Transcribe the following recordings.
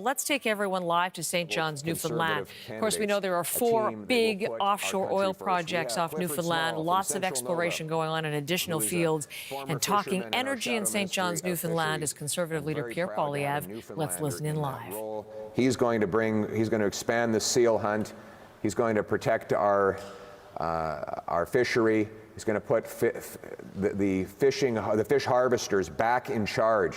Let's take everyone live to St. John's, Newfoundland. Of course, we know there are 4 big offshore oil projects off Newfoundland, lots of exploration going on in additional fields. And talking energy in St. John's, Newfoundland is Conservative Leader Pierre Poilievre. Let's listen in live. He's going to expand the seal hunt. He's going to protect our fishery. He's going to put the fish harvesters back in charge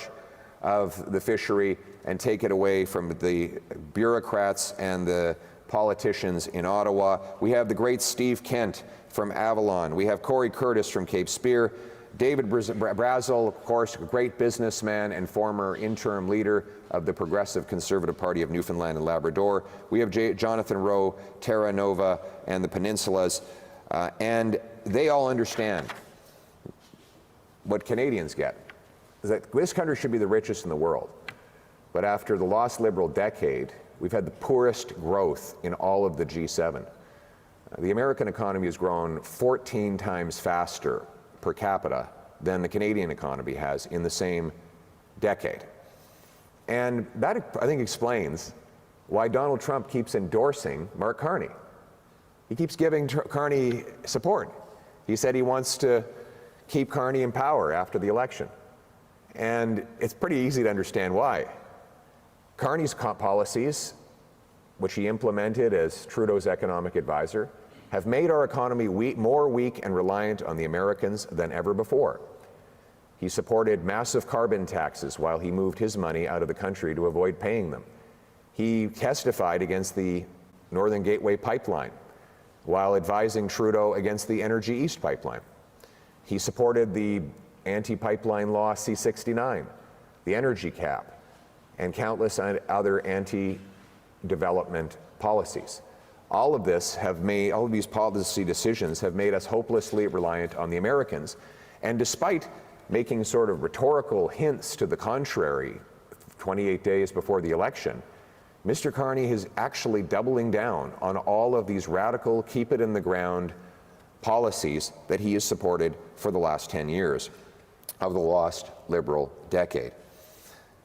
of the fishery and take it away from the bureaucrats and the politicians in Ottawa. We have the great Steve Kent from Avalon. We have Corey Curtis from Cape Spear. David Brazel, of course, a great businessman and former interim leader of the Progressive Conservative Party of Newfoundland and Labrador. We have Jonathan Rowe, Terra Nova, and the Peninsulas, and they all understand what Canadians get, is that this country should be the richest in the world. But after the lost Liberal decade, we've had the poorest growth in all of the G7. The American economy has grown 14 times faster per capita than the Canadian economy has in the same decade. And that, I think, explains why Donald Trump keeps endorsing Mark Carney. He keeps giving Carney support. He said he wants to keep Carney in power after the election. And it's pretty easy to understand why. Carney's policies, which he implemented as Trudeau's economic advisor, have made our economy more weak and reliant on the Americans than ever before. He supported massive carbon taxes while he moved his money out of the country to avoid paying them. He testified against the Northern Gateway pipeline while advising Trudeau against the Energy East pipeline. He supported the anti-pipeline law C-69, the energy cap, and countless other anti-development policies. All of these policy decisions have made us hopelessly reliant on the Americans. And despite making sort of rhetorical hints to the contrary 28 days before the election, Mr. Carney is actually doubling down on all of these radical, keep it in the ground policies that he has supported for the last 10 years of the lost Liberal decade.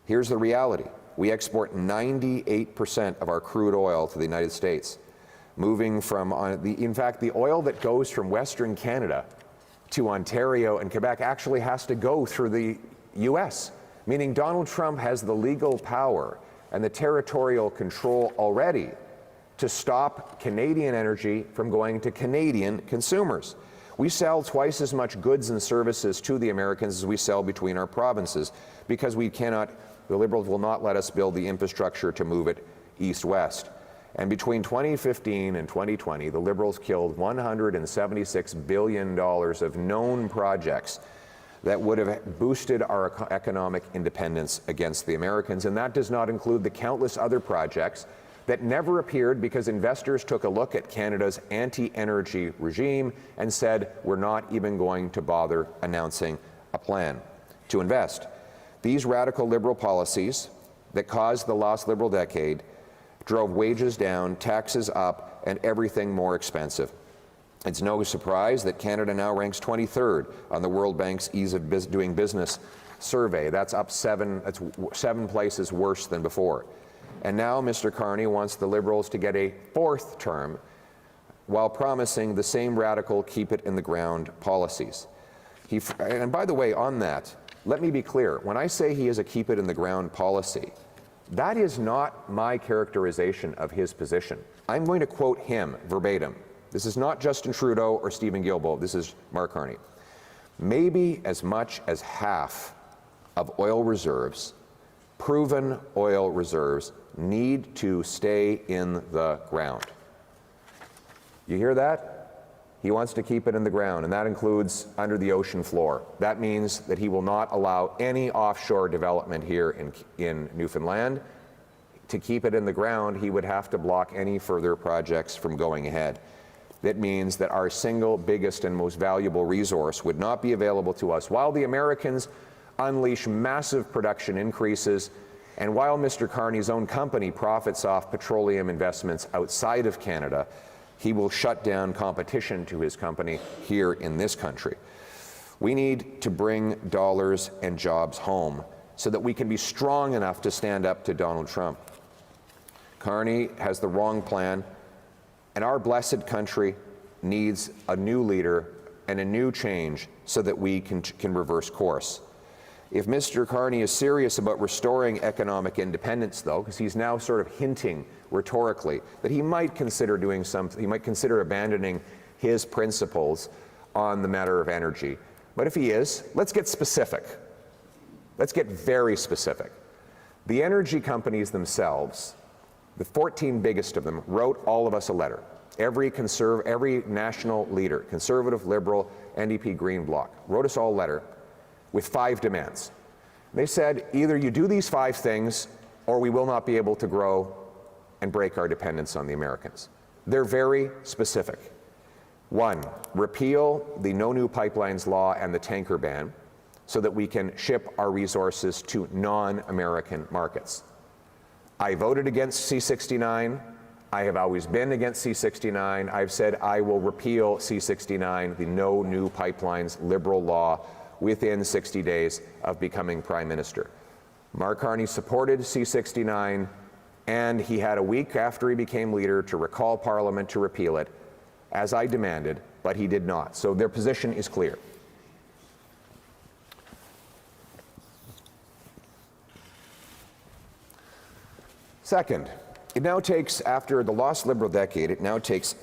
Here's the reality. We export 98% of our crude oil to the United States, moving from, in fact, the oil that goes from Western Canada to Ontario and Quebec actually has to go through the U.S., meaning Donald Trump has the legal power and the territorial control already to stop Canadian energy from going to Canadian consumers. We sell twice as much goods and services to the Americans as we sell between our provinces because the Liberals will not let us build the infrastructure to move it east-west. And between 2015 and 2020, the Liberals killed $176 billion of known projects that would have boosted our economic independence against the Americans. And that does not include the countless other projects that never appeared because investors took a look at Canada's anti-energy regime and said, we're not even going to bother announcing a plan to invest. These radical Liberal policies that caused the lost Liberal decade drove wages down, taxes up, and everything more expensive. It's no surprise that Canada now ranks 23rd on the World Bank's Ease of Doing Business survey. That's up that's 7 places worse than before. And now Mr. Carney wants the Liberals to get a 4th term while promising the same radical keep-it-in-the-ground policies. And by the way, on that, let me be clear. When I say he has a keep-it-in-the-ground policy, that is not my characterization of his position. I'm going to quote him verbatim. This is not Justin Trudeau or Stephen Guilbeault. This is Mark Carney. Maybe as much as half of oil reserves, proven oil reserves, need to stay in the ground. You hear that? He wants to keep it in the ground, and that includes under the ocean floor. That means that he will not allow any offshore development here in Newfoundland. To keep it in the ground, he would have to block any further projects from going ahead. That means that our single biggest and most valuable resource would not be available to us while the Americans unleash massive production increases and while Mr. Carney's own company profits off petroleum investments outside of Canada. He will shut down competition to his company here in this country. We need to bring dollars and jobs home so that we can be strong enough to stand up to Donald Trump. Carney has the wrong plan, and our blessed country needs a new leader and a new change so that we can reverse course. If Mr. Carney is serious about restoring economic independence, though, because he's now sort of hinting rhetorically that he might consider doing something, he might consider abandoning his principles on the matter of energy. But if he is, let's get specific. Let's get very specific. The energy companies themselves, the 14 biggest of them, wrote all of us a letter. Every national leader, Conservative, Liberal, NDP, Green Bloc, wrote us all a letter with 5 demands. They said, either you do these 5 things or we will not be able to grow and break our dependence on the Americans. They're very specific. 1, repeal the No New Pipelines law and the tanker ban so that we can ship our resources to non-American markets. I voted against C-69. I have always been against C-69. I've said I will repeal C-69, the No New Pipelines liberal law, within 60 days of becoming Prime Minister. Mark Carney supported C-69, and he had a week after he became leader to recall Parliament to repeal it, as I demanded, but he did not. So their position is clear. Second, it now takes, after the lost Liberal decade, it now takes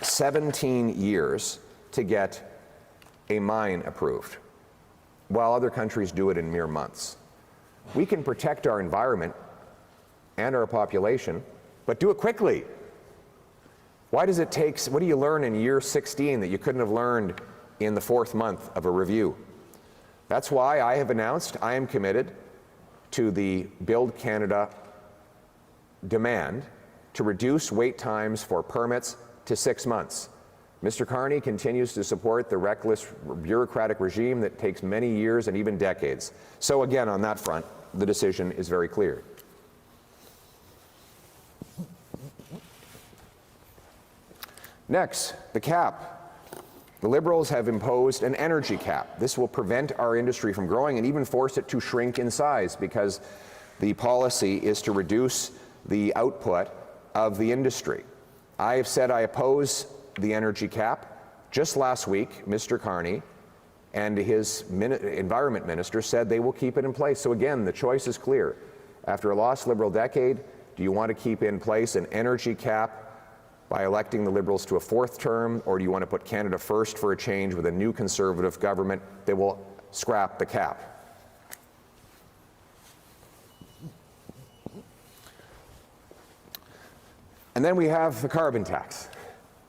17 years to get a mine approved, while other countries do it in mere months. We can protect our environment and our population, but do it quickly. Why does it take, what do you learn in year 16 that you couldn't have learned in the 4th month of a review? That's why I have announced I am committed to the Build Canada demand to reduce wait times for permits to 6 months. Mr. Carney continues to support the reckless bureaucratic regime that takes many years and even decades. So again, on that front, the decision is very clear. Next, the cap. The Liberals have imposed an energy cap. This will prevent our industry from growing and even force it to shrink in size, because the policy is to reduce the output of the industry. I have said I oppose the energy cap. Just last week, Mr. Carney and his environment minister said they will keep it in place. So again, the choice is clear. After a lost Liberal decade, do you want to keep in place an energy cap by electing the Liberals to a 4th term, or do you want to put Canada first for a change with a new Conservative government that will scrap the cap? And then we have the carbon tax,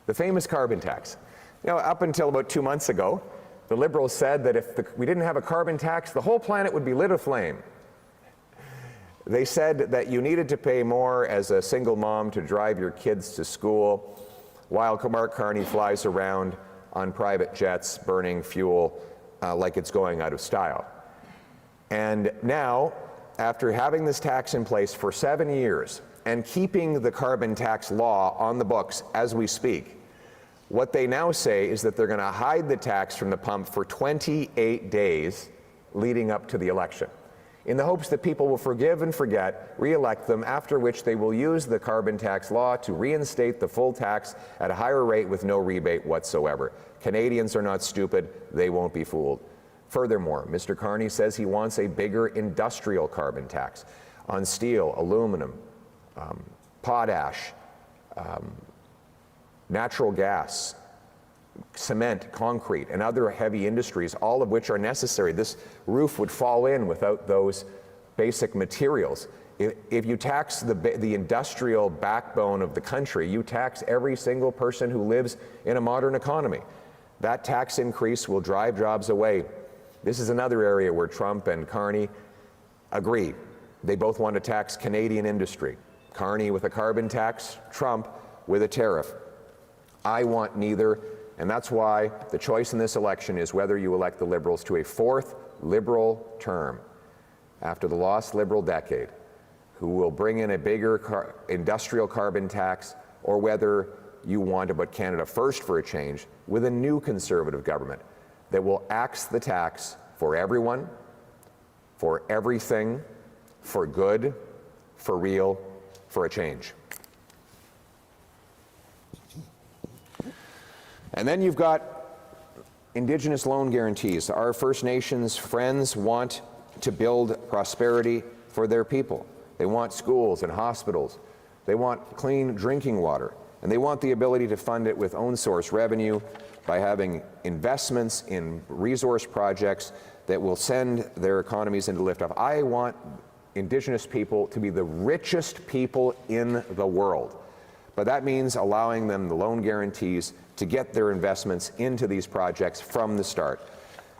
the famous carbon tax. You know, up until about 2 months ago, the Liberals said that if we didn't have a carbon tax, the whole planet would be lit aflame. They said that you needed to pay more as a single mom to drive your kids to school, while Mark Carney flies around on private jets burning fuel like it's going out of style. And now, after having this tax in place for 7 years, and keeping the carbon tax law on the books as we speak, what they now say is that they're going to hide the tax from the pump for 28 days leading up to the election, in the hopes that people will forgive and forget, re-elect them, after which they will use the carbon tax law to reinstate the full tax at a higher rate with no rebate whatsoever. Canadians are not stupid. They won't be fooled. Furthermore, Mr. Carney says he wants a bigger industrial carbon tax on steel, aluminum, potash, natural gas, cement, concrete, and other heavy industries, all of which are necessary. This roof would fall in without those basic materials. If you tax the industrial backbone of the country, you tax every single person who lives in a modern economy. That tax increase will drive jobs away. This is another area where Trump and Carney agree. They both want to tax Canadian industry. Carney with a carbon tax, Trump with a tariff. I want neither, and that's why the choice in this election is whether you elect the Liberals to a 4th Liberal term after the lost Liberal decade, who will bring in a bigger industrial carbon tax, or whether you want to put Canada first for a change with a new Conservative government that will axe the tax for everyone, for everything, for good, for real, for a change. And then you've got Indigenous loan guarantees. Our First Nations friends want to build prosperity for their people. They want schools and hospitals. They want clean drinking water. And they want the ability to fund it with own source revenue by having investments in resource projects that will send their economies into liftoff. I want Indigenous people to be the richest people in the world. But that means allowing them the loan guarantees to get their investments into these projects from the start.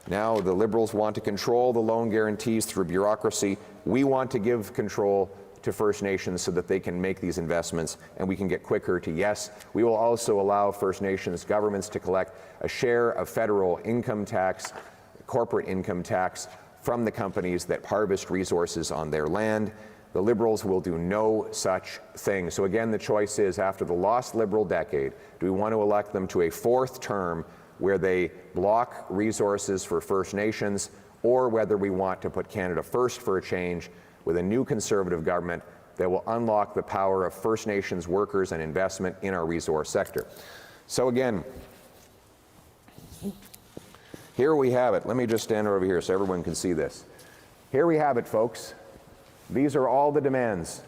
Now the Liberals want to control the loan guarantees through bureaucracy. We want to give control to First Nations so that they can make these investments and we can get quicker to yes. We will also allow First Nations governments to collect a share of federal income tax, corporate income tax, from the companies that harvest resources on their land. The Liberals will do no such thing. So again, the choice is, after the lost Liberal decade, do we want to elect them to a fourth term where they block resources for First Nations, or whether we want to put Canada first for a change with a new Conservative government that will unlock the power of First Nations workers and investment in our resource sector. So again, here we have it. Let me just stand over here so everyone can see this. Here we have it, folks. These are all the demands.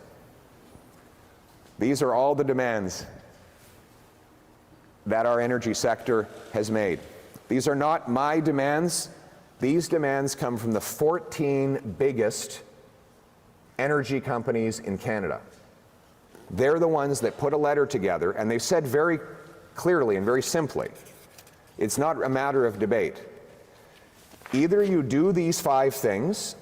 These are all the demands that our energy sector has made. These are not my demands. These demands come from the 14 biggest energy companies in Canada. They're the ones that put a letter together, and they've said very clearly and very simply, it's not a matter of debate. Either you do these 5 things,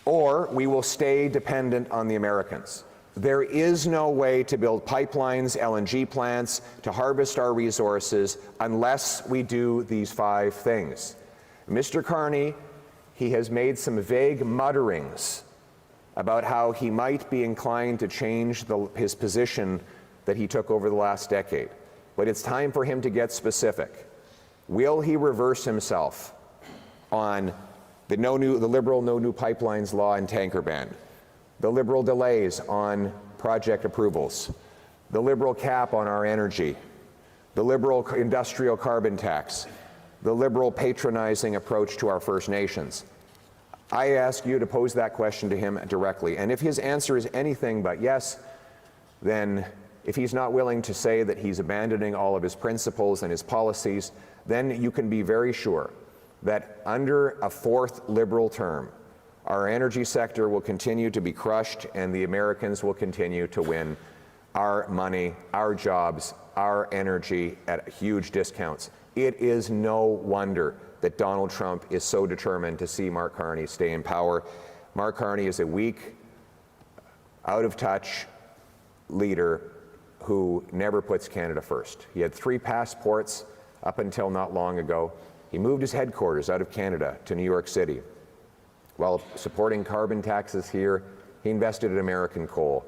or we will stay dependent on the Americans. There is no way to build pipelines, LNG plants, to harvest our resources unless we do these 5 things. Mr. Carney, he has made some vague mutterings about how he might be inclined to change his position that he took over the last decade. But it's time for him to get specific. Will he reverse himself on the Liberal no new pipelines law and tanker ban, the Liberal delays on project approvals, the Liberal cap on our energy, the Liberal industrial carbon tax, the Liberal patronizing approach to our First Nations? I ask you to pose that question to him directly. And if his answer is anything but yes, then if he's not willing to say that he's abandoning all of his principles and his policies, then you can be very sure that under a 4th Liberal term, our energy sector will continue to be crushed and the Americans will continue to win our money, our jobs, our energy at huge discounts. It is no wonder that Donald Trump is so determined to see Mark Carney stay in power. Mark Carney is a weak, out-of-touch leader who never puts Canada first. He had 3 passports up until not long ago. He moved his headquarters out of Canada to New York City. While supporting carbon taxes here, he invested in American coal.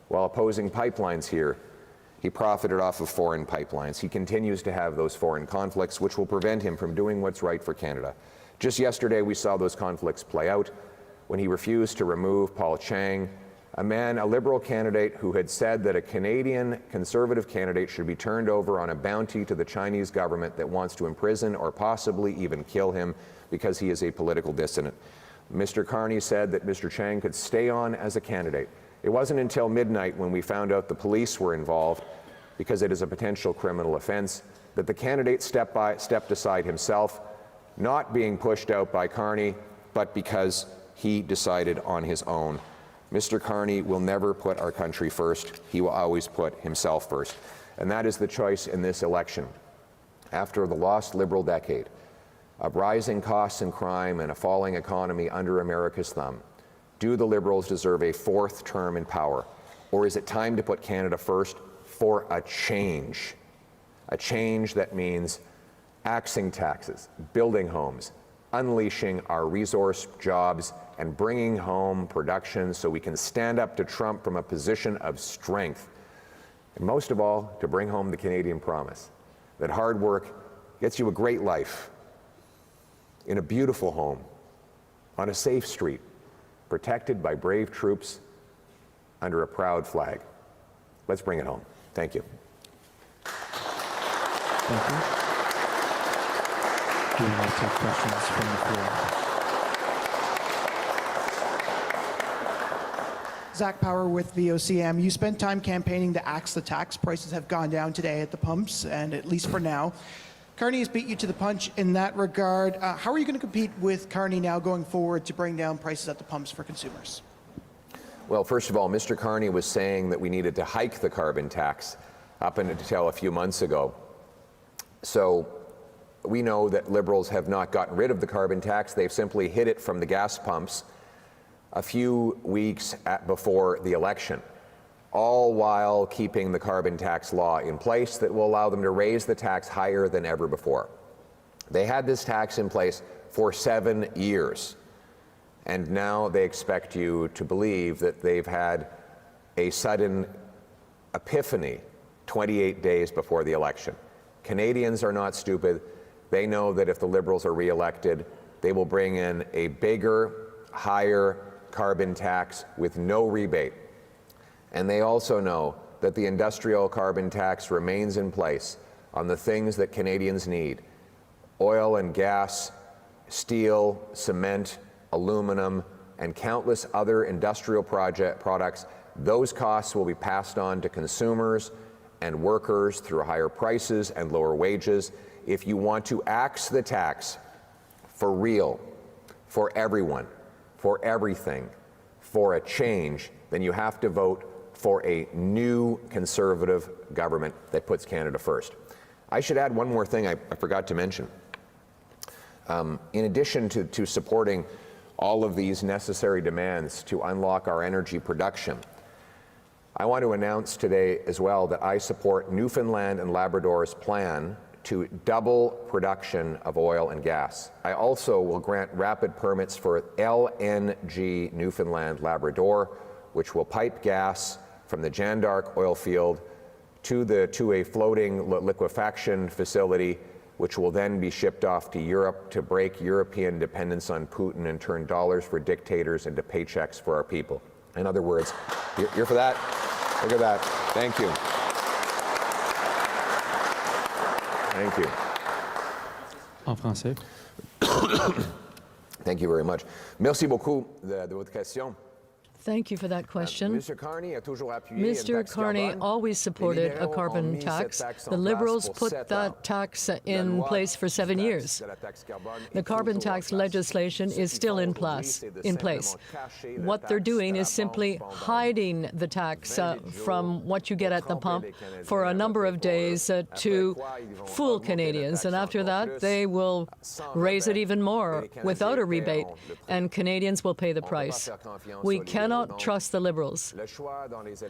While opposing pipelines here, he profited off of foreign pipelines. He continues to have those foreign conflicts, which will prevent him from doing what's right for Canada. Just yesterday, we saw those conflicts play out when he refused to remove Paul Chang, a Liberal candidate who had said that a Canadian Conservative candidate should be turned over on a bounty to the Chinese government that wants to imprison or possibly even kill him because he is a political dissident. Mr. Carney said that Mr. Chang could stay on as a candidate. It wasn't until midnight, when we found out the police were involved, because it is a potential criminal offense, that the candidate stepped aside himself, not being pushed out by Carney, but because he decided on his own. Mr. Carney will never put our country first. He will always put himself first. And that is the choice in this election. After the lost Liberal decade of rising costs and crime and a falling economy under America's thumb, do the Liberals deserve a 4th term in power? Or is it time to put Canada first for a change? A change that means axing taxes, building homes, unleashing our resource jobs, and bringing home production so we can stand up to Trump from a position of strength. And most of all, to bring home the Canadian promise that hard work gets you a great life in a beautiful home, on a safe street, protected by brave troops under a proud flag. Let's bring it home. Thank you. Thank you. We will now take questions from the floor. Zach Power with VOCM. You spent time campaigning to axe the tax. Prices have gone down today at the pumps, and at least for now. Carney has beat you to the punch in that regard. How are you going to compete with Carney now going forward to bring down prices at the pumps for consumers? Well, first of all, Mr. Carney was saying that we needed to hike the carbon tax up until a few months ago. So we know that Liberals have not gotten rid of the carbon tax. They've simply hid it from the gas pumps a few weeks before the election, all while keeping the carbon tax law in place that will allow them to raise the tax higher than ever before. They had this tax in place for 7 years, and now they expect you to believe that they've had a sudden epiphany 28 days before the election. Canadians are not stupid. They know that if the Liberals are re-elected, they will bring in a bigger, higher carbon tax with no rebate. And they also know that the industrial carbon tax remains in place on the things that Canadians need: oil and gas, steel, cement, aluminum, and countless other industrial products. Those costs will be passed on to consumers and workers through higher prices and lower wages. If you want to axe the tax for real, for everyone, for everything, for a change, then you have to vote for a new Conservative government that puts Canada first. I should add one more thing I forgot to mention. In addition to supporting all of these necessary demands to unlock our energy production, I want to announce today as well that I support Newfoundland and Labrador's plan to double production of oil and gas. I also will grant rapid permits for LNG Newfoundland Labrador, which will pipe gas from the Jeanne d'Arc oil field to a floating liquefaction facility, which will then be shipped off to Europe to break European dependence on Putin and turn dollars for dictators into paychecks for our people. In other words, you're for that? Look at that. Thank you. Thank you. En français. Thank you very much. Merci beaucoup de votre question. Thank you for that question. Mr. Carney always supported a carbon tax. The Liberals put that tax in place for 7 years. The carbon tax legislation is still in place. What they're doing is simply hiding the tax from what you get at the pump for a number of days to fool Canadians. And after that, they will raise it even more without a rebate, and Canadians will pay the price. We cannot trust the Liberals.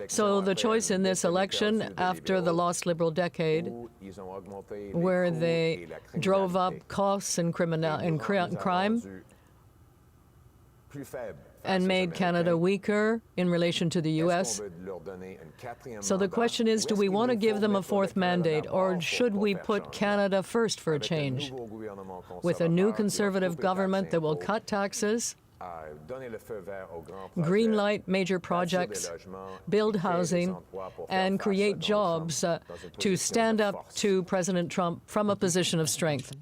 So the choice in this election, after the lost Liberal decade, where they drove up costs and crime and made Canada weaker in relation to the U.S. So the question is, do we want to give them a fourth mandate, or should we put Canada first for a change? With a new Conservative government that will cut taxes, greenlight major projects, build housing, and create jobs to stand up to President Trump from a position of strength.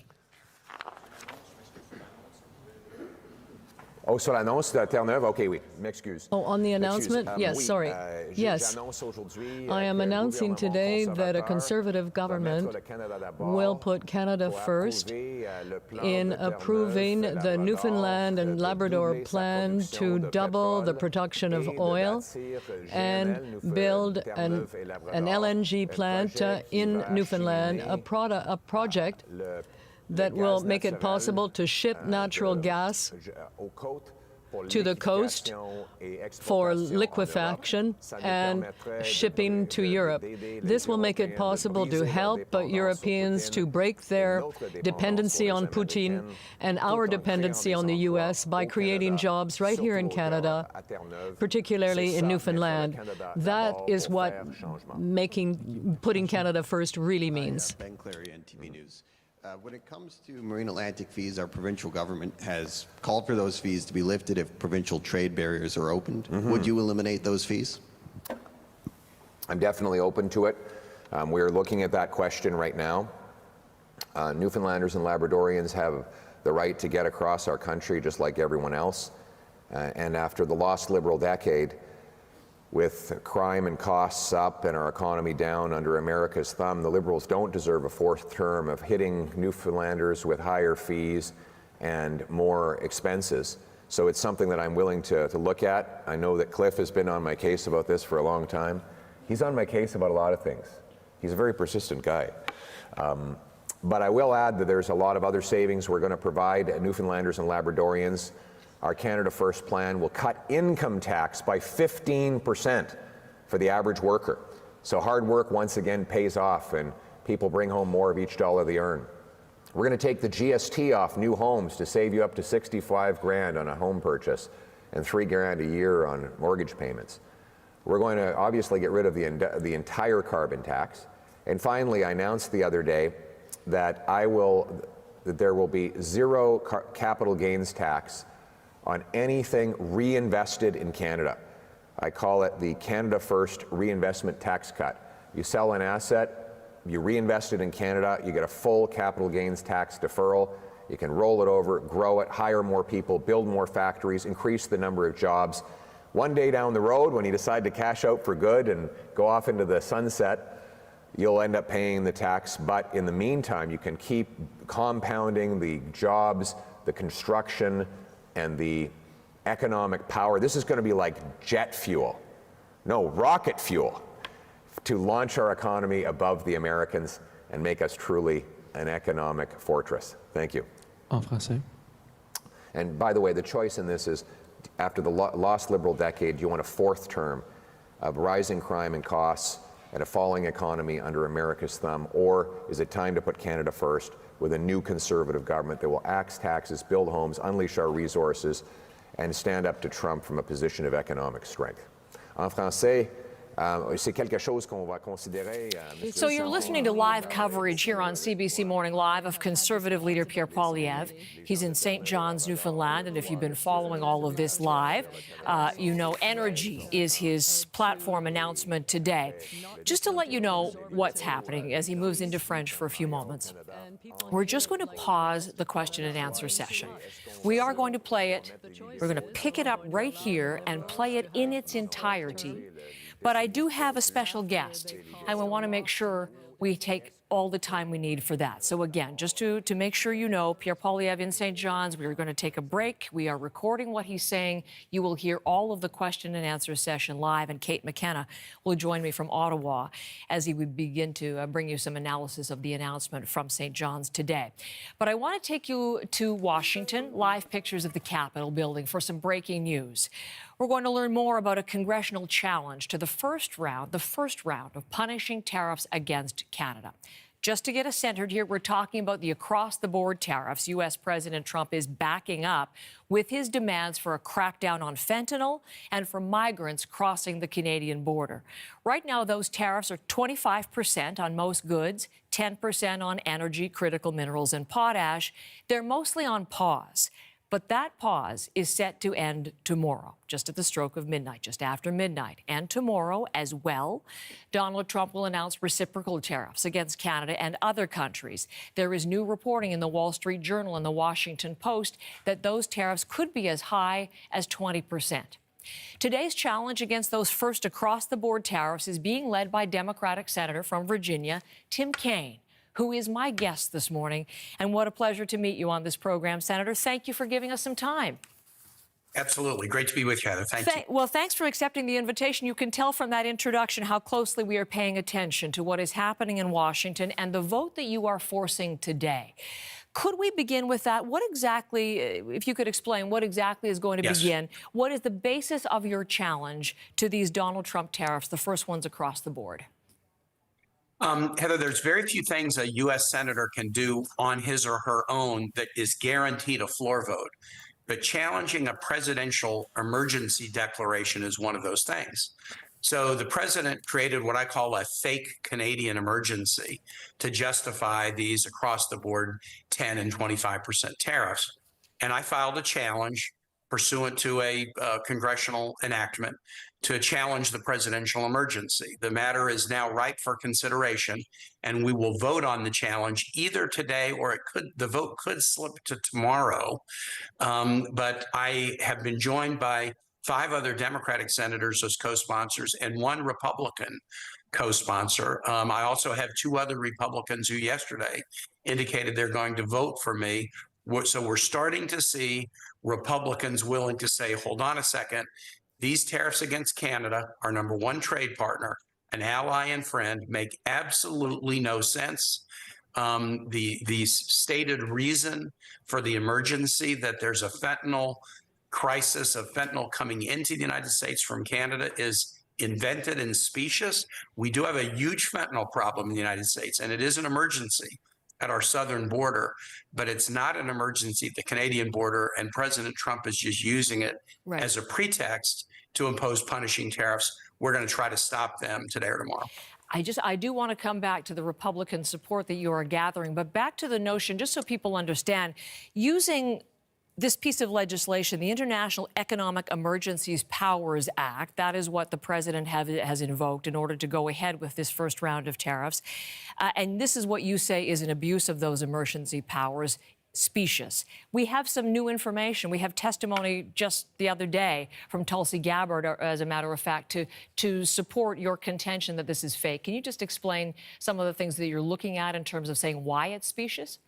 Oh, sur l'annonce de Terre-Neuve? Okay, oui, m'excuse. Oh, on the announcement? Yes, sorry. Yes. I am announcing today that a Conservative government will put Canada first in approving the Newfoundland and Labrador plan to double the production of oil and build an LNG plant in Newfoundland, a project that will make it possible to ship natural gas to the coast for liquefaction and shipping to Europe. This will make it possible to help Europeans to break their dependency on Putin and our dependency on the U.S. by creating jobs right here in Canada, particularly in Newfoundland. That is what putting Canada first really means. Ben Clary, NTV News. When it comes to Marine Atlantic fees, our provincial government has called for those fees to be lifted if provincial trade barriers are opened. Would you eliminate those fees? I'm definitely open to it. We're looking at that question right now. Newfoundlanders and Labradorians have the right to get across our country just like everyone else. And after the lost Liberal decade, with crime and costs up and our economy down under America's thumb, the Liberals don't deserve a fourth term of hitting Newfoundlanders with higher fees and more expenses. So it's something that I'm willing to look at. I know that Cliff has been on my case about this for a long time. He's on my case about a lot of things. He's a very persistent guy. But I will add that there's a lot of other savings we're going to provide Newfoundlanders and Labradorians. Our Canada First plan will cut income tax by 15% for the average worker. So hard work once again pays off and people bring home more of each dollar they earn. We're going to take the GST off new homes to save you up to 65 grand on a home purchase and 3 grand a year on mortgage payments. We're going to obviously get rid of the entire carbon tax. And finally, I announced the other day that there will be zero capital gains tax on anything reinvested in Canada. I call it the Canada First reinvestment tax cut. You sell an asset, you reinvest it in Canada, you get a full capital gains tax deferral. You can roll it over, grow it, hire more people, build more factories, increase the number of jobs. One day down the road, when you decide to cash out for good and go off into the sunset, you'll end up paying the tax, but in the meantime, you can keep compounding the jobs, the construction, and the economic power. This is going to be like jet fuel, no, rocket fuel, to launch our economy above the Americans and make us truly an economic fortress. Thank you. En français. And by the way, the choice in this is, after the lost Liberal decade, do you want a fourth term of rising crime and costs and a falling economy under America's thumb, or is it time to put Canada first with a new Conservative government that will axe taxes, build homes, unleash our resources, and stand up to Trump from a position of economic strength? En français, c'est quelque chose qu'on va considérer. So you're listening to live coverage here on CBC Morning Live of Conservative Leader Pierre Poilievre. He's in St. John's, Newfoundland, and if you've been following all of this live, you know energy is his platform announcement today. Just to let you know what's happening as he moves into French for a few moments, we're just going to pause the question and answer session. We are going to play it. We're going to pick it up right here and play it in its entirety. But I do have a special guest, and we want to make sure we take all the time we need for that. So again, just to make sure you know, Pierre Poilievre in St. John's, we are going to take a break. We are recording what he's saying. You will hear all of the question and answer session live, and Kate McKenna will join me from Ottawa as he would begin to bring you some analysis of the announcement from St. John's today. But I want to take you to Washington, live pictures of the Capitol building for some breaking news. We're going to learn more about a congressional challenge to the first round of punishing tariffs against Canada. Just to get us centered here, we're talking about the across-the-board tariffs U.S. President Trump is backing up with his demands for a crackdown on fentanyl and for migrants crossing the Canadian border. Right now, those tariffs are 25% on most goods, 10% on energy, critical minerals, and potash. They're mostly on pause. But that pause is set to end tomorrow, just at the stroke of midnight, just after midnight. And tomorrow as well, Donald Trump will announce reciprocal tariffs against Canada and other countries. There is new reporting in the Wall Street Journal and the Washington Post that those tariffs could be as high as 20%. Today's challenge against those first across-the-board tariffs is being led by Democratic Senator from Virginia, Tim Kaine, who is my guest this morning. And what a pleasure to meet you on this program, Senator. Thank you for giving us some time. Absolutely. Great to be with you, Heather. Thank you. Well, thanks for accepting the invitation. You can tell from that introduction how closely we are paying attention to what is happening in Washington and the vote that you are forcing today. Could we begin with that? What exactly, if you could explain, what exactly is going to begin? What is the basis of your challenge to these Donald Trump tariffs, the first ones across the board? Heather, there's very few things a U.S. senator can do on his or her own that is guaranteed a floor vote. But challenging a presidential emergency declaration is one of those things. So the president created what I call a fake Canadian emergency to justify these across the board 10 and 25% tariffs. And I filed a challenge pursuant to a congressional enactment to challenge the presidential emergency. The matter is now ripe for consideration, and we will vote on the challenge either today or the vote could slip to tomorrow. But I have been joined by 5 other Democratic senators as co-sponsors and 1 Republican co-sponsor. I also have 2 other Republicans who yesterday indicated they're going to vote for me. So we're starting to see Republicans willing to say, hold on a second, these tariffs against Canada, our number 1 trade partner, an ally and friend, make absolutely no sense. The stated reason for the emergency, that there's a fentanyl crisis of fentanyl coming into the United States from Canada, is invented and specious. We do have a huge fentanyl problem in the United States, and it is an emergency at our southern border, but it's not an emergency at the Canadian border, and President Trump is just using it as a pretext to impose punishing tariffs. We're going to try to stop them today or tomorrow. I do want to come back to the Republican support that you are gathering, but back to the notion, just so people understand, using this piece of legislation, the International Economic Emergencies Powers Act, that is what the president has invoked in order to go ahead with this first round of tariffs. And this is what you say is an abuse of those emergency powers, specious. We have some new information. We have testimony just the other day from Tulsi Gabbard, as a matter of fact, to support your contention that this is fake. Can you just explain some of the things that you're looking at in terms of saying why it's specious?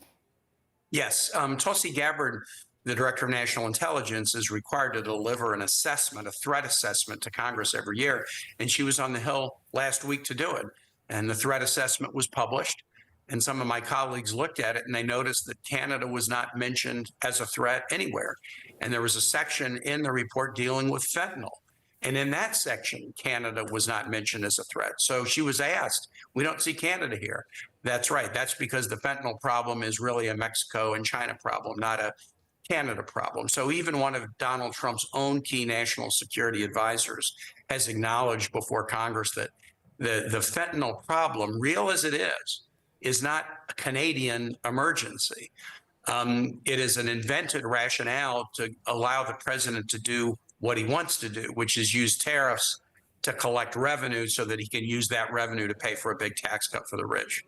Yes. Tulsi Gabbard, the Director of National Intelligence, is required to deliver an assessment, a threat assessment to Congress every year. And she was on the Hill last week to do it. And the threat assessment was published. And some of my colleagues looked at it and they noticed that Canada was not mentioned as a threat anywhere. And there was a section in the report dealing with fentanyl. And in that section, Canada was not mentioned as a threat. So she was asked, we don't see Canada here. That's right. That's because the fentanyl problem is really a Mexico and China problem, not a Canada problem. So even one of Donald Trump's own key national security advisors has acknowledged before Congress that the fentanyl problem, real as it is not a Canadian emergency. It is an invented rationale to allow the president to do what he wants to do, which is use tariffs to collect revenue so that he can use that revenue to pay for a big tax cut for the rich.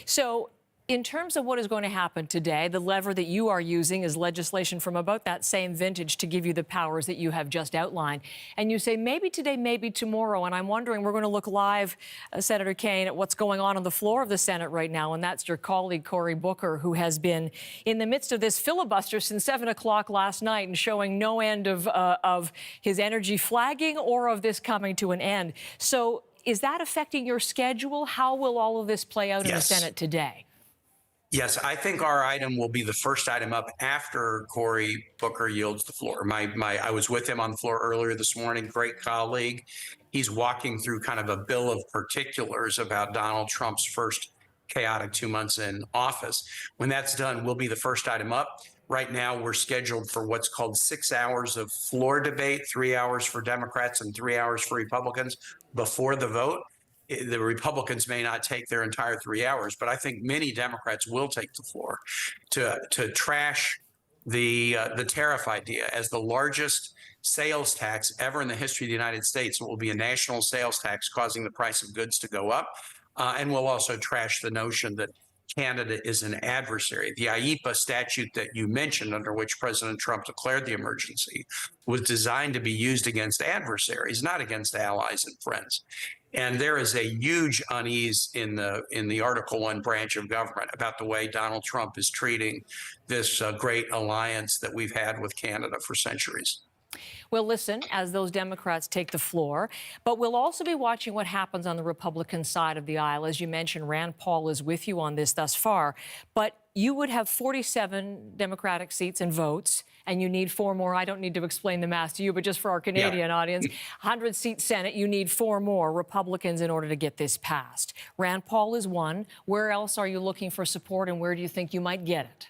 So in terms of what is going to happen today, the lever that you are using is legislation from about that same vintage to give you the powers that you have just outlined. And you say maybe today, maybe tomorrow. And I'm wondering, we're going to look live, Senator Kaine, at what's going on the floor of the Senate right now. And that's your colleague, Cory Booker, who has been in the midst of this filibuster since 7 o'clock last night and showing no end of his energy flagging or of this coming to an end. So is that affecting your schedule? How will all of this play out in the Senate today? Yes, I think our item will be the first item up after Cory Booker yields the floor. I was with him on the floor earlier this morning, great colleague. He's walking through kind of a bill of particulars about Donald Trump's first chaotic 2 months in office. When that's done, we'll be the first item up. Right now, we're scheduled for what's called 6 hours of floor debate, 3 hours for Democrats and 3 hours for Republicans before the vote. The Republicans may not take their entire 3 hours, but I think many Democrats will take the floor to trash the tariff idea as the largest sales tax ever in the history of the United States. It will be a national sales tax causing the price of goods to go up. And we'll also trash the notion that Canada is an adversary. The IEPA statute that you mentioned, under which President Trump declared the emergency, was designed to be used against adversaries, not against allies and friends. And there is a huge unease in the Article I branch of government about the way Donald Trump is treating this great alliance that we've had with Canada for centuries. Well, listen, as those Democrats take the floor, but we'll also be watching what happens on the Republican side of the aisle. As you mentioned, Rand Paul is with you on this thus far, but you would have 47 Democratic seats and votes, and you need 4 more. I don't need to explain the math to you, but just for our Canadian audience, 100-seat Senate, you need 4 more Republicans in order to get this passed. Rand Paul is one. Where else are you looking for support, and where do you think you might get it?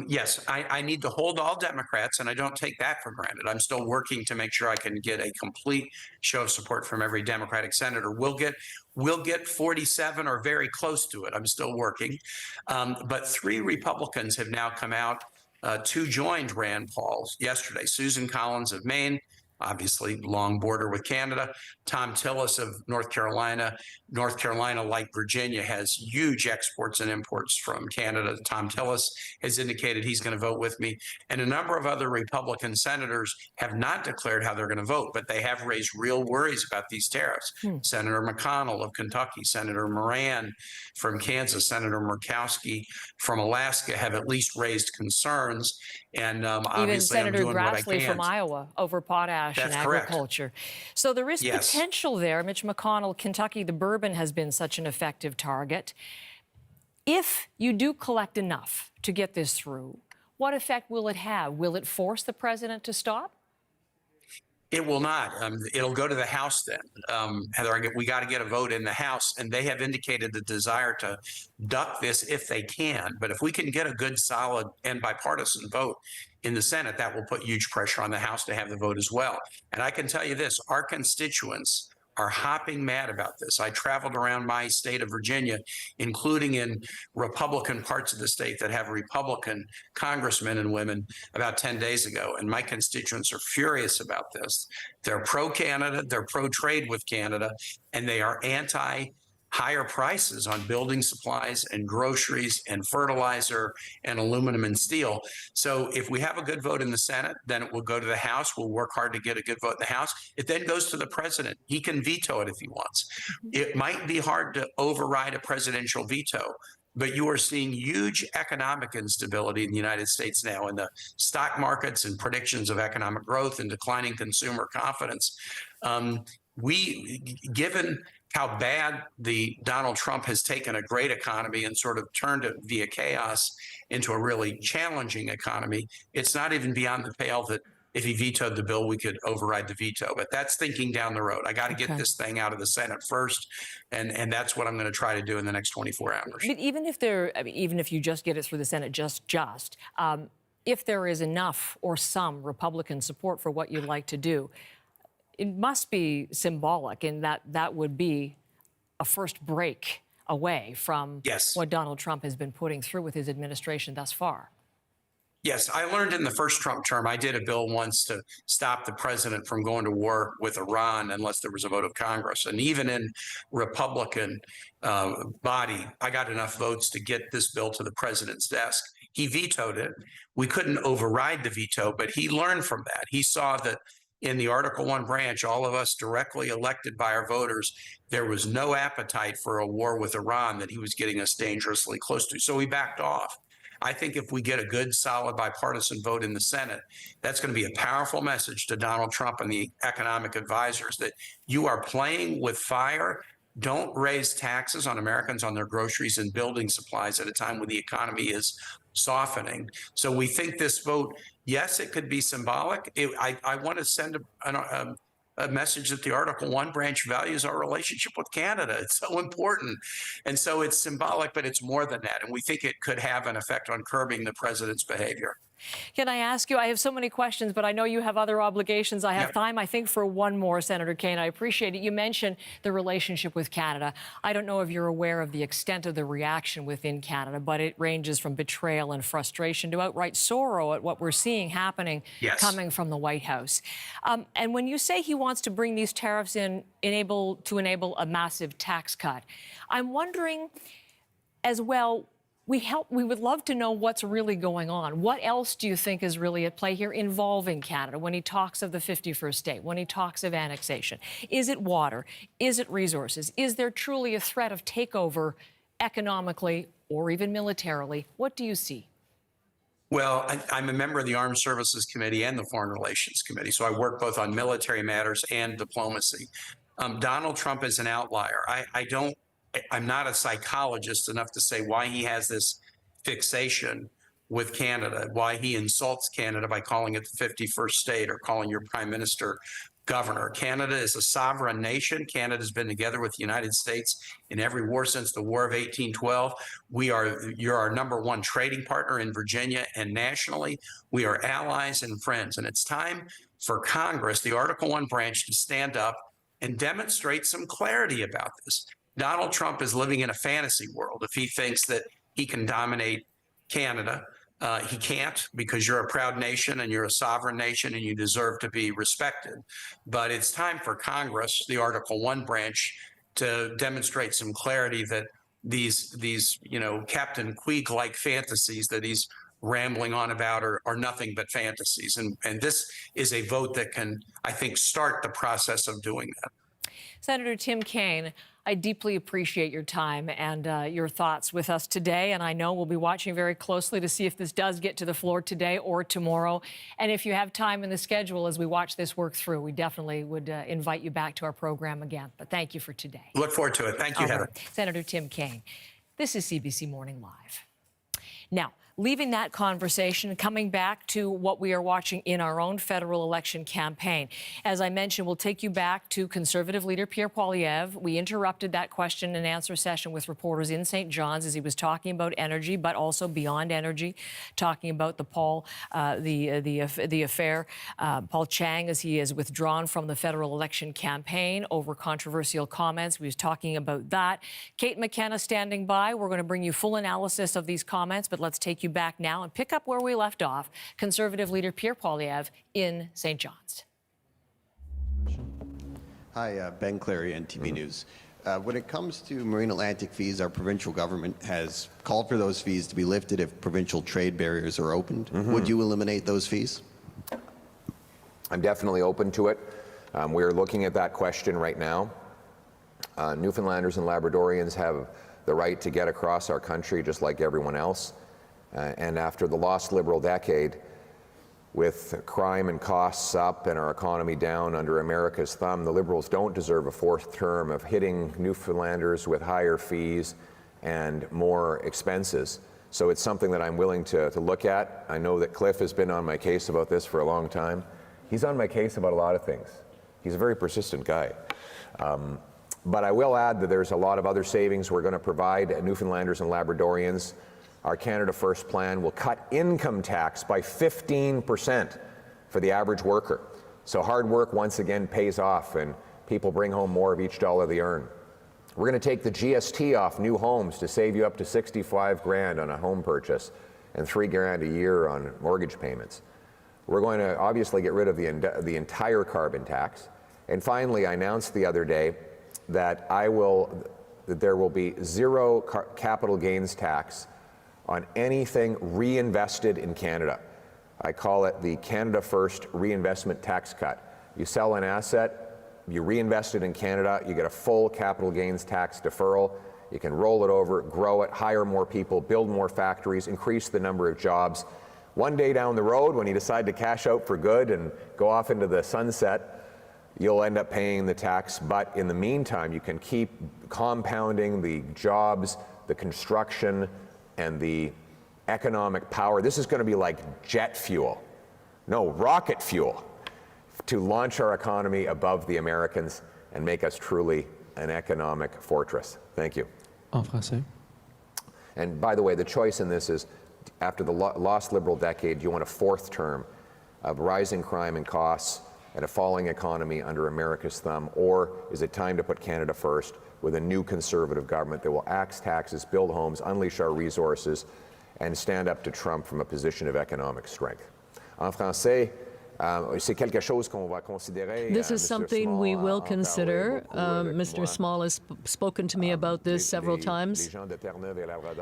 Yes, I need to hold all Democrats, and I don't take that for granted. I'm still working to make sure I can get a complete show of support from every Democratic senator. We'll get 47 or very close to it. I'm still working. But 3 Republicans have now come out two joined Rand Paul yesterday. Susan Collins of Maine, obviously long border with Canada. Tom Tillis of North Carolina. North Carolina, like Virginia, has huge exports and imports from Canada. Tom Tillis has indicated he's going to vote with me. And a number of other Republican senators have not declared how they're going to vote, but they have raised real worries about these tariffs. Senator McConnell of Kentucky, Senator Moran from Kansas, Senator Murkowski from Alaska have at least raised concerns. And obviously, even Senator I'm doing what I Grassley can. from Iowa over potash and agriculture. So there is potential there. Mitch McConnell, Kentucky, the bourbon has been such an effective target. If you do collect enough to get this through, what effect will it have? Will it force the president to stop? It will not. It'll go to the House then. Heather, we got to get a vote in the House, and they have indicated the desire to duck this if they can. But if we can get a good, solid, and bipartisan vote in the Senate, that will put huge pressure on the House to have the vote as well. And I can tell you this, our constituents are hopping mad about this. I traveled around my state of Virginia, including in Republican parts of the state that have Republican congressmen and women about 10 days ago. And my constituents are furious about this. They're pro-Canada, they're pro-trade with Canada, and they are anti-higher prices on building supplies and groceries and fertilizer and aluminum and steel. So if we have a good vote in the Senate, then it will go to the House. We'll work hard to get a good vote in the House. It then goes to the president. He can veto it if he wants. It might be hard to override a presidential veto, but you are seeing huge economic instability in the United States now in the stock markets and predictions of economic growth and declining consumer confidence. Given how bad Donald Trump has taken a great economy and sort of turned it via chaos into a really challenging economy, it's not even beyond the pale that if he vetoed the bill, we could override the veto. But that's thinking down the road. I got to get this thing out of the Senate first, and that's what I'm going to try to do in the next 24 hours. But even if you just get it through the Senate, if there is enough or some Republican support for what you'd like to do, it must be symbolic in that that would be a first break away from what Donald Trump has been putting through with his administration thus far. Yes, I learned in the first Trump term, I did a bill once to stop the president from going to war with Iran unless there was a vote of Congress. And even in Republican body, I got enough votes to get this bill to the president's desk. He vetoed it. We couldn't override the veto, but he learned from that. He saw that in the Article I branch, all of us directly elected by our voters, there was no appetite for a war with Iran that he was getting us dangerously close to. So we backed off. I think if we get a good, solid bipartisan vote in the Senate, that's going to be a powerful message to Donald Trump and the economic advisors that you are playing with fire. Don't raise taxes on Americans on their groceries and building supplies at a time when the economy is softening. So we think this vote, yes, it could be symbolic. I want to send a message that the Article I branch values our relationship with Canada. It's so important. And so it's symbolic, but it's more than that. And we think it could have an effect on curbing the president's behavior. Can I ask you, I have so many questions, but I know you have other obligations. I have time, I think, for one more, Senator Kaine. I appreciate it. You mentioned the relationship with Canada. I don't know if you're aware of the extent of the reaction within Canada, but it ranges from betrayal and frustration to outright sorrow at what we're seeing happening coming from the White House. And when you say he wants to bring these tariffs in, enable a massive tax cut, I'm wondering as well, we would love to know what's really going on. What else do you think is really at play here involving Canada when he talks of the 51st state, when he talks of annexation? Is it water? Is it resources? Is there truly a threat of takeover economically or even militarily? What do you see? Well, I'm a member of the Armed Services Committee and the Foreign Relations Committee, so I work both on military matters and diplomacy. Donald Trump is an outlier. I'm not a psychologist enough to say why he has this fixation with Canada, why he insults Canada by calling it the 51st state or calling your prime minister governor. Canada is a sovereign nation. Canada's been together with the United States in every war since the War of 1812. You're our number one trading partner in Virginia and nationally. We are allies and friends. And it's time for Congress, the Article I branch, to stand up and demonstrate some clarity about this. Donald Trump is living in a fantasy world if he thinks that he can dominate Canada He can't, because you're a proud nation and you're a sovereign nation and you deserve to be respected. But it's time for Congress, the Article 1 branch, to demonstrate some clarity that these Captain Queeg-like fantasies that he's rambling on about are nothing but fantasies. And this is a vote that can, I think, start the process of doing that. Senator Tim Kaine, I deeply appreciate your time and your thoughts with us today. And I know we'll be watching very closely to see if this does get to the floor today or tomorrow. And if you have time in the schedule as we watch this work through, we definitely would invite you back to our program again. But thank you for today. Look forward to it. Thank you, Heather. Senator Tim Kaine. This is CBC Morning Live. Now, leaving that conversation, coming back to what we are watching in our own federal election campaign. As I mentioned, we'll take you back to Conservative Leader Pierre Poilievre. We interrupted that question and answer session with reporters in St. John's as he was talking about energy, but also beyond energy, talking about the affair. Paul Chang, as he is withdrawn from the federal election campaign over controversial comments. We was talking about that. Kate McKenna standing by. We're going to bring you full analysis of these comments, but let's take you back now and pick up where we left off. Conservative Leader Pierre Poilievre in St. John's. Hi, Ben Clary, NTP News. When it comes to marine Atlantic fees, our provincial government has called for those fees to be lifted if provincial trade barriers are opened. Would you eliminate those fees? I'm definitely open to it. We're looking at that question right now. Newfoundlanders and Labradorians have the right to get across our country just like everyone else. And after the lost Liberal decade, with crime and costs up and our economy down under America's thumb, the Liberals don't deserve a fourth term of hitting Newfoundlanders with higher fees and more expenses. So it's something that I'm willing to look at. I know that Cliff has been on my case about this for a long time. He's on my case about a lot of things. He's a very persistent guy. But I will add that there's a lot of other savings we're going to provide Newfoundlanders and Labradorians. Our Canada First plan will cut income tax by 15% for the average worker. So hard work once again pays off and people bring home more of each dollar they earn. We're going to take the GST off new homes to save you up to $65,000 on a home purchase and $3,000 a year on mortgage payments. We're going to obviously get rid of the entire carbon tax. And finally, I announced the other day that there will be zero capital gains tax on anything reinvested in Canada. I call it the Canada First reinvestment tax cut. You sell an asset, you reinvest it in Canada, you get a full capital gains tax deferral. You can roll it over, grow it, hire more people, build more factories, increase the number of jobs. One day down the road, when you decide to cash out for good and go off into the sunset, you'll end up paying the tax. But in the meantime, you can keep compounding the jobs, the construction, and the economic power. This is going to be like jet fuel, no, rocket fuel, to launch our economy above the Americans and make us truly an economic fortress. Thank you. En français. And by the way, the choice in this is, after the lost Liberal decade, do you want a fourth term of rising crime and costs and a falling economy under America's thumb, or is it time to put Canada first with a new Conservative government that will axe taxes, build homes, unleash our resources, and stand up to Trump from a position of economic strength? En français, c'est quelque chose qu'on va considérer. This is something we will consider. Mr. Small has spoken to me about this several times.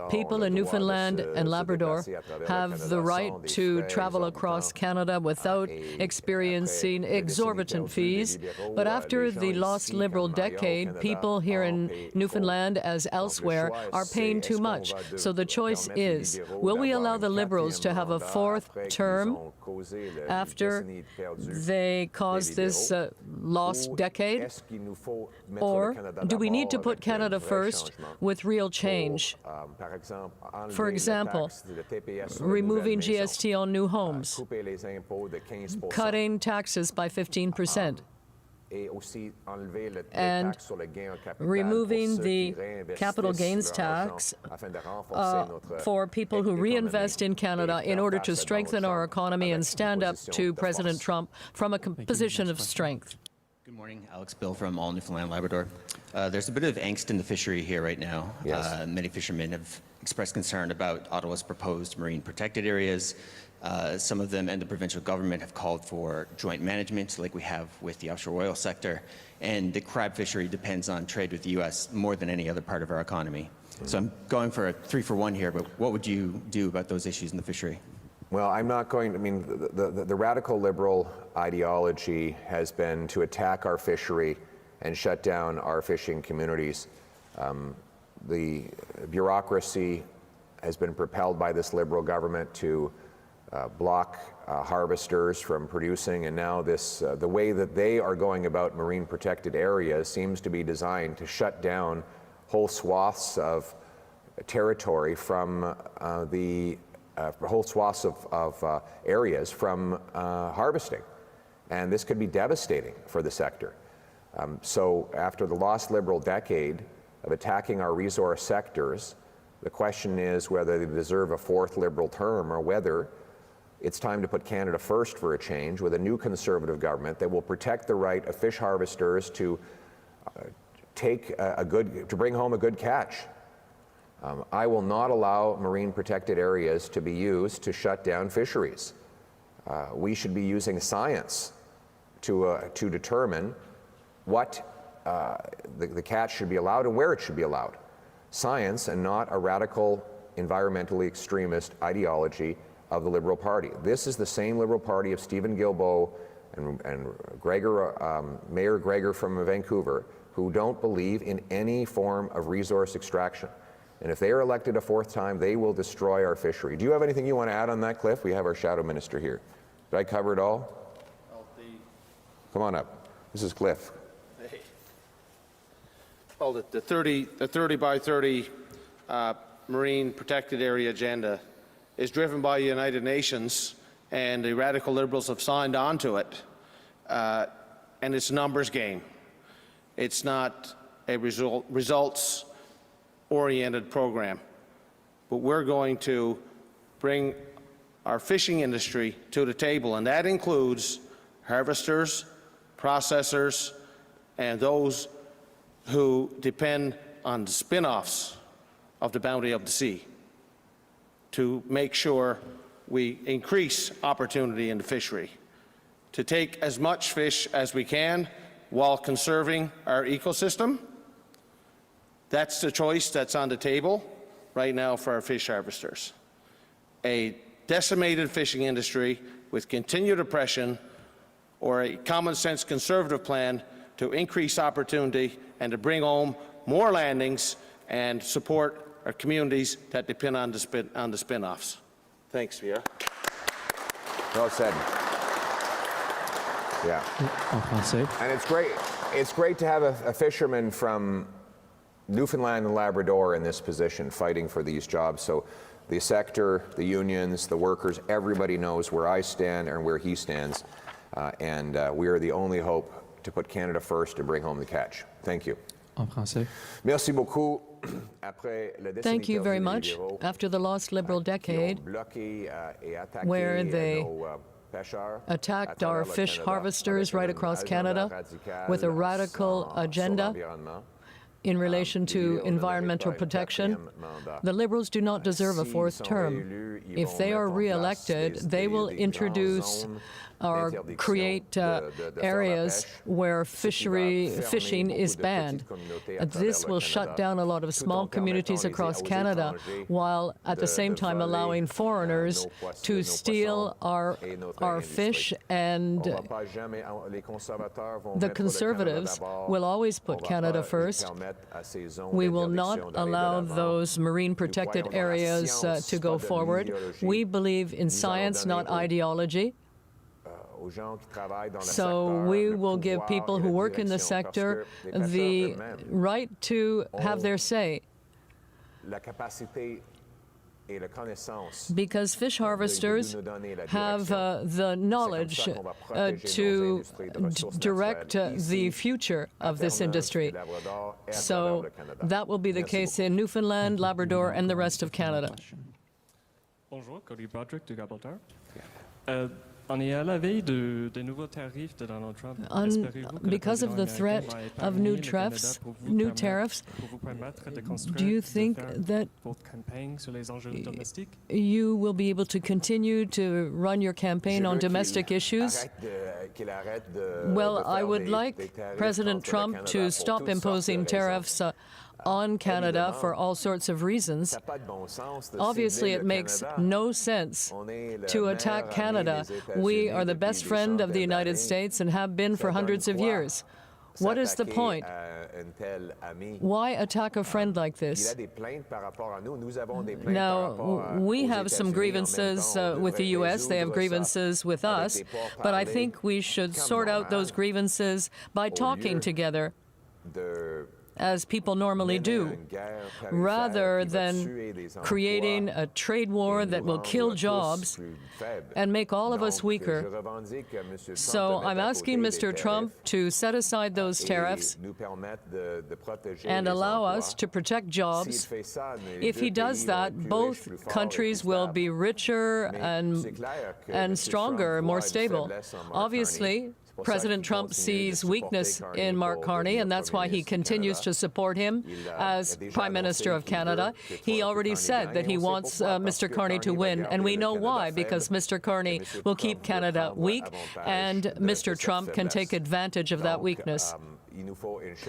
People in Newfoundland and Labrador have the right to travel across Canada without experiencing exorbitant fees. But after the lost Liberal decade, people here in Newfoundland, as elsewhere, are paying too much. So the choice is, will we allow the Liberals to have a fourth term after they caused this lost decade? Or do we need to put Canada first with real change? For example, removing GST on new homes, cutting taxes by 15%, and removing the capital gains tax for people who reinvest in Canada in order to strengthen our economy and stand up to President Trump from a position of strength. Good morning, Alex Bill from All Newfoundland Labrador. There's a bit of angst in the fishery here right now. Yes. Many fishermen have expressed concern about Ottawa's proposed marine protected areas. Some of them and the provincial government have called for joint management like we have with the offshore oil sector. And the crab fishery depends on trade with the U.S. more than any other part of our economy. So I'm going for a 3-for-1 here, but what would you do about those issues in the fishery? Well, I'm not going to, I mean, the radical liberal ideology has been to attack our fishery and shut down our fishing communities. The bureaucracy has been propelled by this liberal government to block harvesters from producing, and now this, the way that they are going about marine protected areas seems to be designed to shut down whole swaths of territory from whole swaths of areas from harvesting. And this could be devastating for the sector. So after the lost liberal decade of attacking our resource sectors, the question is whether they deserve a fourth liberal term or whether it's time to put Canada first for a change with a new Conservative government that will protect the right of fish harvesters to bring home a good catch. I will not allow marine protected areas to be used to shut down fisheries. We should be using science to determine what the catch should be allowed and where it should be allowed. Science and not a radical, environmentally extremist ideology of the Liberal Party. This is the same Liberal Party of Stephen Guilbeault and Mayor Gregor from Vancouver, who don't believe in any form of resource extraction. And if they are elected a fourth time, they will destroy our fishery. Do you have anything you want to add on that, Cliff? We have our shadow minister here. Did I cover it all? Come on up. This is Cliff. Hey. Well, the 30 by 30 marine protected area agenda is driven by the United Nations, and the radical liberals have signed on to it. And it's a numbers game. It's not a results-oriented program. But we're going to bring our fishing industry to the table, and that includes harvesters, processors, and those who depend on the spin-offs of the bounty of the sea, to make sure we increase opportunity in the fishery, to take as much fish as we can while conserving our ecosystem. That's the choice that's on the table right now for our fish harvesters. A decimated fishing industry with continued oppression, or a common sense conservative plan to increase opportunity and to bring home more landings and support our communities that depend on the spin-offs. Thanks, Pierre. Well said. Yeah. En français. And it's great to have a fisherman from Newfoundland and Labrador in this position fighting for these jobs. So the sector, the unions, the workers, everybody knows where I stand and where he stands. And we are the only hope to put Canada first and bring home the catch. Thank you. En français. Merci beaucoup. Thank you very much. After the lost Liberal decade, where they attacked our fish harvesters right across Canada with a radical agenda in relation to environmental protection, the Liberals do not deserve a fourth term. If they are re-elected, they will introduce or create areas where fishing is banned. This will shut down a lot of small communities across Canada, while at the same time allowing foreigners to steal our fish, and the Conservatives will always put Canada first. We will not allow those marine protected areas to go forward. We believe in science, not ideology. So we will give people who work in the sector the right to have their say. Because fish harvesters have the knowledge to direct the future of this industry. So that will be the case in Newfoundland, Labrador, and the rest of Canada. Bonjour, Cody Broderick de Gibraltar. Because of the threat of new tariffs, do you think that you will be able to continue to run your campaign on domestic issues? Well, I would like President Trump to stop imposing tariffs on Canada for all sorts of reasons. Obviously, it makes no sense to attack Canada. We are the best friend of the United States and have been for hundreds of years. What is the point? Why attack a friend like this? Now, we have some grievances with the U.S., they have grievances with us, but I think we should sort out those grievances by talking together, as people normally do, rather than creating a trade war that will kill jobs and make all of us weaker. So I'm asking Mr. Trump to set aside those tariffs and allow us to protect jobs. If he does that, both countries will be richer and stronger, more stable. Obviously, President Trump sees weakness in Mark Carney, and that's why he continues to support him as Prime Minister of Canada. He already said that he wants Mr. Carney to win, and we know why, because Mr. Carney will keep Canada weak, and Mr. Trump can take advantage of that weakness.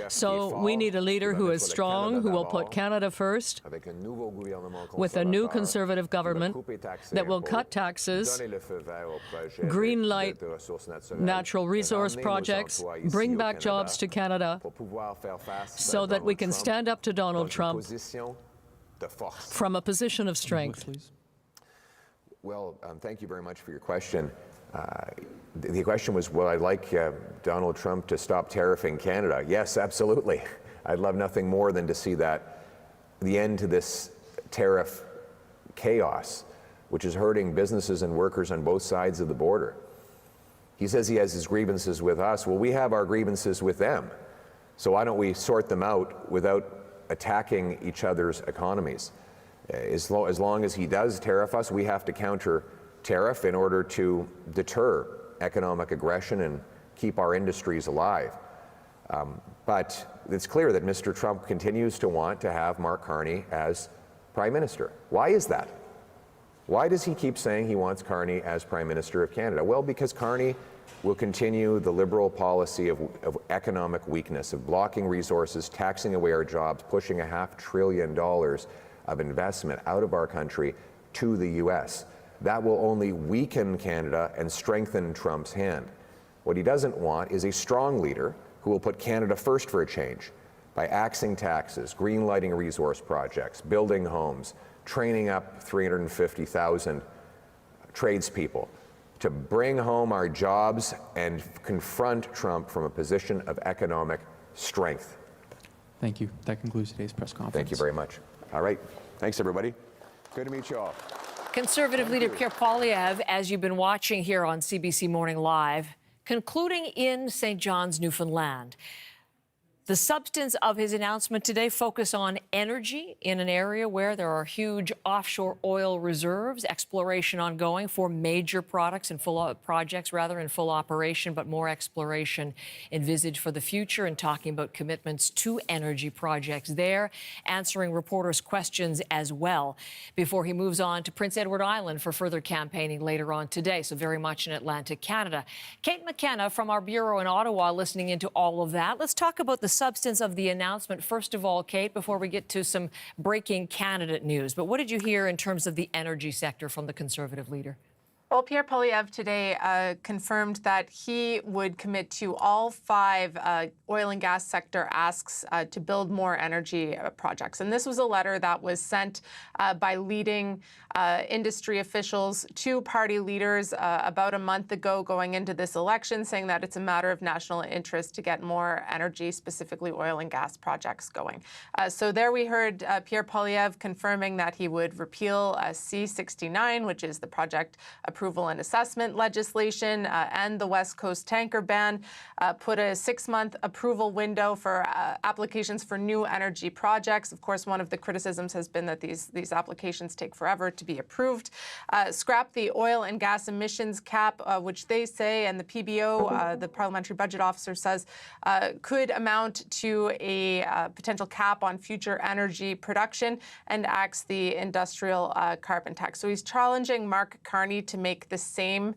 So we need a leader who is strong, who will put Canada first, with a new Conservative government that will cut taxes, greenlight natural resource projects, bring back jobs to Canada, so that we can stand up to Donald Trump from a position of strength. Well, thank you very much for your question. The question was, will I like Donald Trump to stop tariffing Canada? Yes, absolutely. I'd love nothing more than to see that, the end to this tariff chaos, which is hurting businesses and workers on both sides of the border. He says he has his grievances with us. Well, we have our grievances with them. So why don't we sort them out without attacking each other's economies? As long as he does tariff us, we have to counter tariff in order to deter economic aggression and keep our industries alive. But it's clear that Mr. Trump continues to want to have Mark Carney as Prime Minister. Why is that? Why does he keep saying he wants Carney as Prime Minister of Canada? Well, because Carney will continue the Liberal policy of economic weakness, of blocking resources, taxing away our jobs, pushing $500 billion of investment out of our country to the U.S. That will only weaken Canada and strengthen Trump's hand. What he doesn't want is a strong leader who will put Canada first for a change by axing taxes, greenlighting resource projects, building homes, training up 350,000 tradespeople to bring home our jobs and confront Trump from a position of economic strength. Thank you. That concludes today's press conference. Thank you very much. All right. Thanks, everybody. Good to meet you all. Conservative Leader Pierre Poilievre, as you've been watching here on CBC Morning Live, concluding in St. John's, Newfoundland. The substance of his announcement today focus on energy in an area where there are huge offshore oil reserves, exploration ongoing for major projects in full operation, but more exploration envisaged for the future, and talking about commitments to energy projects there, answering reporters' questions as well, before he moves on to Prince Edward Island for further campaigning later on today, so very much in Atlantic Canada. Kate McKenna from our bureau in Ottawa listening into all of that. Let's talk about the substance of the announcement. First of all, Kate, before we get to some breaking candidate news, but what did you hear in terms of the energy sector from the Conservative leader? Well, Pierre Poilievre today confirmed that he would commit to all 5 oil and gas sector asks to build more energy projects. And this was a letter that was sent by leading industry officials to party leaders about a month ago going into this election, saying that it's a matter of national interest to get more energy, specifically oil and gas projects going. So there we heard Pierre Poilievre confirming that he would repeal C-69, which is the project approval and assessment legislation, and the West Coast tanker ban, put a 6-month approval window for applications for new energy projects. Of course, one of the criticisms has been that these applications take forever to be approved. Scrap the oil and gas emissions cap, which they say, and the PBO, the Parliamentary Budget Officer, says could amount to a potential cap on future energy production, and axed the industrial carbon tax. So he's challenging Mark Carney to make the same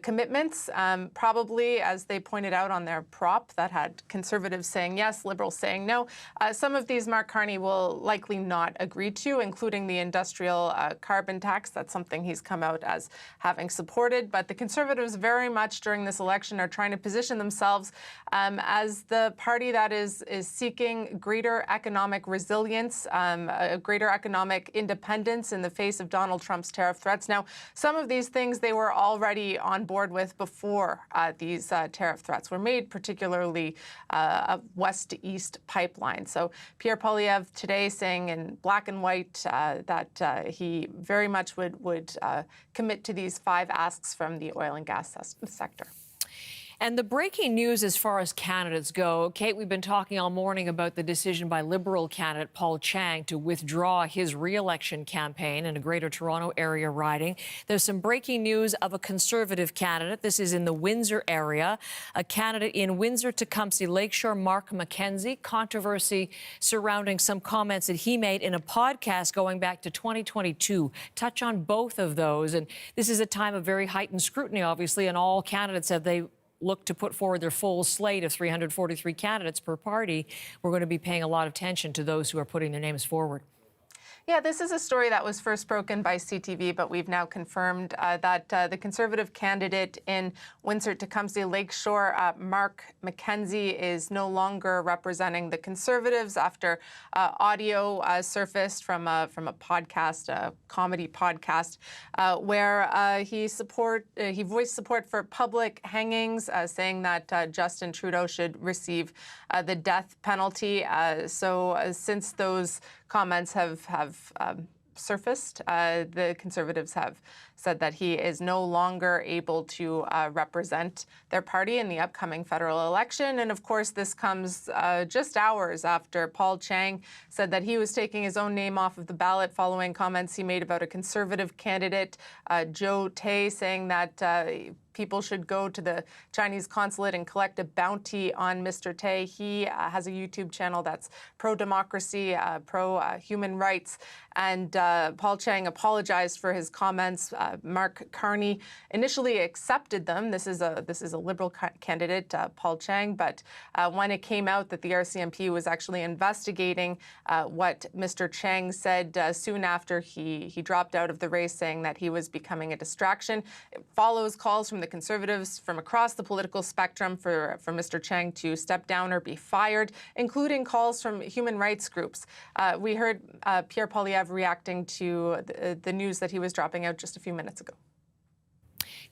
commitments, probably, as they pointed out on their prop that had Conservatives saying yes, Liberals saying no. Some of these Mark Carney will likely not agree to, including the industrial carbon tax. That's something he's come out as having supported. But the Conservatives very much during this election are trying to position themselves as the party that is seeking greater economic resilience, a greater economic independence in the face of Donald Trump's tariff threats. Now, some of these things they were already on board with before these tariff threats were made, particularly a west to east pipeline. So Pierre Poilievre today saying in black and white that he very much would commit to these 5 asks from the oil and gas sector. And the breaking news as far as candidates go, Kate, we've been talking all morning about the decision by Liberal candidate Paul Chang to withdraw his re-election campaign in a Greater Toronto Area riding. There's some breaking news of a Conservative candidate. This is in the Windsor area. A candidate in Windsor-Tecumseh Lakeshore, Mark McKenzie. Controversy surrounding some comments that he made in a podcast going back to 2022. Touch on both of those. And this is a time of very heightened scrutiny, obviously, and all candidates have they look to put forward their full slate of 343 candidates per party. We're going to be paying a lot of attention to those who are putting their names forward. Yeah, this is a story that was first broken by CTV, but we've now confirmed that the Conservative candidate in Windsor-Tecumseh Lakeshore, Mark McKenzie, is no longer representing the Conservatives after audio surfaced from a podcast, a comedy podcast, where he voiced support for public hangings, saying that Justin Trudeau should receive the death penalty. So since those comments have surfaced, the Conservatives have said that he is no longer able to represent their party in the upcoming federal election. And of course, this comes just hours after Paul Chang said that he was taking his own name off of the ballot following comments he made about a Conservative candidate, Joe Tay, saying that people should go to the Chinese consulate and collect a bounty on Mr. Tay. He has a YouTube channel that's pro-democracy, pro-human rights. And Paul Chang apologized for his comments. Mark Carney initially accepted them. This is a Liberal candidate, Paul Chang. But when it came out that the RCMP was actually investigating what Mr. Chang said soon after he dropped out of the race, saying that he was becoming a distraction, it follows calls from the Conservatives from across the political spectrum for Mr. Chang to step down or be fired, including calls from human rights groups. We heard Pierre Poilievre reacting to the news that he was dropping out just a few minutes ago.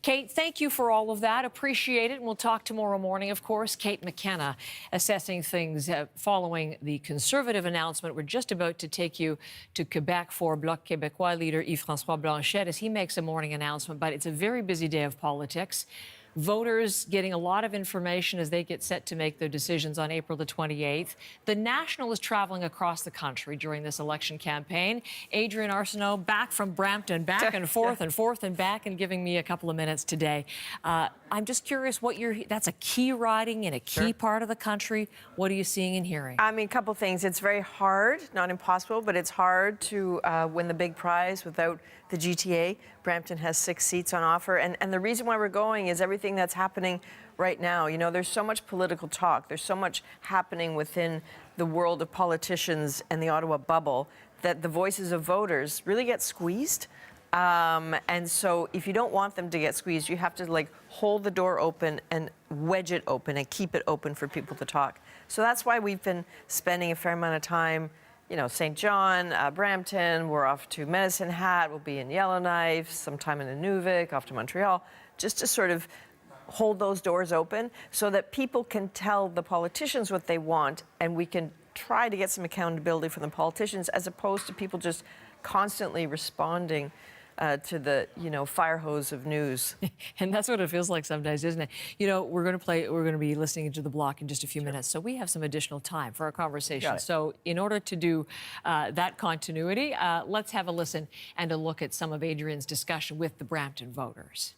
Kate, thank you for all of that. Appreciate it. And we'll talk tomorrow morning, of course. Kate McKenna assessing things following the Conservative announcement. We're just about to take you to Quebec for Bloc Québécois leader Yves-François Blanchet as he makes a morning announcement. But it's a very busy day of politics. Voters getting a lot of information as they get set to make their decisions on April the 28th. The National is traveling across the country during this election campaign. Adrienne Arsenault back from Brampton, back and forth and back, and giving me a couple of minutes today. I'm just curious that's a key riding in a key part of the country. What are you seeing and hearing? I mean, a couple things. It's very hard, not impossible, but it's hard to win the big prize without the GTA. Brampton has 6 seats on offer. And the reason why we're going is everything that's happening right now. You know, there's so much political talk. There's so much happening within the world of politicians and the Ottawa bubble that the voices of voters really get squeezed. And so if you don't want them to get squeezed, you have to hold the door open and wedge it open and keep it open for people to talk. So that's why we've been spending a fair amount of time, you know, St. John, Brampton, we're off to Medicine Hat, we'll be in Yellowknife, sometime in Inuvik, off to Montreal, just to sort of hold those doors open so that people can tell the politicians what they want, and we can try to get some accountability from the politicians as opposed to people just constantly responding to the, fire hose of news. And that's what it feels like sometimes, isn't it? We're going to be listening into the block in just a few minutes, so we have some additional time for our conversation. So in order to do that continuity, let's have a listen and a look at some of Adrian's discussion with the Brampton voters.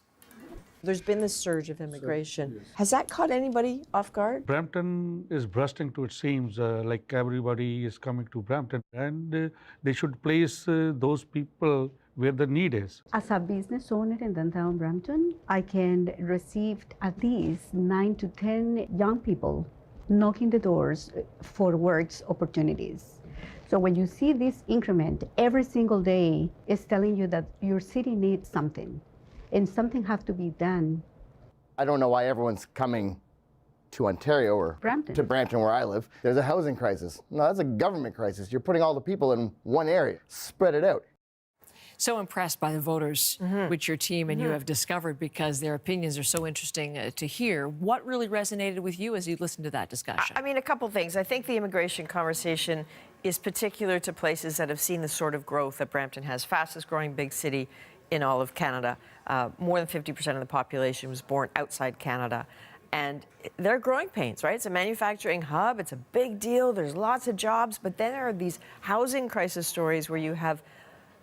There's been this surge of immigration. Has that caught anybody off guard? Brampton is bursting to its seams, like everybody is coming to Brampton, and they should place those people where the need is. As a business owner in downtown Brampton, I can receive at least 9 to 10 young people knocking the doors for work opportunities. So when you see this increment every single day, it's telling you that your city needs something. And something has to be done. I don't know why everyone's coming to Ontario or Brampton. to Brampton where I live. There's a housing crisis. No, that's a government crisis. You're putting all the people in one area. Spread it out. So impressed by the voters, which your team and you have discovered, because their opinions are so interesting to hear. What really resonated with you as you listened to that discussion? I mean, a couple things. I think the immigration conversation is particular to places that have seen the sort of growth that Brampton has. Fastest growing big city in all of Canada. More than 50% of the population was born outside Canada. And they're growing pains, right? It's a manufacturing hub. It's a big deal. There's lots of jobs. But then there are these housing crisis stories where you have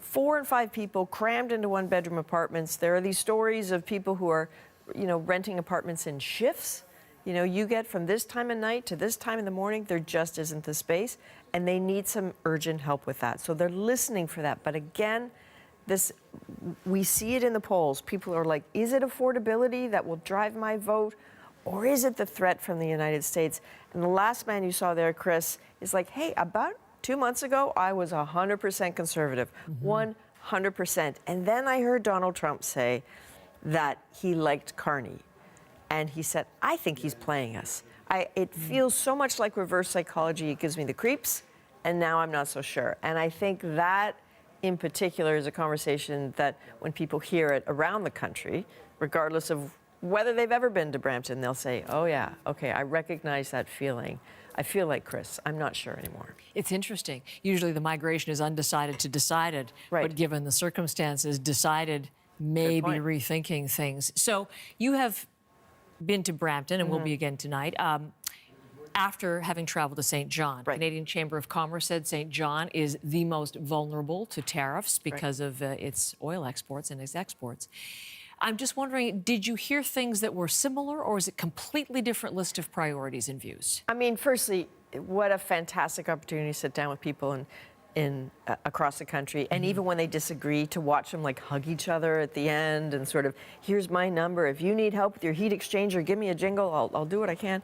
4 and 5 people crammed into one-bedroom apartments. There are these stories of people who are, renting apartments in shifts. You get from this time of night to this time in the morning, there just isn't the space. And they need some urgent help with that. So they're listening for that. But again, we see it in the polls. People are like, is it affordability that will drive my vote? Or is it the threat from the United States? And the last man you saw there, Chris, is like, hey, about 2 months ago, I was 100% conservative, 100%. And then I heard Donald Trump say that he liked Carney. And he said, I think he's playing us. It feels so much like reverse psychology. It gives me the creeps. And now I'm not so sure. And I think that in particular is a conversation that when people hear it around the country, regardless of whether they've ever been to Brampton, they'll say, oh yeah, okay, I recognize that feeling. I feel like Chris. I'm not sure anymore. It's interesting. Usually the migration is undecided to decided, but given the circumstances, decided, maybe rethinking things. So you have been to Brampton and will be again tonight. After having traveled to St. John, Canadian Chamber of Commerce said St. John is the most vulnerable to tariffs because of its oil exports and its exports. I'm just wondering, did you hear things that were similar, or is it a completely different list of priorities and views? I mean, firstly, what a fantastic opportunity to sit down with people across the country, and even when they disagree, to watch them like hug each other at the end and sort of, here's my number. If you need help with your heat exchanger, give me a jingle. I'll do what I can.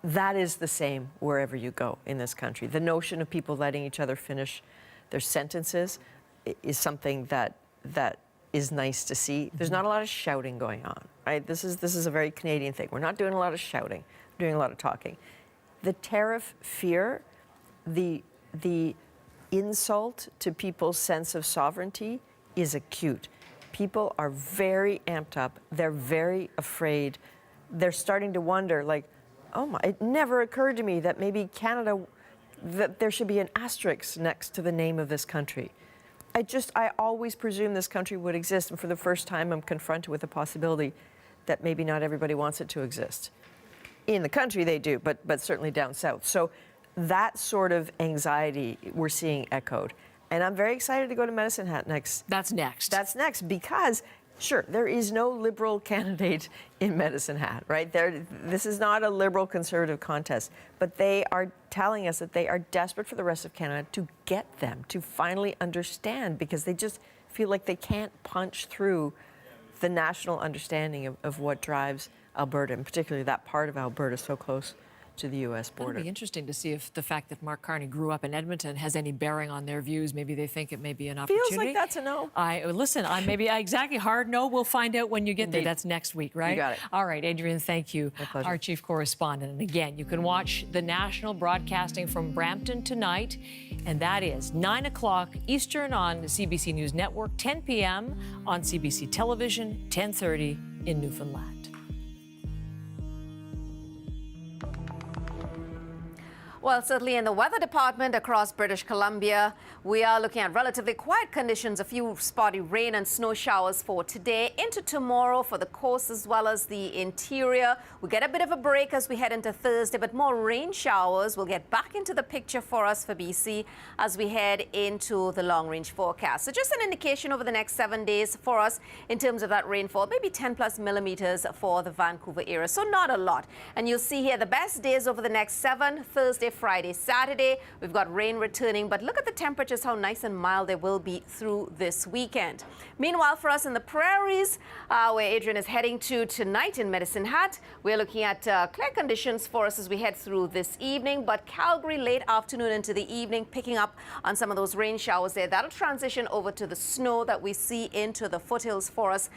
That is the same wherever you go in this country. The notion of people letting each other finish their sentences is something that is nice to see. There's not a lot of shouting going on, right? This is a very Canadian thing. We're not doing a lot of shouting, we're doing a lot of talking. The tariff fear, the insult to people's sense of sovereignty is acute. People are very amped up. They're very afraid. They're starting to wonder, like, oh my, it never occurred to me that maybe Canada, that there should be an asterisk next to the name of this country. I always presumed this country would exist, and for the first time I'm confronted with the possibility that maybe not everybody wants it to exist. In the country they do, but certainly down south. So that sort of anxiety we're seeing echoed. And I'm very excited to go to Medicine Hat next. That's next. That's next, because sure, there is no liberal candidate in Medicine Hat, right? This is not a liberal-conservative contest, but they are telling us that they are desperate for the rest of Canada to get them, to finally understand, because they just feel like they can't punch through the national understanding of what drives Alberta, and particularly that part of Alberta so close to the U.S. border. It'll be interesting to see if the fact that Mark Carney grew up in Edmonton has any bearing on their views. Maybe they think it may be an opportunity. Feels like that's a no. Exactly, hard no. We'll find out when you get there. That's next week, right? You got it. All right, Adrian, thank you. My pleasure. Our chief correspondent. And again, you can watch the national broadcasting from Brampton tonight, and that is 9 o'clock Eastern on the CBC News Network, 10 p.m. on CBC Television, 10:30 in Newfoundland. Well, certainly in the weather department across British Columbia, we are looking at relatively quiet conditions, a few spotty rain and snow showers for today, into tomorrow for the coast as well as the interior. We get a bit of a break as we head into Thursday, but more rain showers will get back into the picture for us for BC as we head into the long-range forecast. So just an indication over the next 7 days for us in terms of that rainfall, maybe 10 plus millimeters for the Vancouver area. So not a lot. And you'll see here the best days over the next 7, Thursday, Friday, Saturday. We've got rain returning, but look at the temperatures, how nice and mild they will be through this weekend. Meanwhile, for us in the prairies, where Adrian is heading to tonight in Medicine Hat, we're looking at clear conditions for us as we head through this evening, but Calgary late afternoon into the evening, picking up on some of those rain showers there. That'll transition over to the snow that we see into the foothills for us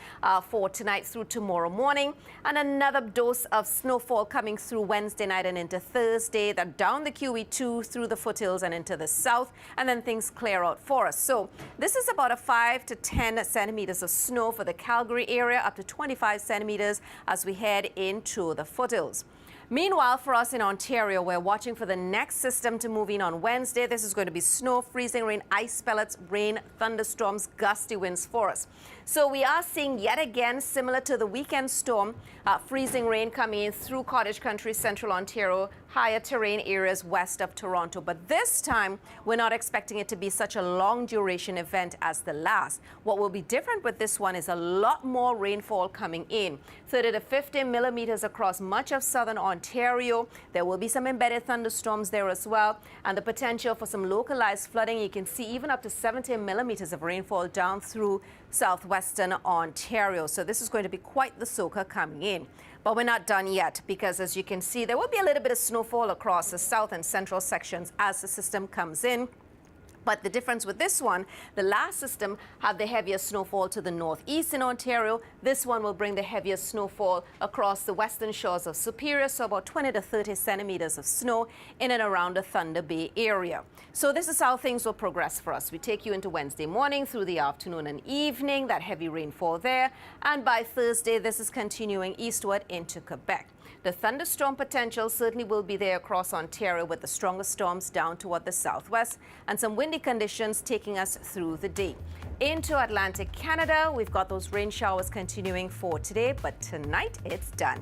for tonight through tomorrow morning, and another dose of snowfall coming through Wednesday night and into Thursday, that down the QE2 through the foothills and into the south, and then things clear out for us. So this is about a 5 to 10 centimeters of snow for the Calgary area, up to 25 centimeters as we head into the foothills. Meanwhile, for us in Ontario, we're watching for the next system to move in on Wednesday. This is going to be snow, freezing rain, ice pellets, rain, thunderstorms, gusty winds for us. So we are seeing yet again, similar to the weekend storm, freezing rain coming in through cottage country, central Ontario, higher terrain areas west of Toronto. But this time, we're not expecting it to be such a long duration event as the last. What will be different with this one is a lot more rainfall coming in. 30 to 50 millimeters across much of southern Ontario. There will be some embedded thunderstorms there as well, and the potential for some localized flooding. You can see even up to 70 millimeters of rainfall down through southwestern Ontario. So this is going to be quite the soaker coming in. But we're not done yet, because as you can see, there will be a little bit of snowfall across the south and central sections as the system comes in. But the difference with this one, the last system had the heaviest snowfall to the northeast in Ontario. This one will bring the heaviest snowfall across the western shores of Superior, so about 20 to 30 centimeters of snow in and around the Thunder Bay area. So this is how things will progress for us. We take you into Wednesday morning through the afternoon and evening, that heavy rainfall there. And by Thursday, this is continuing eastward into Quebec. The thunderstorm potential certainly will be there across Ontario, with the strongest storms down toward the southwest and some windy conditions taking us through the day. Into Atlantic Canada, we've got those rain showers continuing for today, but tonight it's done.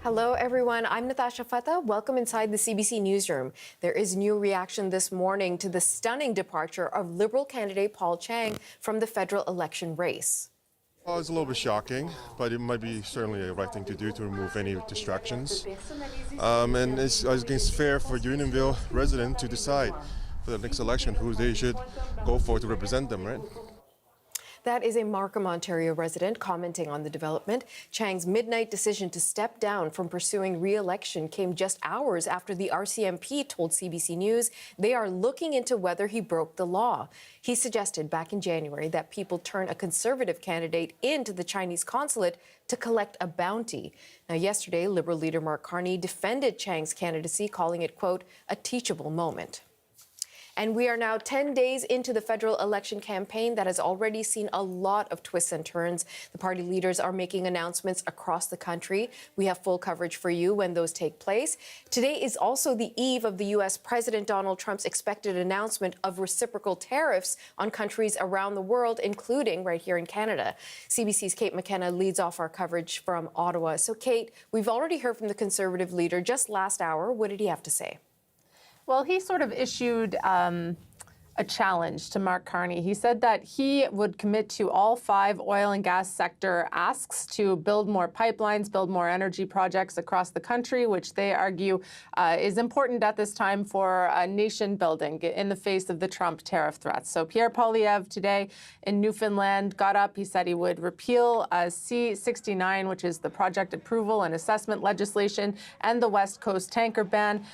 Hello, everyone. I'm Natasha Fatah. Welcome inside the CBC newsroom. There is new reaction this morning to the stunning departure of Liberal candidate Paul Chang from the federal election race. Well, it's a little bit shocking, but it might be certainly a right thing to do to remove any distractions. And it's fair for Unionville residents to decide for the next election who they should go for to represent them, right? That is a Markham, Ontario resident commenting on the development. Chang's midnight decision to step down from pursuing re-election came just hours after the RCMP told CBC News they are looking into whether he broke the law. He suggested back in January that people turn a Conservative candidate into the Chinese consulate to collect a bounty. Now, yesterday, Liberal leader Mark Carney defended Chang's candidacy, calling it, quote, a teachable moment. And we are now 10 days into the federal election campaign that has already seen a lot of twists and turns. The party leaders are making announcements across the country. We have full coverage for you when those take place. Today is also the eve of the U.S. President Donald Trump's expected announcement of reciprocal tariffs on countries around the world, including right here in Canada. CBC's Kate McKenna leads off our coverage from Ottawa. So, Kate, we've already heard from the Conservative leader just last hour. What did he have to say? Well, he sort of issued a challenge to Mark Carney. He said that he would commit to all 5 oil and gas sector asks to build more pipelines, build more energy projects across the country, which they argue is important at this time for nation building in the face of the Trump tariff threats. So Pierre Poilievre today in Newfoundland got up. He said he would repeal C-69, which is the project approval and assessment legislation, and the West Coast tanker ban,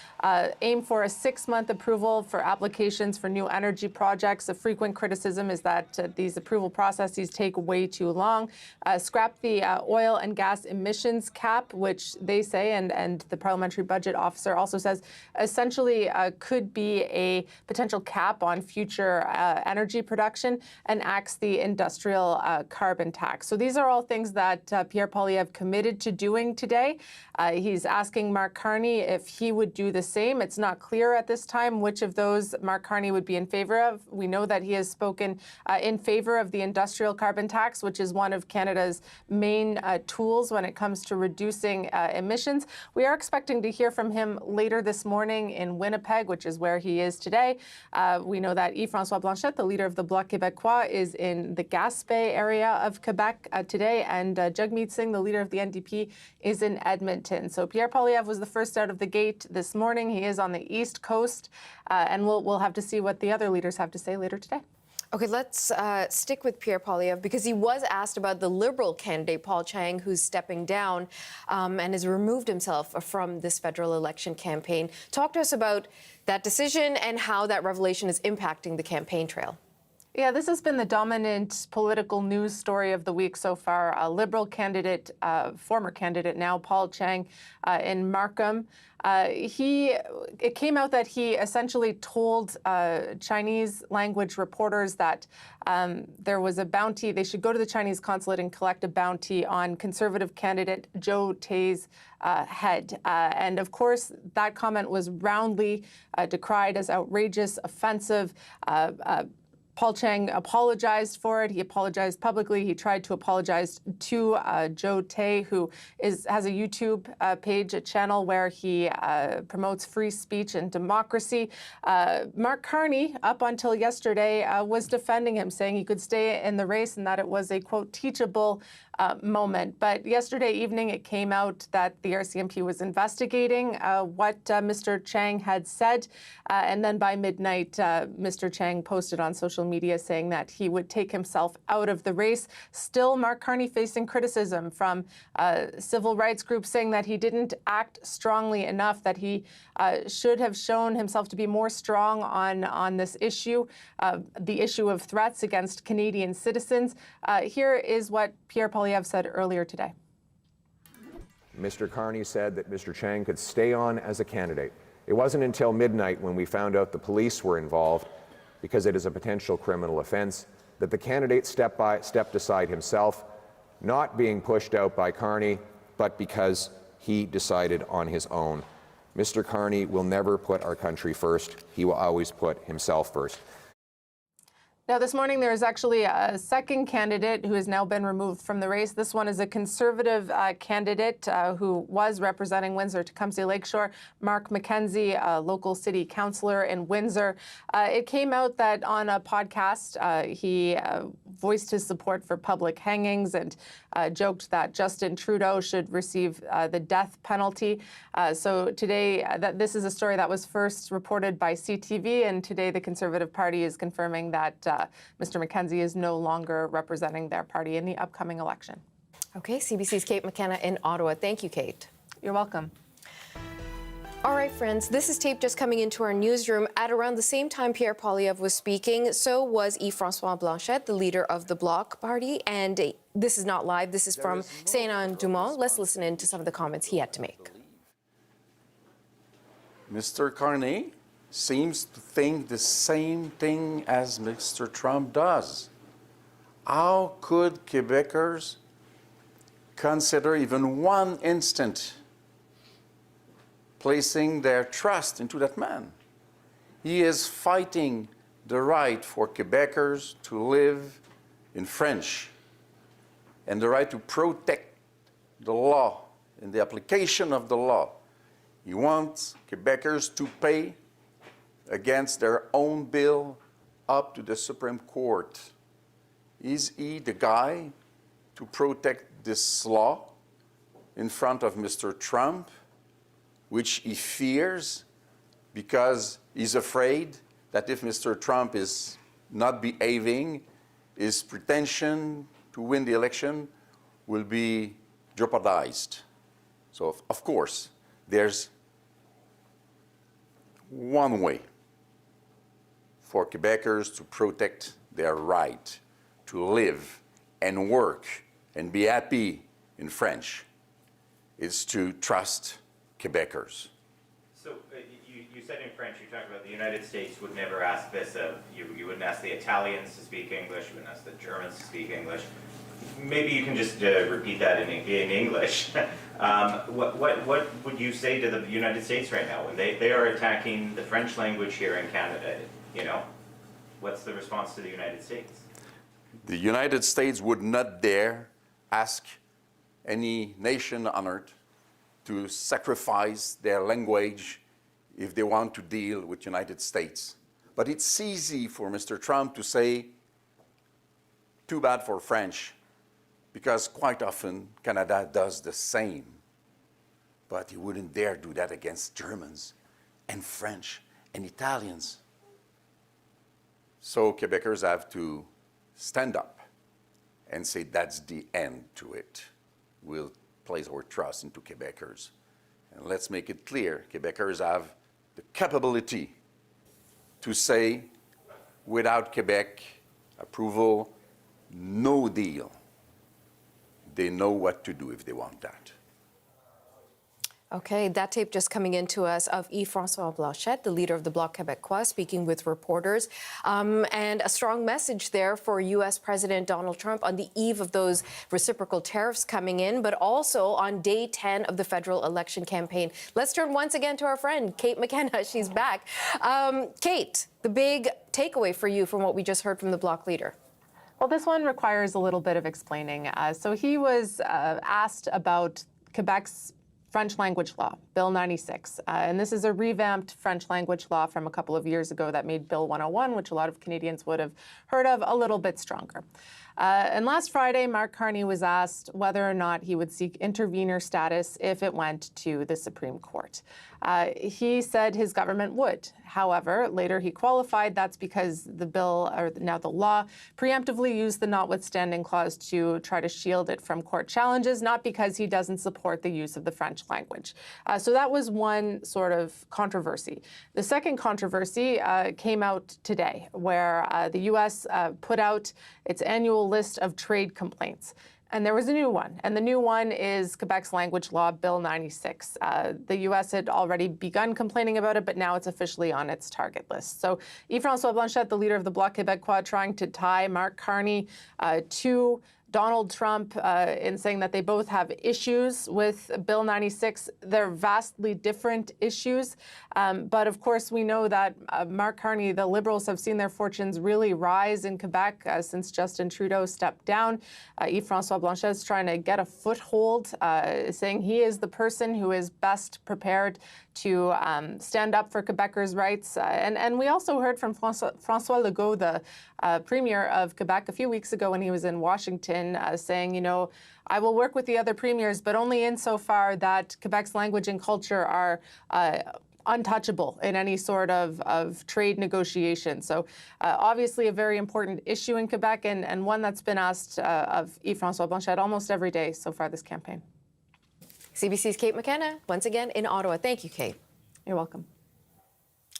aim for a 6-month approval for applications for new energy projects. A frequent criticism is that these approval processes take way too long. Scrap the oil and gas emissions cap, which they say, and the parliamentary budget officer also says, essentially could be a potential cap on future energy production, and axe the industrial carbon tax. So these are all things that Pierre Poilievre committed to doing today. He's asking Mark Carney if he would do the same. It's not clear at this time which of those Mark Carney would be in favor of. We know that he has spoken in favor of the industrial carbon tax, which is one of Canada's main tools when it comes to reducing emissions. We are expecting to hear from him later this morning in Winnipeg, which is where he is today. We know that Yves-François Blanchet, the leader of the Bloc Québécois, is in the Gaspé area of Quebec today, and Jagmeet Singh, the leader of the NDP, is in Edmonton. So Pierre Poilievre was the first out of the gate this morning. He is on the East Coast, and we'll have to see what the other leaders have to say later today. Okay, let's stick with Pierre Poilievre, because he was asked about the Liberal candidate, Paul Chang, who's stepping down and has removed himself from this federal election campaign. Talk to us about that decision and how that revelation is impacting the campaign trail. Yeah, this has been the dominant political news story of the week so far. A Liberal candidate, former candidate now, Paul Chang, in Markham. It came out that he essentially told Chinese language reporters that there was a bounty. They should go to the Chinese consulate and collect a bounty on Conservative candidate Joe Tay's head. And of course, that comment was roundly decried as outrageous, offensive. Paul Chang apologized for it. He apologized publicly. He tried to apologize to Joe Tay, who has a YouTube page, a channel where he promotes free speech and democracy. Mark Carney, up until yesterday, was defending him, saying he could stay in the race and that it was a, quote, teachable moment. But yesterday evening, it came out that the RCMP was investigating what Mr. Chang had said. And then by midnight, Mr. Chang posted on social media saying that he would take himself out of the race. Still, Mark Carney facing criticism from civil rights groups saying that he didn't act strongly enough, that he should have shown himself to be more strong on this issue, the issue of threats against Canadian citizens. Here is what Pierre Poilievre said earlier today. Mr. Carney said that Mr. Chang could stay on as a candidate. It wasn't until midnight, when we found out the police were involved, because it is a potential criminal offense, that the candidate stepped aside himself, not being pushed out by Carney, but because he decided on his own. Mr. Carney will never put our country first. He will always put himself first. Now, this morning, there is actually a second candidate who has now been removed from the race. This one is a Conservative candidate who was representing Windsor-Tecumseh Lakeshore, Mark McKenzie, a local city councillor in Windsor. It came out that on a podcast, he voiced his support for public hangings and joked that Justin Trudeau should receive the death penalty. So today, this is a story that was first reported by CTV, and today the Conservative Party is confirming that Mr. McKenzie is no longer representing their party in the upcoming election. Okay, CBC's Kate McKenna in Ottawa. Thank you, Kate. You're welcome. All right, friends, this is tape just coming into our newsroom. At around the same time Pierre Poilievre was speaking, so was Yves-François Blanchet, the leader of the Bloc Party. And this is not live. This is from Saint-Anne-du-Mont. Let's listen in to some of the comments he had to make. Mr. Carney seems to think the same thing as Mr. Trump does. How could Quebecers consider even one instant placing their trust into that man? He is fighting the right for Quebecers to live in French and the right to protect the law and the application of the law. He wants Quebecers to pay against their own bill up to the Supreme Court. Is he the guy to protect this law in front of Mr. Trump, which he fears because he's afraid that if Mr. Trump is not behaving, his pretension to win the election will be jeopardized? So, of course, there's one way for Quebecers to protect their right to live and work and be happy in French is to trust Quebecers. So you said in French, you talked about the United States would never ask this of, you wouldn't ask the Italians to speak English, you wouldn't ask the Germans to speak English. Maybe you can just repeat that in English. What would you say to the United States right now when they are attacking the French language here in Canada? You know, what's the response to the United States? The United States would not dare ask any nation on earth to sacrifice their language if they want to deal with United States. But it's easy for Mr. Trump to say, too bad for French, because quite often Canada does the same. But he wouldn't dare do that against Germans and French and Italians. So Quebecers have to stand up and say that's the end to it. We'll place our trust into Quebecers. And let's make it clear, Quebecers have the capability to say, without Quebec approval, no deal. They know what to do if they want that. Okay, that tape just coming into us of Yves-François Blanchet, the leader of the Bloc Québécois, speaking with reporters. And a strong message there for U.S. President Donald Trump on the eve of those reciprocal tariffs coming in, but also on day 10 of the federal election campaign. Let's turn once again to our friend, Kate McKenna. She's back. Kate, the big takeaway for you from what we just heard from the Bloc leader. Well, this one requires a little bit of explaining. So he was asked about Quebec's French language law, Bill 96. And this is a revamped French language law from a couple of years ago that made Bill 101, which a lot of Canadians would have heard of, a little bit stronger. And last Friday, Mark Carney was asked whether or not he would seek intervener status if it went to the Supreme Court. He said his government would. However, later he qualified that's because the bill, or now the law, preemptively used the notwithstanding clause to try to shield it from court challenges, not because he doesn't support the use of the French language. So that was one sort of controversy. The second controversy came out today, where the U.S. put out its annual list of trade complaints. And there was a new one. And the new one is Quebec's language law, Bill 96. The U.S. had already begun complaining about it, but now it's officially on its target list. So Yves-François Blanchet, the leader of the Bloc Québécois, trying to tie Mark Carney to Donald Trump in saying that they both have issues with Bill 96. They're vastly different issues. But of course, we know that Mark Carney, the Liberals, have seen their fortunes really rise in Quebec since Justin Trudeau stepped down. Yves-François Blanchet is trying to get a foothold, saying he is the person who is best prepared to stand up for Quebecers' rights. And we also heard from François Legault, the Premier of Quebec, a few weeks ago when he was in Washington, saying, you know, I will work with the other premiers, but only insofar that Quebec's language and culture are untouchable in any sort of trade negotiation. So obviously a very important issue in Quebec and one that's been asked of Yves-François Blanchet almost every day so far this campaign. CBC's Kate McKenna, once again in Ottawa. Thank you, Kate. You're welcome.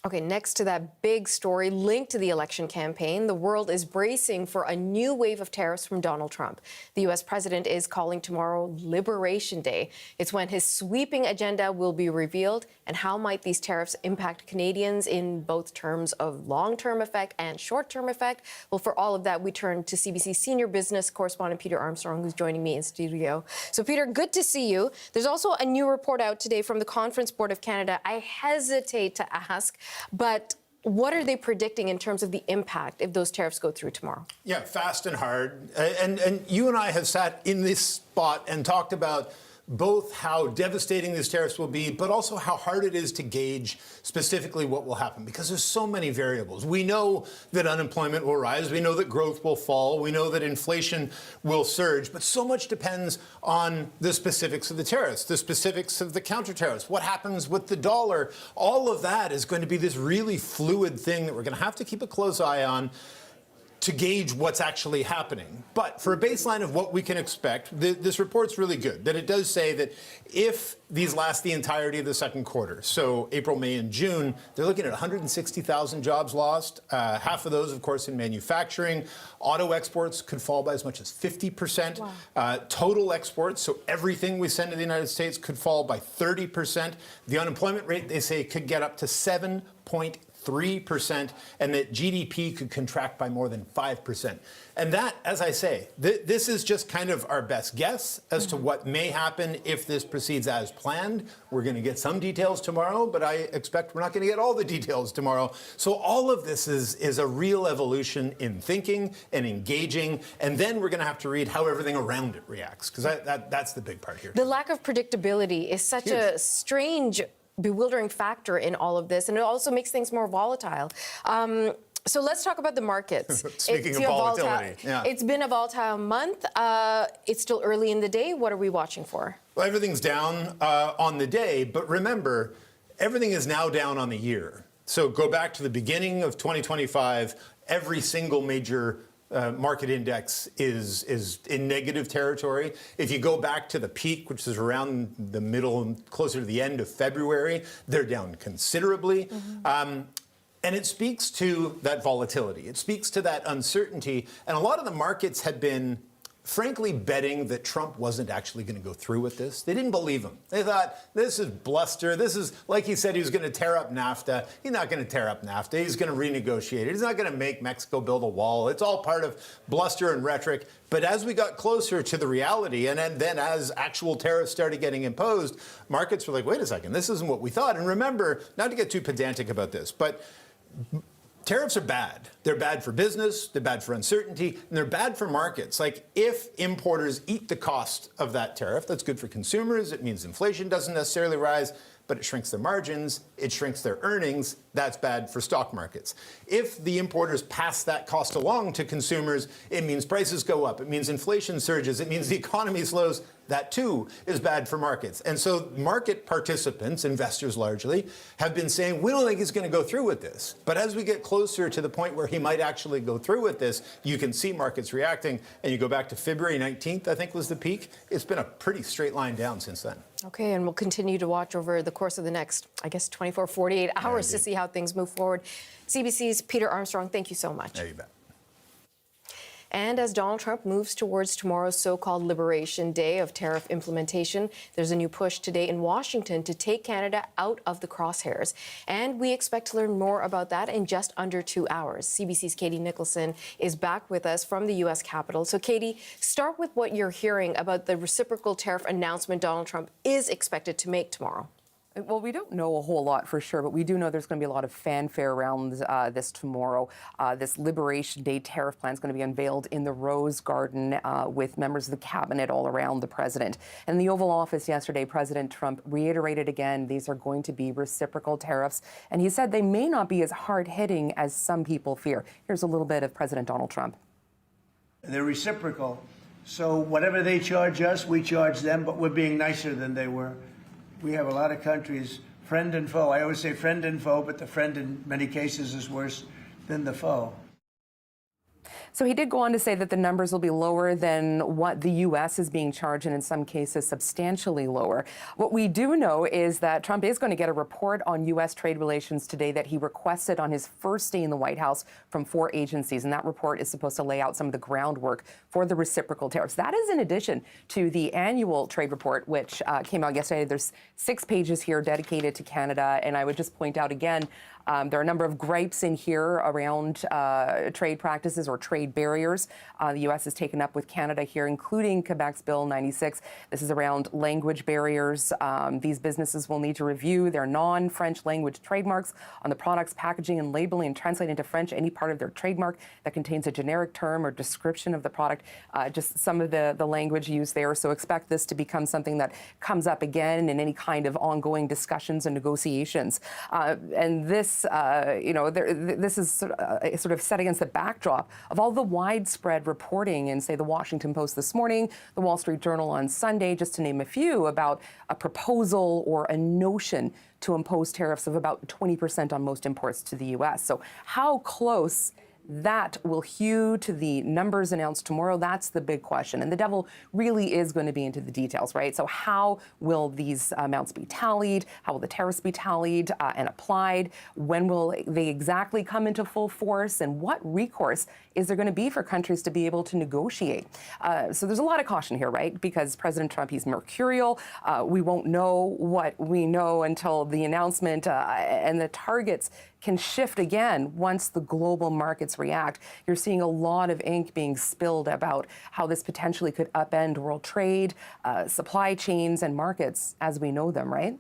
Okay, next to that big story linked to the election campaign, the world is bracing for a new wave of tariffs from Donald Trump. The U.S. president is calling tomorrow Liberation Day. It's when his sweeping agenda will be revealed. And how might these tariffs impact Canadians in both terms of long-term effect and short-term effect? Well, for all of that, we turn to CBC senior business correspondent Peter Armstrong, who's joining me in studio. So, Peter, good to see you. There's also a new report out today from the Conference Board of Canada. I hesitate to ask, but what are they predicting in terms of the impact if those tariffs go through tomorrow? Yeah, fast and hard. And you and I have sat in this spot and talked about both how devastating these tariffs will be, but also how hard it is to gauge specifically what will happen, because there's so many variables. We know that unemployment will rise. We know that growth will fall. We know that inflation will surge. But so much depends on the specifics of the tariffs, the specifics of the counter tariffs, what happens with the dollar. All of that is going to be this really fluid thing that we're going to have to keep a close eye on to gauge what's actually happening. But for a baseline of what we can expect, this report's really good, that it does say that if these last the entirety of the second quarter, so April, May, and June, they're looking at 160,000 jobs lost, half of those, of course, in manufacturing. Auto exports could fall by as much as 50%. Wow. Total exports, so everything we send to the United States, could fall by 30%. The unemployment rate, they say, could get up to 7.3%, and that GDP could contract by more than 5%. And that, as I say, this is just kind of our best guess as to what may happen if this proceeds as planned. We're going to get some details tomorrow, but I expect we're not going to get all the details tomorrow. So all of this is a real evolution in thinking and engaging, and then we're going to have to read how everything around it reacts, because that's the big part here. The lack of predictability is such a strange, bewildering factor in all of this, and it also makes things more volatile. So let's talk about the markets. Speaking of volatility, it's been a volatile month. It's still early in the day. What are we watching for? Well, everything's down on the day, but remember, everything is now down on the year. So go back to the beginning of 2025, every single major market index is in negative territory. If you go back to the peak, which is around the middle and closer to the end of February, they're down considerably. And it speaks to that volatility. It speaks to that uncertainty. And a lot of the markets had been, frankly, betting that Trump wasn't actually going to go through with this. They didn't believe him. They thought, this is bluster. This is, like he said, he was going to tear up NAFTA. He's not going to tear up NAFTA. He's going to renegotiate it. He's not going to make Mexico build a wall. It's all part of bluster and rhetoric. But as we got closer to the reality, and then as actual tariffs started getting imposed, markets were like, wait a second, this isn't what we thought. And remember, not to get too pedantic about this, but tariffs are bad. They're bad for business, they're bad for uncertainty, and they're bad for markets. Like, if importers eat the cost of that tariff, that's good for consumers. It means inflation doesn't necessarily rise, but it shrinks their margins, it shrinks their earnings. That's bad for stock markets. If the importers pass that cost along to consumers, it means prices go up, it means inflation surges, it means the economy slows. That too is bad for markets. And so market participants, investors largely, have been saying, we don't think he's going to go through with this. But as we get closer to the point where he might actually go through with this, you can see markets reacting. And you go back to February 19th, I think was the peak. It's been a pretty straight line down since then. Okay, and we'll continue to watch over the course of the next, 24, 48 hours to see how things move forward. CBC's Peter Armstrong, thank you so much. Yeah, you bet. And as Donald Trump moves towards tomorrow's so-called Liberation Day of tariff implementation, there's a new push today in Washington to take Canada out of the crosshairs. And we expect to learn more about that in just under 2 hours. CBC's Katie Nicholson is back with us from the U.S. Capitol. So, Katie, start with what you're hearing about the reciprocal tariff announcement Donald Trump is expected to make tomorrow. Well, we don't know a whole lot for sure, but we do know there's going to be a lot of fanfare around this tomorrow. This Liberation Day tariff plan is going to be unveiled in the Rose Garden with members of the cabinet all around the president. In the Oval Office yesterday, President Trump reiterated again these are going to be reciprocal tariffs, and he said they may not be as hard-hitting as some people fear. Here's a little bit of President Donald Trump. They're reciprocal, so whatever they charge us, we charge them, but we're being nicer than they were. We have a lot of countries, friend and foe. I always say friend and foe, but the friend in many cases is worse than the foe. So he did go on to say that the numbers will be lower than what the U.S. is being charged, and in some cases substantially lower. What we do know is that Trump is going to get a report on U.S. trade relations today that he requested on his first day in the White House from 4 agencies, and that report is supposed to lay out some of the groundwork for the reciprocal tariffs. That is in addition to the annual trade report, which came out yesterday. There's 6 pages here dedicated to Canada, and I would just point out again, there are a number of gripes in here around trade practices or trade barriers the U.S. has taken up with Canada here, including Quebec's Bill 96. This is around language barriers. These businesses will need to review their non-French language trademarks on the products, packaging, and labeling, and translate into French any part of their trademark that contains a generic term or description of the product. Just some of the language used there. So expect this to become something that comes up again in any kind of ongoing discussions and negotiations. And this this is sort of set against the backdrop of all the widespread reporting in, say, the Washington Post this morning, the Wall Street Journal on Sunday, just to name a few, about a proposal or a notion to impose tariffs of about 20% on most imports to the U.S. So how close that will hew to the numbers announced tomorrow, that's the big question. And the devil really is going to be into the details, right? So how will these amounts be tallied? How will the tariffs be tallied and applied? When will they exactly come into full force? And what recourse is there going to be for countries to be able to negotiate? So there's a lot of caution here, right? Because President Trump, he's mercurial. We won't know what we know until the announcement, and the targets can shift again once the global markets react. You're seeing a lot of ink being spilled about how this potentially could upend world trade, supply chains, and markets as we know them, right?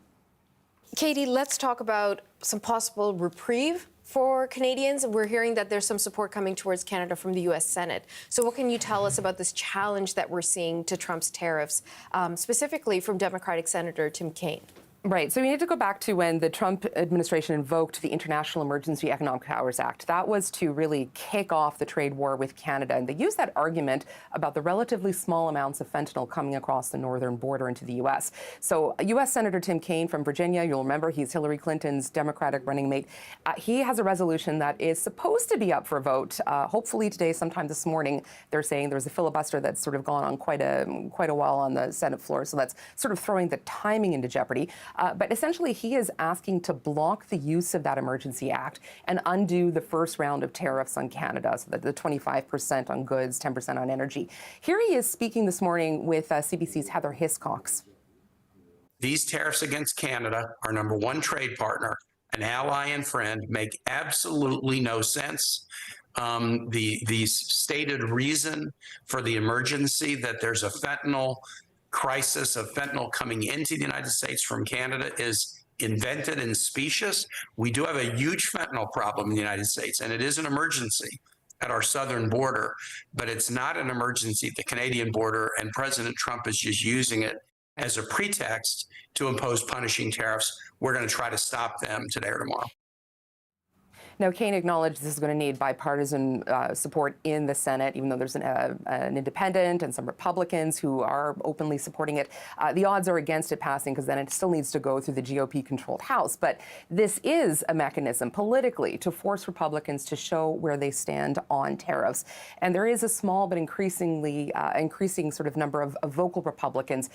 Katie, let's talk about some possible reprieve for Canadians. We're hearing that there's some support coming towards Canada from the U.S. Senate. So what can you tell us about this challenge that we're seeing to Trump's tariffs, specifically from Democratic Senator Tim Kaine? Right. So we need to go back to when the Trump administration invoked the International Emergency Economic Powers Act. That was to really kick off the trade war with Canada. And they used that argument about the relatively small amounts of fentanyl coming across the northern border into the U.S. So U.S. Senator Tim Kaine from Virginia, you'll remember he's Hillary Clinton's Democratic running mate. He has a resolution that is supposed to be up for vote, hopefully today, sometime this morning. They're saying there's a filibuster that's sort of gone on quite a while on the Senate floor. So that's sort of throwing the timing into jeopardy. But essentially, he is asking to block the use of that Emergency Act and undo the first round of tariffs on Canada, so that the 25% on goods, 10% on energy. Here he is speaking this morning with CBC's Heather Hiscox. These tariffs against Canada, our number one trade partner, an ally and friend, make absolutely no sense. The stated reason for the emergency, that there's a fentanyl crisis of fentanyl coming into the United States from Canada, is invented and specious. We do have a huge fentanyl problem in the United States, and it is an emergency at our southern border, but it's not an emergency at the Canadian border, and President Trump is just using it as a pretext to impose punishing tariffs. We're going to try to stop them today or tomorrow. Now, Kaine acknowledged this is going to need bipartisan support in the Senate, even though there's an independent and some Republicans who are openly supporting it. The odds are against it passing because then it still needs to go through the GOP-controlled House. But this is a mechanism politically to force Republicans to show where they stand on tariffs. And there is a small but increasing sort of number of vocal Republicans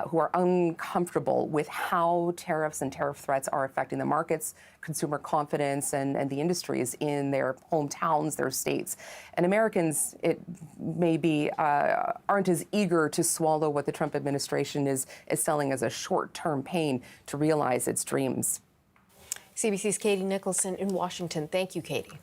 who are uncomfortable with how tariffs and tariff threats are affecting the markets, consumer confidence, and the industry. industries in their hometowns, their states. And Americans, it maybe aren't as eager to swallow what the Trump administration is selling as a short-term pain to realize its dreams. CBC's Katie Nicholson in Washington. Thank you, Katie.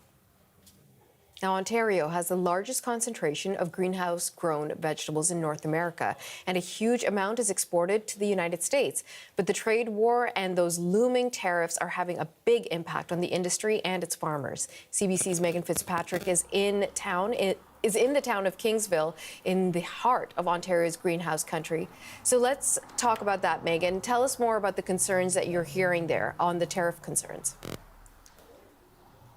Now, Ontario has the largest concentration of greenhouse-grown vegetables in North America, and a huge amount is exported to the United States. But the trade war and those looming tariffs are having a big impact on the industry and its farmers. CBC's Megan Fitzpatrick is in the town of Kingsville, in the heart of Ontario's greenhouse country. So let's talk about that, Megan. Tell us more about the concerns that you're hearing there on the tariff concerns.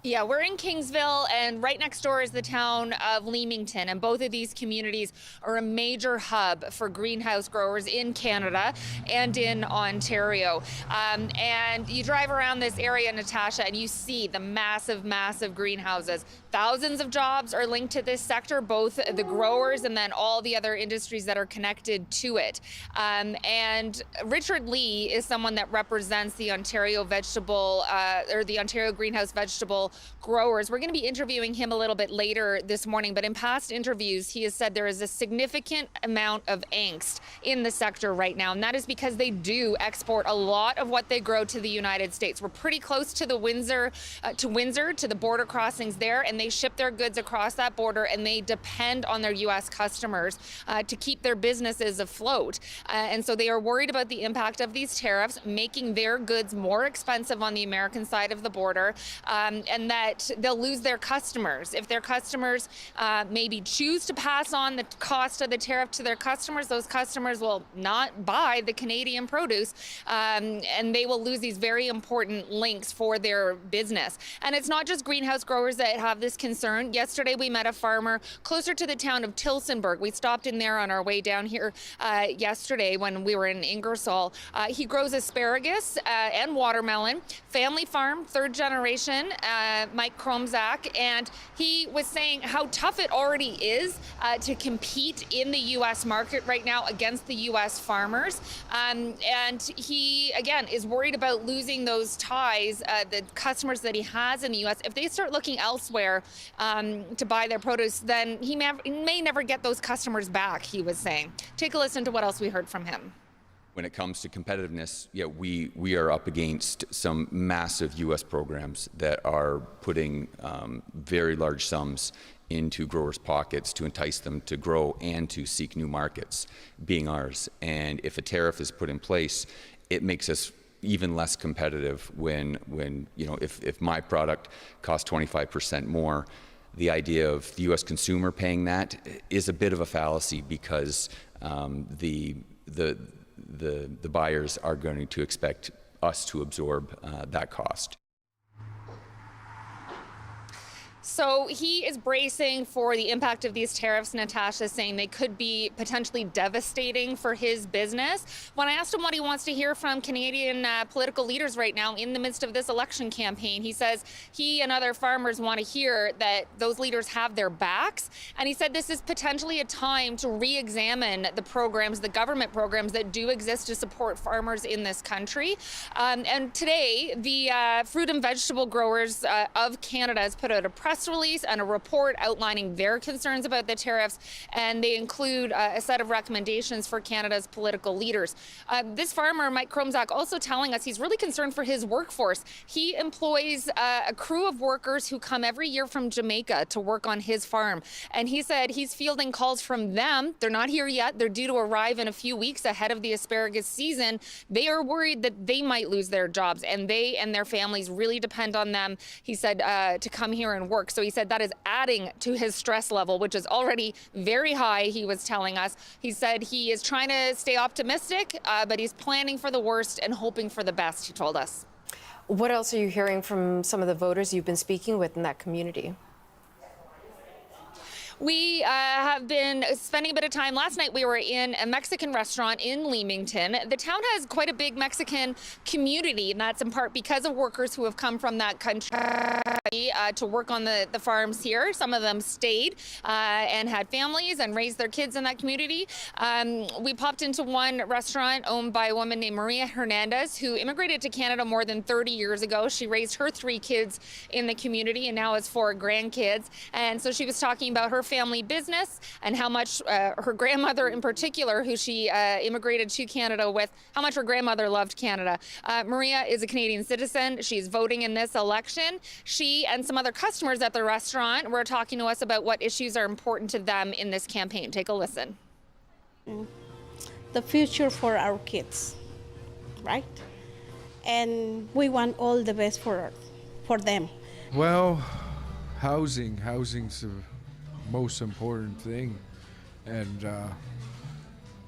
Yeah, we're in Kingsville, and right next door is the town of Leamington, and both of these communities are a major hub for greenhouse growers in Canada and in Ontario. And you drive around this area, Natasha, and you see the massive, massive greenhouses. Thousands of jobs are linked to this sector, both the growers and then all the other industries that are connected to it. And Richard Lee is someone that represents the Ontario vegetable, or the Ontario greenhouse vegetable growers. We're going to be interviewing him a little bit later this morning, but in past interviews, he has said there is a significant amount of angst in the sector right now, and that is because they do export a lot of what they grow to the United States. We're pretty close to the Windsor, to the border crossings there, and they ship their goods across that border, and they depend on their U.S. customers to keep their businesses afloat. And so they are worried about the impact of these tariffs, making their goods more expensive on the American side of the border, and that they'll lose their customers. If their customers maybe choose to pass on the cost of the tariff to their customers, those customers will not buy the Canadian produce, and they will lose these very important links for their business. And it's not just greenhouse growers that have this concern. Yesterday, we met a farmer closer to the town of Tillsonburg. We stopped in there on our way down here yesterday when we were in Ingersoll. He grows asparagus and watermelon, family farm, third generation, Mike Kromzak, and he was saying how tough it already is to compete in the U.S. market right now against the U.S. farmers. And he, again, is worried about losing those ties, the customers that he has in the U.S. If they start looking elsewhere to buy their produce, then he may never get those customers back, he was saying. Take a listen to what else we heard from him. When it comes to competitiveness, yeah, we are up against some massive U.S. programs that are putting very large sums into growers' pockets to entice them to grow and to seek new markets, being ours. And if a tariff is put in place, it makes us even less competitive when you know, if my product costs 25% more, the idea of the U.S. consumer paying that is a bit of a fallacy, because the buyers are going to expect us to absorb that cost. So he is bracing for the impact of these tariffs, Natasha, saying they could be potentially devastating for his business. When I asked him what he wants to hear from Canadian political leaders right now in the midst of this election campaign, he says he and other farmers want to hear that those leaders have their backs. And he said this is potentially a time to re-examine the programs, the government programs that do exist to support farmers in this country. And today, the Fruit and Vegetable Growers of Canada has put out a press release and a report outlining their concerns about the tariffs, and they include a set of recommendations for Canada's political leaders. This farmer, Mike Kromzak, also telling us he's really concerned for his workforce. He employs a crew of workers who come every year from Jamaica to work on his farm, and he said he's fielding calls from them. They're not here yet. They're due to arrive in a few weeks ahead of the asparagus season. They are worried that they might lose their jobs, and they and their families really depend on them, he said, to come here and work. So he said that is adding to his stress level, which is already very high, he was telling us. He said he is trying to stay optimistic, but he's planning for the worst and hoping for the best, he told us. What else are you hearing from some of the voters you've been speaking with in that community? We have been spending a bit of time. Last night we were in a Mexican restaurant in Leamington. The town has quite a big Mexican community, and that's in part because of workers who have come from that country to work on the farms here. Some of them stayed and had families and raised their kids in that community. We popped into one restaurant owned by a woman named Maria Hernandez, who immigrated to Canada more than 30 years ago. She raised her 3 kids in the community and now has 4 grandkids. And so she was talking about her family business and how much her grandmother in particular, who she immigrated to Canada with, how much her grandmother loved Canada. Maria is a Canadian citizen. She's voting in this election. She and some other customers at the restaurant were talking to us about what issues are important to them in this campaign. Take a listen. The future for our kids, right? And we want all the best for them. Well, housing's the most important thing, and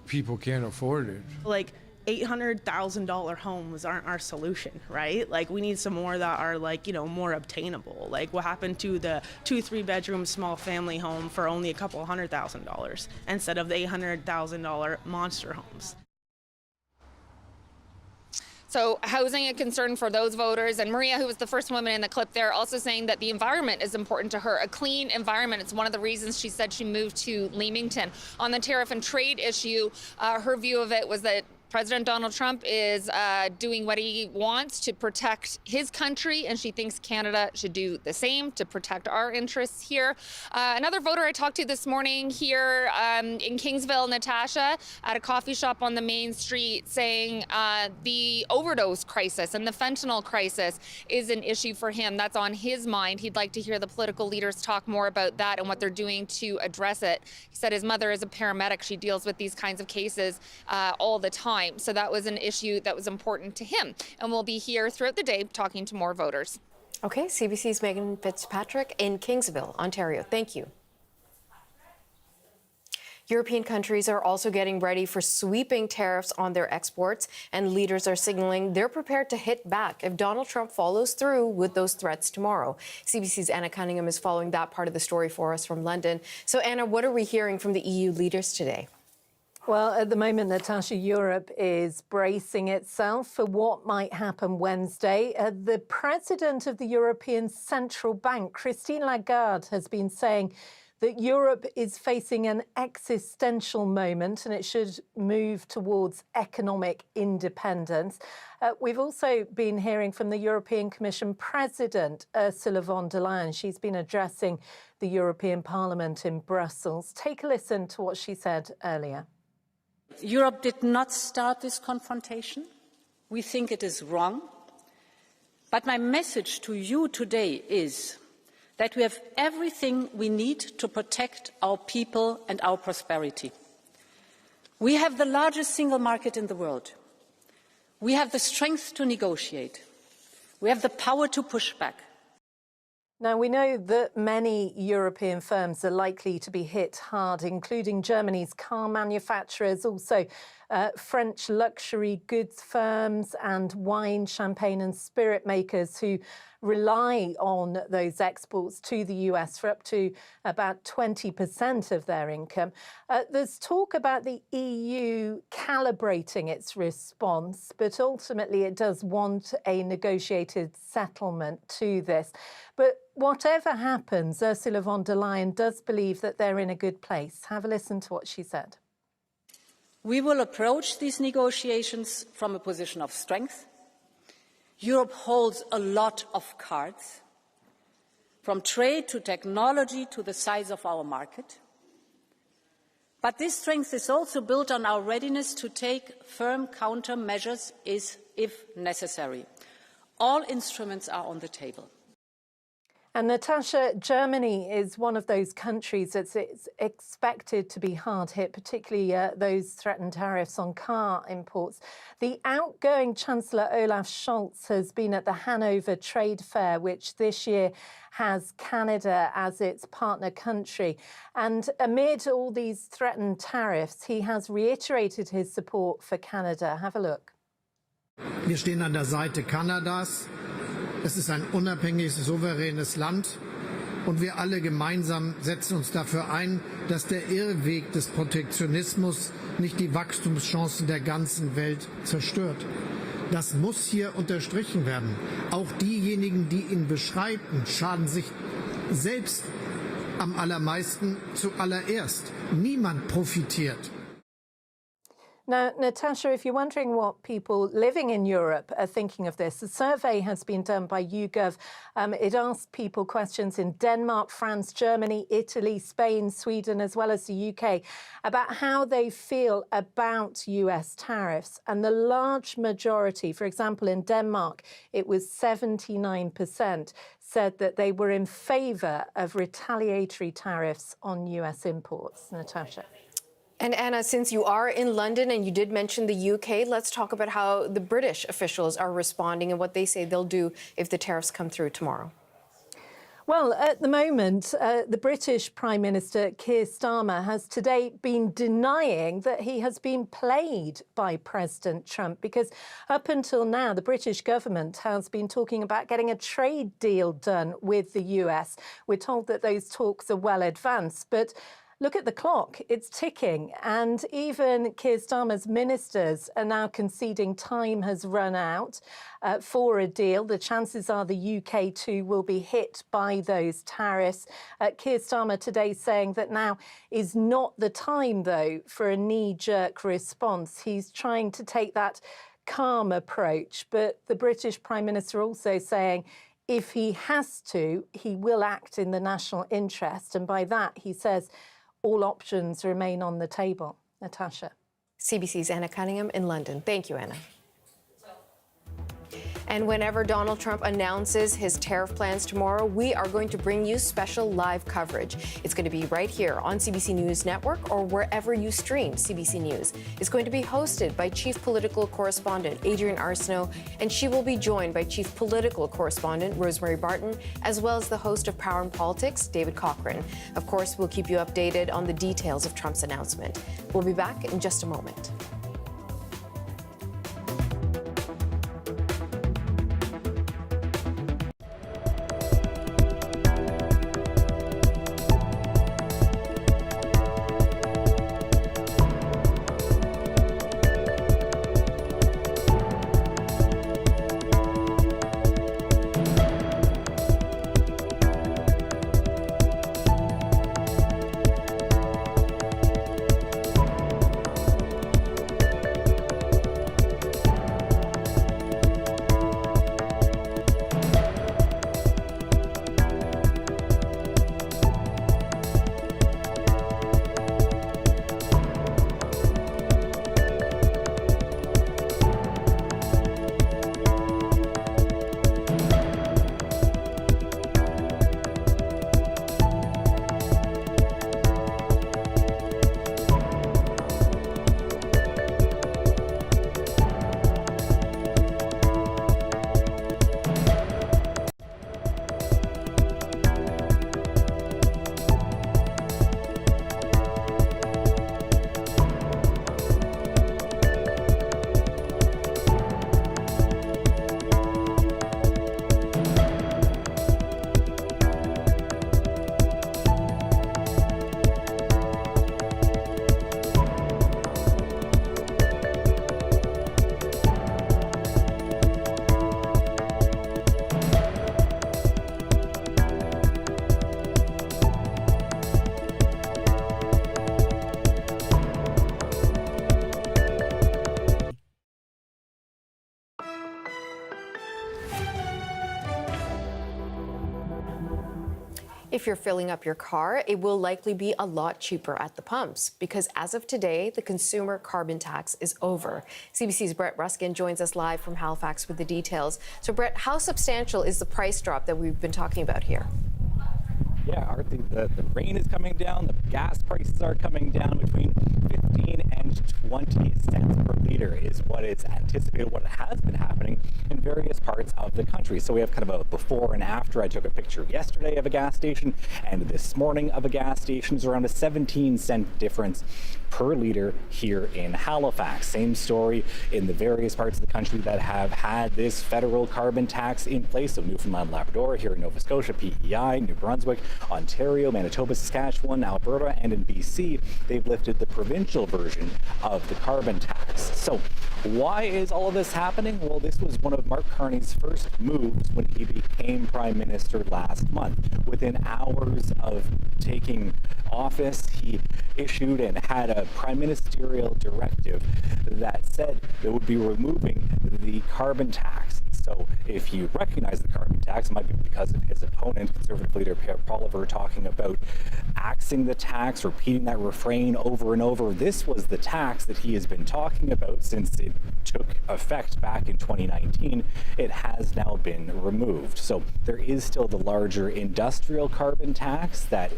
people can't afford it. Like $800,000 homes aren't our solution, right? Like we need some more that are like, you know, more obtainable. Like what happened to the 2-3 bedroom small family home for only a couple $100,000 instead of the $800,000 monster homes. So housing a concern for those voters. And Maria, who was the first woman in the clip there, also saying that the environment is important to her. A clean environment. It's one of the reasons she said she moved to Leamington. On the tariff and trade issue, her view of it was that President Donald Trump is doing what he wants to protect his country, and she thinks Canada should do the same to protect our interests here. Another voter I talked to this morning here in Kingsville, Natasha, at a coffee shop on the main street, saying the overdose crisis and the fentanyl crisis is an issue for him. That's on his mind. He'd like to hear the political leaders talk more about that and what they're doing to address it. He said his mother is a paramedic. She deals with these kinds of cases all the time. So that was an issue that was important to him. And we'll be here throughout the day talking to more voters. Okay, CBC's Megan Fitzpatrick in Kingsville, Ontario. Thank you. European countries are also getting ready for sweeping tariffs on their exports, and leaders are signaling they're prepared to hit back if Donald Trump follows through with those threats tomorrow. CBC's Anna Cunningham is following that part of the story for us from London. So, Anna, what are we hearing from the EU leaders today? Well, at the moment, Natasha, Europe is bracing itself for what might happen Wednesday. The president of the European Central Bank, Christine Lagarde, has been saying that Europe is facing an existential moment and it should move towards economic independence. We've also been hearing from the European Commission President, Ursula von der Leyen. She's been addressing the European Parliament in Brussels. Take a listen to what she said earlier. Europe did not start this confrontation. We think it is wrong. But my message to you today is that we have everything we need to protect our people and our prosperity. We have the largest single market in the world. We have the strength to negotiate. We have the power to push back. Now, we know that many European firms are likely to be hit hard, including Germany's car manufacturers, also French luxury goods firms and wine, champagne and spirit makers who rely on those exports to the US for up to about 20% of their income. There's talk about the EU calibrating its response, but ultimately it does want a negotiated settlement to this. But whatever happens, Ursula von der Leyen does believe that they're in a good place. Have a listen to what she said. We will approach these negotiations from a position of strength. Europe holds a lot of cards, from trade to technology to the size of our market. But this strength is also built on our readiness to take firm countermeasures if necessary. All instruments are on the table. And Natasha, Germany is one of those countries that's expected to be hard hit, particularly those threatened tariffs on car imports. The outgoing Chancellor Olaf Scholz has been at the Hanover Trade Fair, which this year has Canada as its partner country. And amid all these threatened tariffs, he has reiterated his support for Canada. Have a look. Wir stehen an der Seite Kanadas. Es ist ein unabhängiges, souveränes Land. Und wir alle gemeinsam setzen uns dafür ein, dass der Irrweg des Protektionismus nicht die Wachstumschancen der ganzen Welt zerstört. Das muss hier unterstrichen werden. Auch diejenigen, die ihn beschreiten, schaden sich selbst am allermeisten zuallererst. Niemand profitiert. Now, Natasha, if you're wondering what people living in Europe are thinking of this, a survey has been done by YouGov. It asked people questions in Denmark, France, Germany, Italy, Spain, Sweden, as well as the UK, about how they feel about US tariffs. And the large majority, for example, in Denmark, it was 79%, said that they were in favour of retaliatory tariffs on US imports. Natasha. And Anna, since you are in London and you did mention the UK, let's talk about how the British officials are responding and what they say they'll do if the tariffs come through tomorrow. Well, at the moment, the British Prime Minister Keir Starmer has today been denying that he has been played by President Trump, because up until now, the British government has been talking about getting a trade deal done with the US. We're told that those talks are well advanced, but look at the clock, it's ticking, and even Keir Starmer's ministers are now conceding time has run out for a deal. The chances are the UK too will be hit by those tariffs. Keir Starmer today saying that now is not the time, though, for a knee-jerk response. He's trying to take that calm approach, but the British Prime Minister also saying if he has to, he will act in the national interest, and by that, he says, all options remain on the table. Natasha. CBC's Anna Cunningham in London. Thank you, Anna. And whenever Donald Trump announces his tariff plans tomorrow, we are going to bring you special live coverage. It's going to be right here on CBC News Network or wherever you stream CBC News. It's going to be hosted by Chief Political Correspondent Adrienne Arsenault, and she will be joined by Chief Political Correspondent Rosemary Barton, as well as the host of Power and Politics, David Cochrane. Of course, we'll keep you updated on the details of Trump's announcement. We'll be back in just a moment. If you're filling up your car, it will likely be a lot cheaper at the pumps because as of today, the consumer carbon tax is over. CBC's Brett Ruskin joins us live from Halifax with the details. So Brett, how substantial is the price drop that we've been talking about here? Yeah, Arthur, the rain is coming down, the gas prices are coming down between 15 and 20 cents per liter is what is anticipated, what has been happening in various parts of the country. So we have kind of a before and after. I took a picture yesterday of a gas station and this morning of a gas station. Is around a 17-cent difference per litre here in Halifax. Same story in the various parts of the country that have had this federal carbon tax in place. So Newfoundland, Labrador, here in Nova Scotia, PEI, New Brunswick, Ontario, Manitoba, Saskatchewan, Alberta, and in BC, they've lifted the provincial version of the carbon tax. So why is all of this happening? Well, this was one of Mark Carney's first moves when he became Prime Minister last month. Within hours of taking office, he issued and had a prime ministerial directive that said it would be removing the carbon tax. So if you recognize the carbon tax, it might be because of his opponent, Conservative Leader Pierre Poilievre, talking about axing the tax, repeating that refrain over and over. This was the tax that he has been talking about since it took effect back in 2019. It has now been removed. So there is still the larger industrial carbon tax that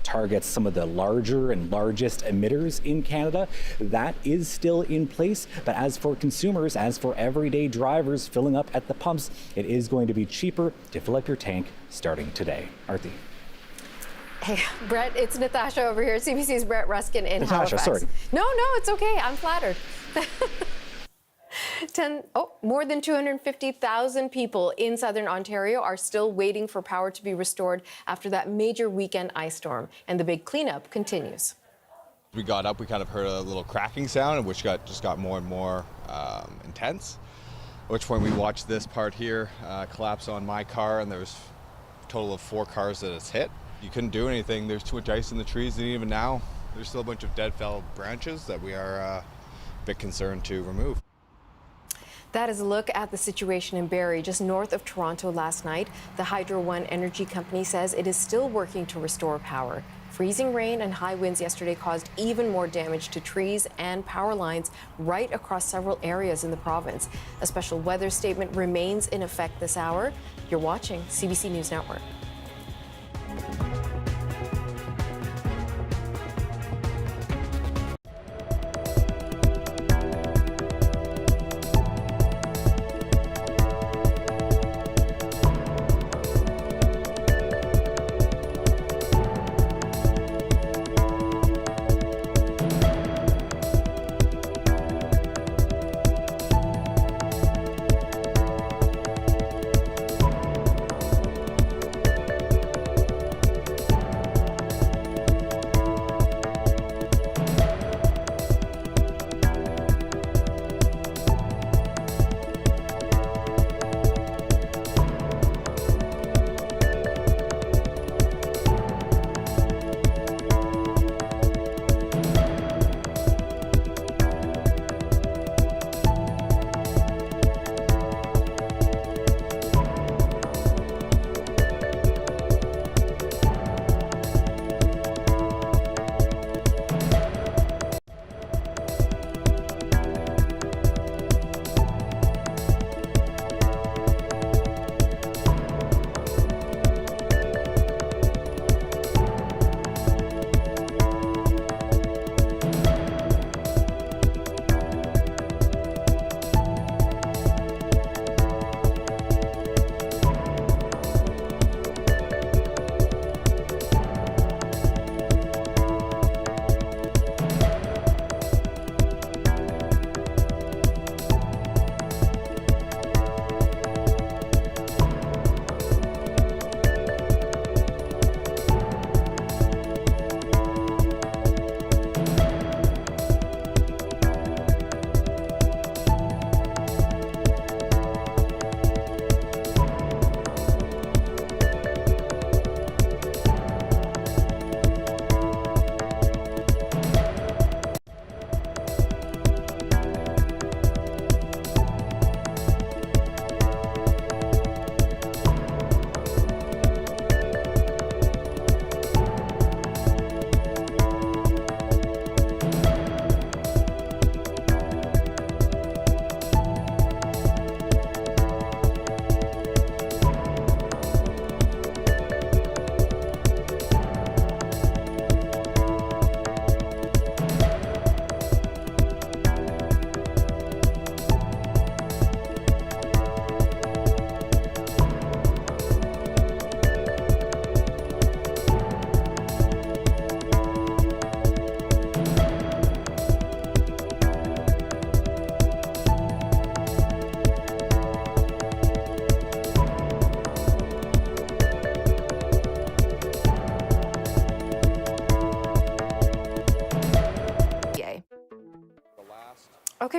targets some of the larger and largest emitters in Canada. That is still in place. But as for consumers, as for everyday drivers filling up at the pumps, it is going to be cheaper to fill up your tank starting today. Arti. Hey, Brett, it's Natasha over here. CBC's Brett Ruskin in Natasha, Halifax. sorry. No, it's okay. I'm flattered. More than 250,000 people in southern Ontario are still waiting for power to be restored after that major weekend ice storm, and the big cleanup continues. We got up, we kind of heard a little cracking sound, which just got more and more intense. At which point we watched this part here collapse on my car, and there was a total of 4 cars that it's hit. You couldn't do anything. There's too much ice in the trees, and even now there's still a bunch of dead felled branches that we are a bit concerned to remove. That is a look at the situation in Barrie, just north of Toronto last night. The Hydro One energy company says it is still working to restore power. Freezing rain and high winds yesterday caused even more damage to trees and power lines right across several areas in the province. A special weather statement remains in effect this hour. You're watching CBC News Network.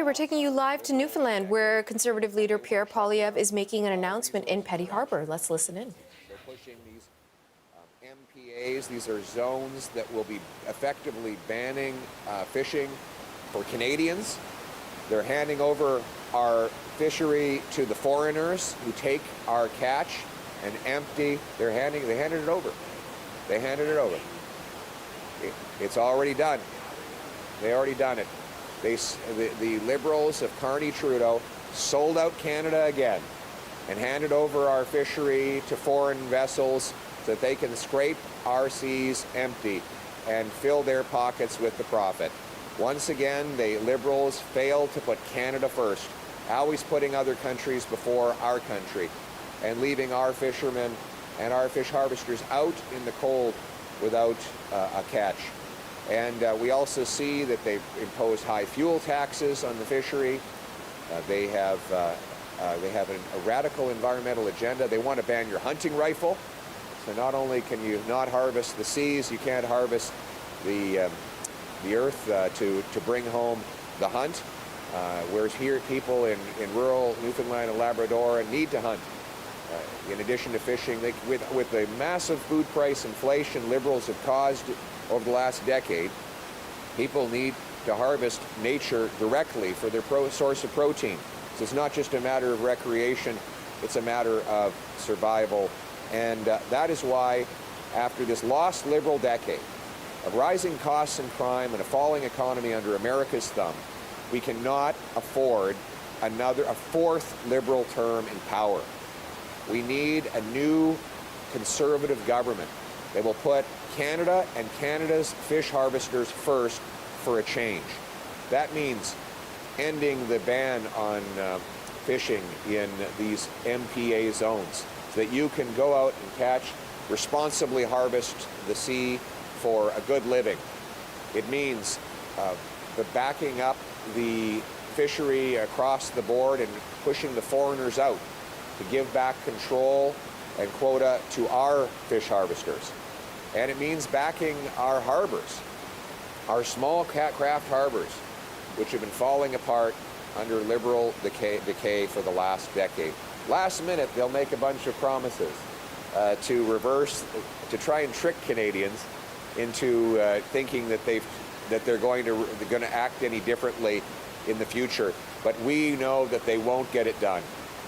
we're taking you live to Newfoundland, where Conservative leader Pierre Poilievre is making an announcement in Petty Harbour. Let's listen in. They're pushing these MPAs. These are zones that will be effectively banning fishing for Canadians. They're handing over our fishery to the foreigners who take our catch and empty. They handed it over. They handed it over. It's already done. They already done it. The Liberals of Carney Trudeau sold out Canada again and handed over our fishery to foreign vessels so that they can scrape our seas empty and fill their pockets with the profit. Once again, the Liberals failed to put Canada first, always putting other countries before our country and leaving our fishermen and our fish harvesters out in the cold without a catch. And we also see that they've imposed high fuel taxes on the fishery. They have a radical environmental agenda. They want to ban your hunting rifle. So not only can you not harvest the seas, you can't harvest the earth to bring home the hunt. Whereas here, people in rural Newfoundland and Labrador need to hunt. In addition to fishing, with the massive food price inflation Liberals have caused over the last decade, people need to harvest nature directly for their source of protein. So it's not just a matter of recreation, it's a matter of survival. And that is why, after this lost Liberal decade of rising costs and crime and a falling economy under America's thumb, we cannot afford a fourth Liberal term in power. We need a new Conservative government that will put Canada and Canada's fish harvesters first for a change. That means ending the ban on fishing in these MPA zones so that you can go out and catch, responsibly harvest the sea for a good living. It means the backing up the fishery across the board and pushing the foreigners out to give back control and quota to our fish harvesters. And it means backing our harbors, our small craft harbors, which have been falling apart under Liberal decay for the last decade. Last minute, they'll make a bunch of promises to try and trick Canadians into thinking that they're going to act any differently in the future. But we know that they won't get it done.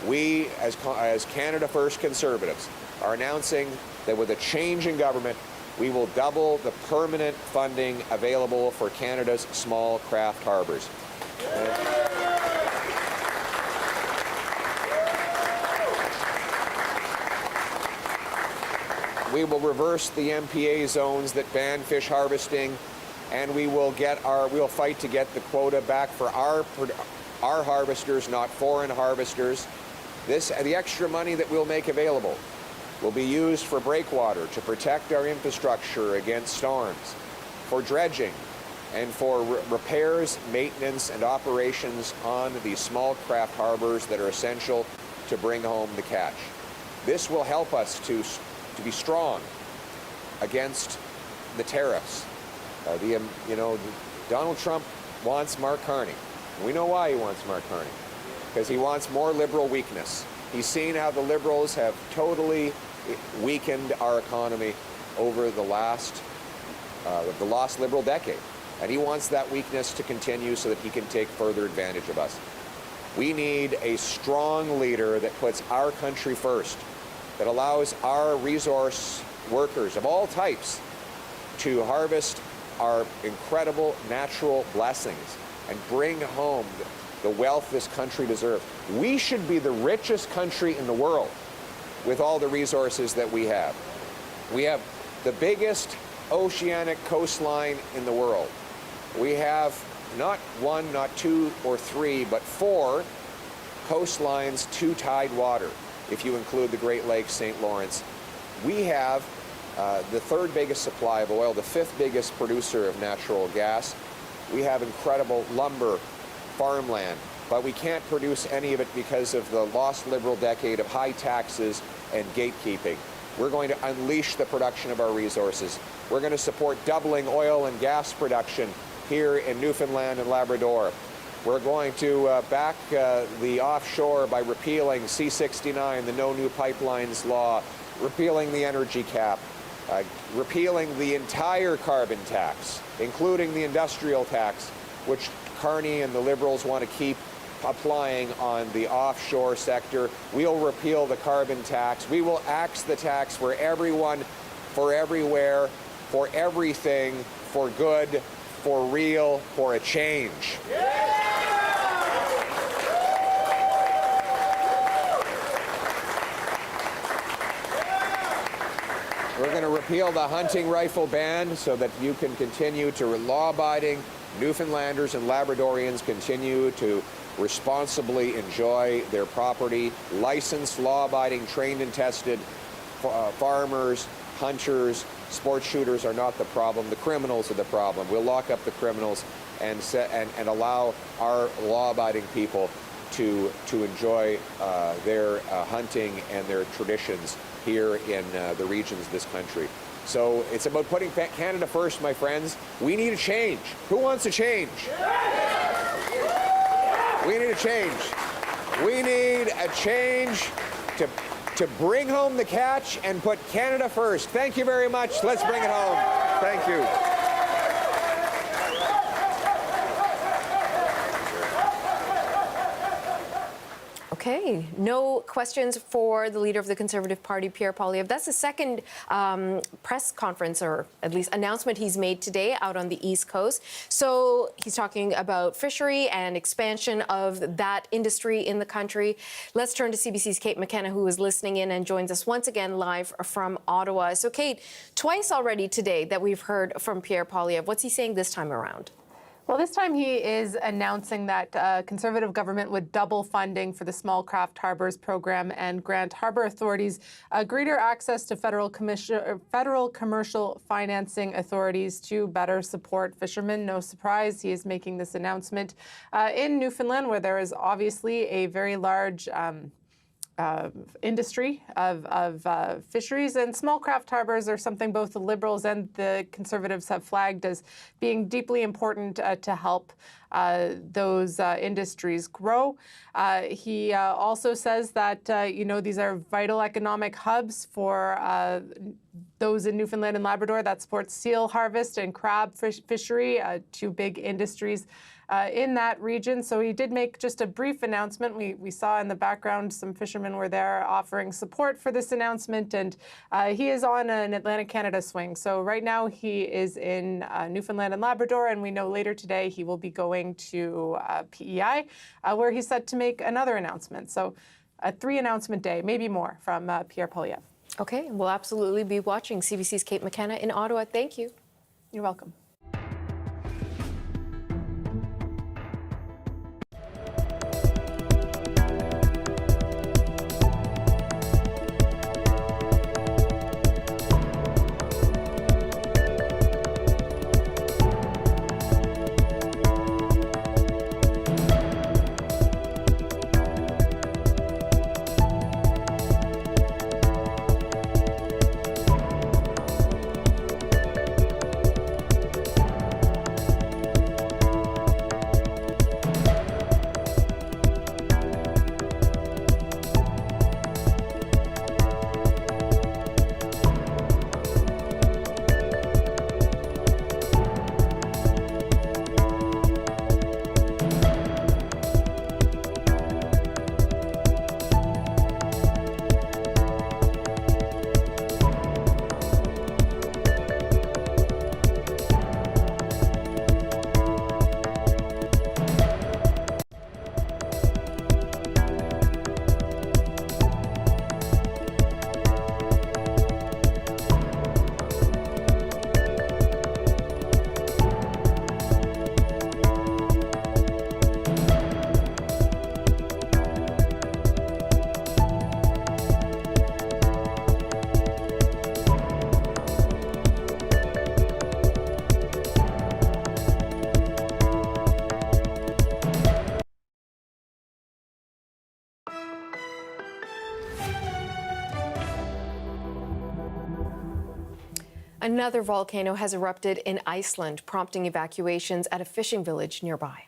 We, as Canada First Conservatives, are announcing that with a change in government, we will double the permanent funding available for Canada's small craft harbors. We will reverse the MPA zones that ban fish harvesting, and we'll fight to get the quota back for our harvesters, not foreign harvesters. The extra money that we'll make available will be used for breakwater to protect our infrastructure against storms, for dredging, and for repairs, maintenance, and operations on these small craft harbors that are essential to bring home the catch. This will help us to be strong against the tariffs. Donald Trump wants Mark Carney. We know why he wants Mark Carney. Because he wants more Liberal weakness. He's seen how the Liberals have totally weakened our economy over the lost Liberal decade. And he wants that weakness to continue so that he can take further advantage of us. We need a strong leader that puts our country first, that allows our resource workers of all types to harvest our incredible natural blessings and bring home the wealth this country deserves. We should be the richest country in the world with all the resources that we have. We have the biggest oceanic coastline in the world. We have not one, not two or three, but 4 coastlines to tidewater, if you include the Great Lakes, St. Lawrence. We have the 3rd biggest supply of oil, the 5th biggest producer of natural gas. We have incredible lumber, farmland, but we can't produce any of it because of the lost Liberal decade of high taxes and gatekeeping. We're going to unleash the production of our resources. We're going to support doubling oil and gas production here in Newfoundland and Labrador. We're going to back the offshore by repealing C-69, the No New Pipelines law, repealing the energy cap, repealing the entire carbon tax, including the industrial tax, which Carney and the Liberals want to keep applying on the offshore sector. We'll repeal the carbon tax. We will axe the tax for everyone, for everywhere, for everything, for good, for real, for a change. We're going to repeal the hunting rifle ban so that you can continue to law-abiding Newfoundlanders and Labradorians continue to responsibly enjoy their property. Licensed, law-abiding, trained and tested farmers, hunters, sports shooters are not the problem. The criminals are the problem. We'll lock up the criminals and allow our law-abiding people to enjoy their hunting and their traditions here in the regions of this country. So it's about putting Canada first, my friends. We need a change. Who wants a change? We need a change. We need a change to bring home the catch and put Canada first. Thank you very much. Let's bring it home. Thank you. Okay, no questions for the leader of the Conservative Party, Pierre Poilievre. That's the second press conference, or at least announcement he's made today out on the East Coast. So he's talking about fishery and expansion of that industry in the country. Let's turn to CBC's Kate McKenna, who is listening in and joins us once again live from Ottawa. So Kate, twice already today that we've heard from Pierre Poilievre. What's he saying this time around? Well, this time he is announcing that Conservative government would double funding for the Small Craft Harbors program and grant harbour authorities greater access to federal commercial financing authorities to better support fishermen. No surprise, he is making this announcement in Newfoundland, where there is obviously a very large industry of fisheries, and small craft harbors are something both the Liberals and the Conservatives have flagged as being deeply important to help those industries grow. He also says that these are vital economic hubs for those in Newfoundland and Labrador that support seal harvest and crab fishery, two big industries in that region. So he did make just a brief announcement. We saw in the background some fishermen were there offering support for this announcement, and he is on an Atlantic Canada swing. So right now he is in Newfoundland and Labrador, and we know later today he will be going to PEI, where he's set to make another announcement. So a 3-announcement day, maybe more, from Pierre Poilievre. Okay, we'll absolutely be watching. CBC's Kate McKenna in Ottawa. Thank you. You're welcome. Another volcano has erupted in Iceland, prompting evacuations at a fishing village nearby.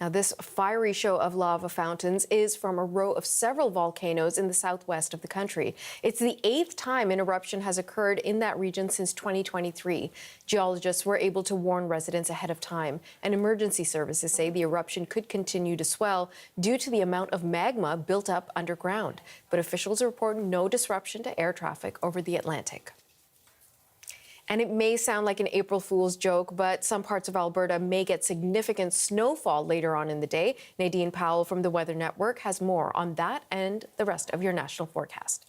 Now, this fiery show of lava fountains is from a row of several volcanoes in the southwest of the country. It's the 8th time an eruption has occurred in that region since 2023. Geologists were able to warn residents ahead of time, and emergency services say the eruption could continue to swell due to the amount of magma built up underground. But officials report no disruption to air traffic over the Atlantic. And it may sound like an April Fool's joke, but some parts of Alberta may get significant snowfall later on in the day. Nadine Powell from the Weather Network has more on that and the rest of your national forecast.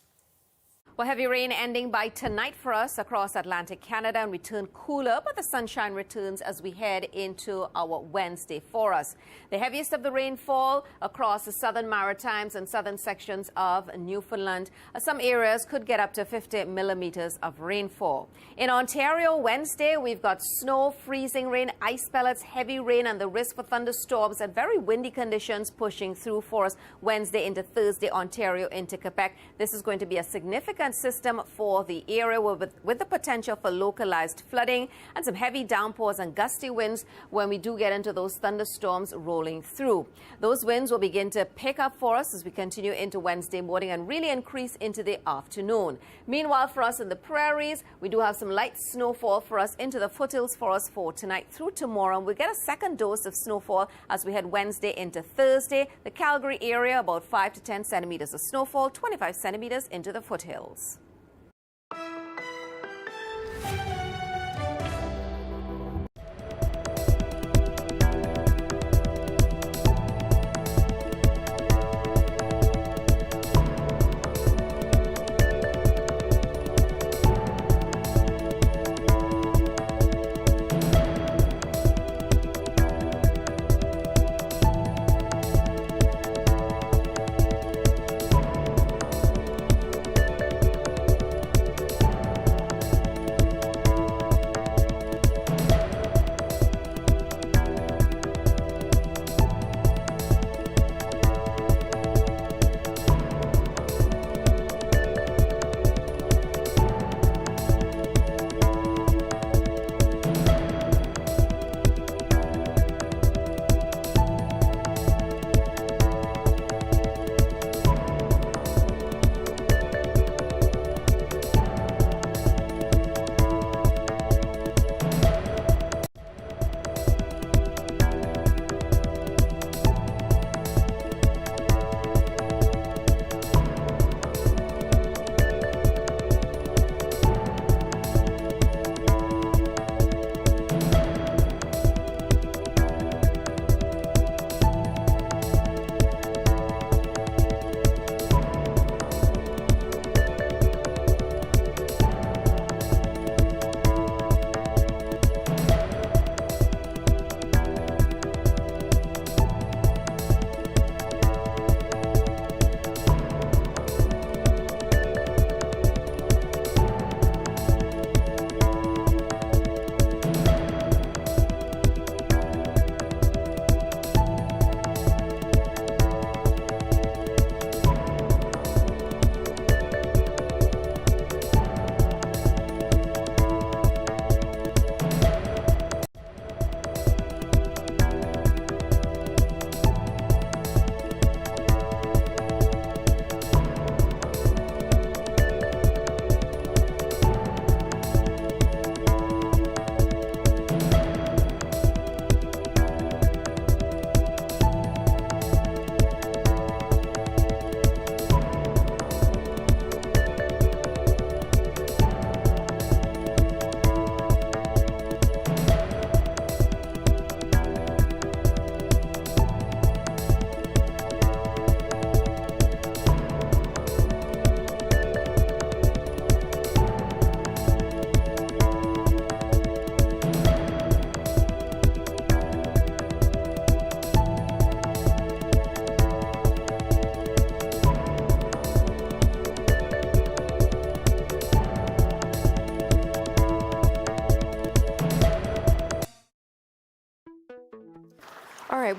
Well, heavy rain ending by tonight for us across Atlantic Canada, and we turn cooler, but the sunshine returns as we head into our Wednesday for us. The heaviest of the rainfall across the southern Maritimes and southern sections of Newfoundland. Some areas could get up to 50 millimeters of rainfall. In Ontario, Wednesday, we've got snow, freezing rain, ice pellets, heavy rain, and the risk for thunderstorms and very windy conditions pushing through for us Wednesday into Thursday, Ontario into Quebec. This is going to be a significant system for the area with the potential for localized flooding and some heavy downpours and gusty winds when we do get into those thunderstorms rolling through. Those winds will begin to pick up for us as we continue into Wednesday morning and really increase into the afternoon. Meanwhile, for us in the prairies, we do have some light snowfall for us into the foothills for us for tonight through tomorrow. And we'll get a second dose of snowfall as we head Wednesday into Thursday. The Calgary area, about 5 to 10 centimeters of snowfall, 25 centimeters into the foothills.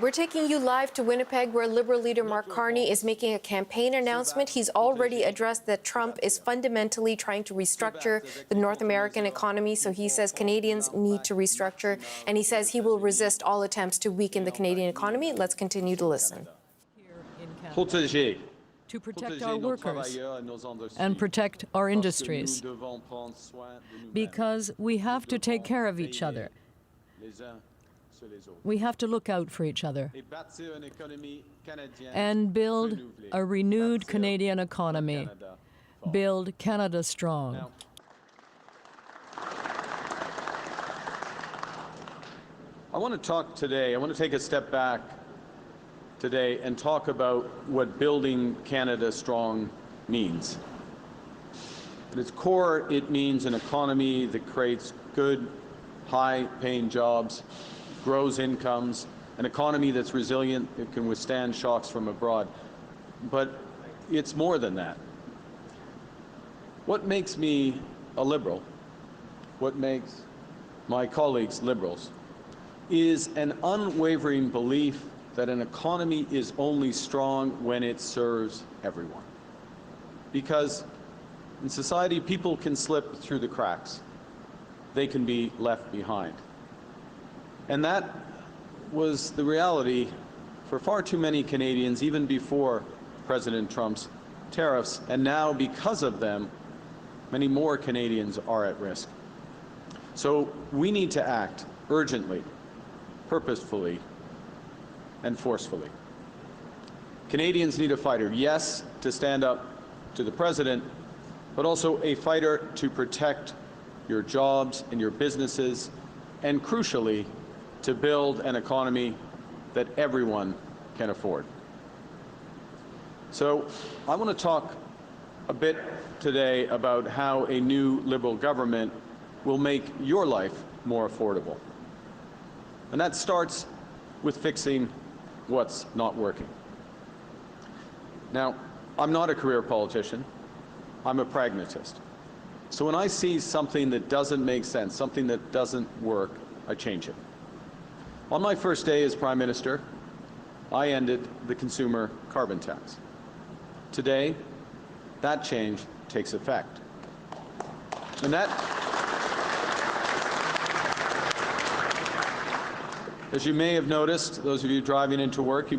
We're taking you live to Winnipeg, where Liberal leader Mark Carney is making a campaign announcement. He's already addressed that Trump is fundamentally trying to restructure the North American economy. So he says Canadians need to restructure, and he says he will resist all attempts to weaken the Canadian economy. Let's continue to listen. To protect our workers and protect our industries, because we have to take care of each other. We have to look out for each other and build a renewed Canadian economy, build Canada strong. I want to talk today, I want to take a step back today and talk about what building Canada strong means. At its core, it means an economy that creates good, high-paying jobs, grows incomes, an economy that's resilient, that can withstand shocks from abroad. But it's more than that. What makes me a Liberal, what makes my colleagues Liberals, is an unwavering belief that an economy is only strong when it serves everyone. Because in society, people can slip through the cracks. They can be left behind. And that was the reality for far too many Canadians, even before President Trump's tariffs. And now, because of them, many more Canadians are at risk. So we need to act urgently, purposefully, and forcefully. Canadians need a fighter, yes, to stand up to the President, but also a fighter to protect your jobs and your businesses, and crucially, to build an economy that everyone can afford. So I want to talk a bit today about how a new Liberal government will make your life more affordable. And that starts with fixing what's not working. Now, I'm not a career politician. I'm a pragmatist. So when I see something that doesn't make sense, something that doesn't work, I change it. On my first day as Prime Minister, I ended the consumer carbon tax. Today, that change takes effect. And that, as you may have noticed, those of you driving into work,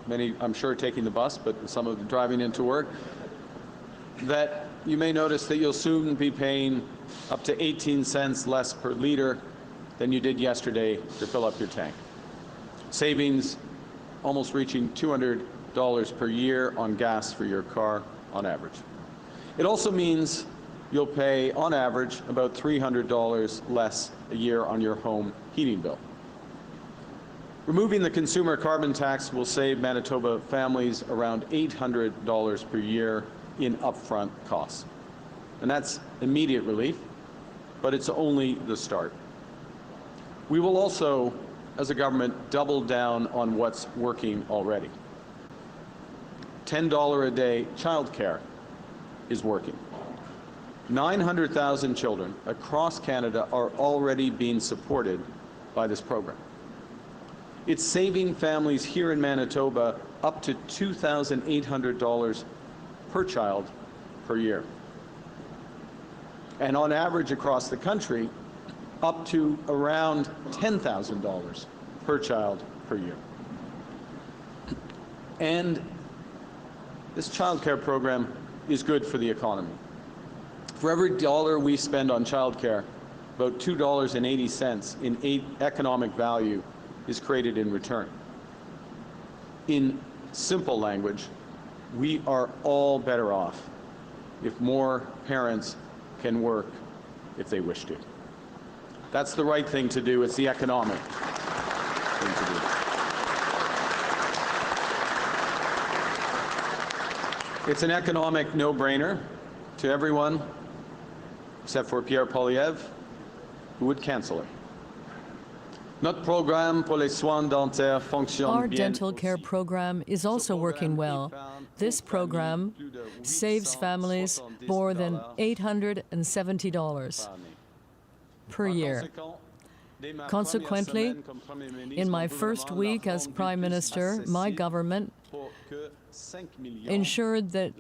many, I'm sure, taking the bus, but some of you driving into work, that you may notice that you'll soon be paying up to 18 cents less per liter than you did yesterday to fill up your tank. Savings almost reaching $200 per year on gas for your car on average. It also means you'll pay, on average, about $300 less a year on your home heating bill. Removing the consumer carbon tax will save Manitoba families around $800 per year in upfront costs. And that's immediate relief, but it's only the start. We will also, as a government, double down on what's working already. $10 a day childcare is working. 900,000 children across Canada are already being supported by this program. It's saving families here in Manitoba up to $2,800 per child per year. And on average across the country, up to around $10,000 per child per year. And this child care program is good for the economy. For every dollar we spend on child care, about $2.80 in economic value is created in return. In simple language, we are all better off if more parents can work if they wish to. That's the right thing to do. It's the economic thing to do. It's an economic no-brainer to everyone except for Pierre Poilievre, who would cancel it. Our dental care program is also working well. This program saves families more than $870 per year. Consequently, in my first week as Prime Minister, my government ensured that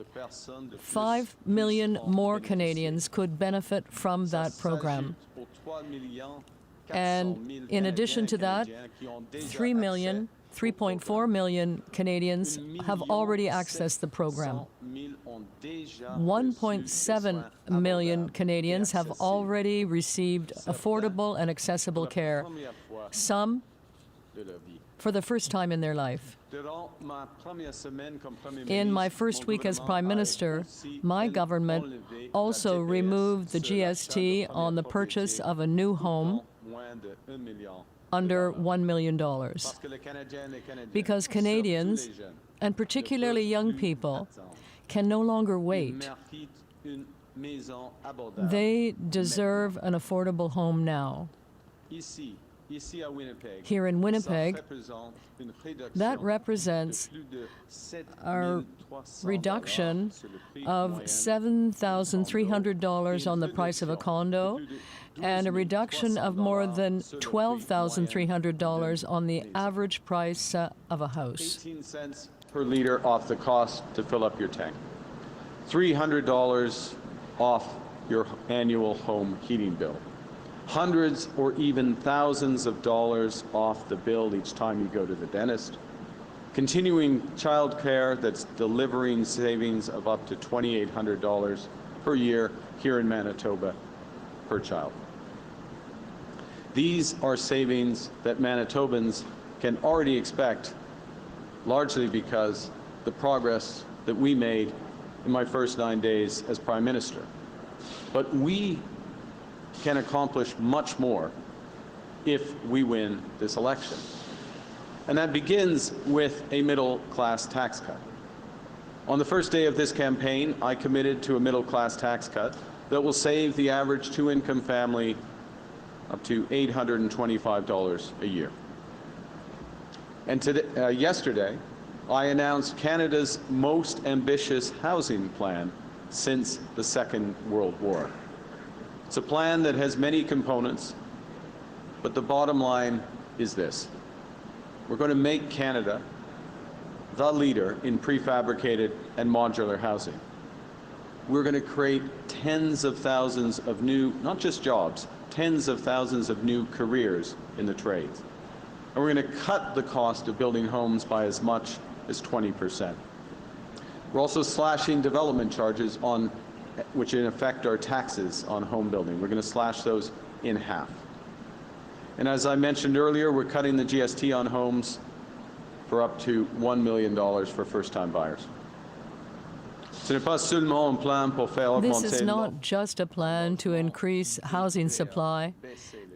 5 million more Canadians could benefit from that program. And in addition to that, 3.4 million Canadians have already accessed the program. 1.7 million Canadians have already received affordable and accessible care, some for the first time in their life. In my first week as Prime Minister, my government also removed the GST on the purchase of a new home under $1 million. Because Canadians, and particularly young people, can no longer wait. They deserve an affordable home now. Here in Winnipeg, that represents a reduction of $7,300 on the price of a condo and a reduction of more than $12,300 on the average price of a house. 18 cents per liter off the cost to fill up your tank. $300 off your annual home heating bill. Hundreds or even thousands of dollars off the bill each time you go to the dentist. Continuing child care that's delivering savings of up to $2,800 per year here in Manitoba per child. These are savings that Manitobans can already expect, largely because the progress that we made in my first 9 days as Prime Minister. But we can accomplish much more if we win this election. And that begins with a middle-class tax cut. On the first day of this campaign, I committed to a middle-class tax cut that will save the average two-income family up to $825 a year. And today, yesterday, I announced Canada's most ambitious housing plan since the Second World War. It's a plan that has many components, but the bottom line is this. We're going to make Canada the leader in prefabricated and modular housing. We're going to create tens of thousands of new, not just jobs, tens of thousands of new careers in the trades. And we're going to cut the cost of building homes by as much as 20%. We're also slashing development charges on, which in effect are taxes on home building. We're going to slash those in half. And as I mentioned earlier, we're cutting the GST on homes for up to $1 million for first-time buyers. This is not just a plan to increase housing supply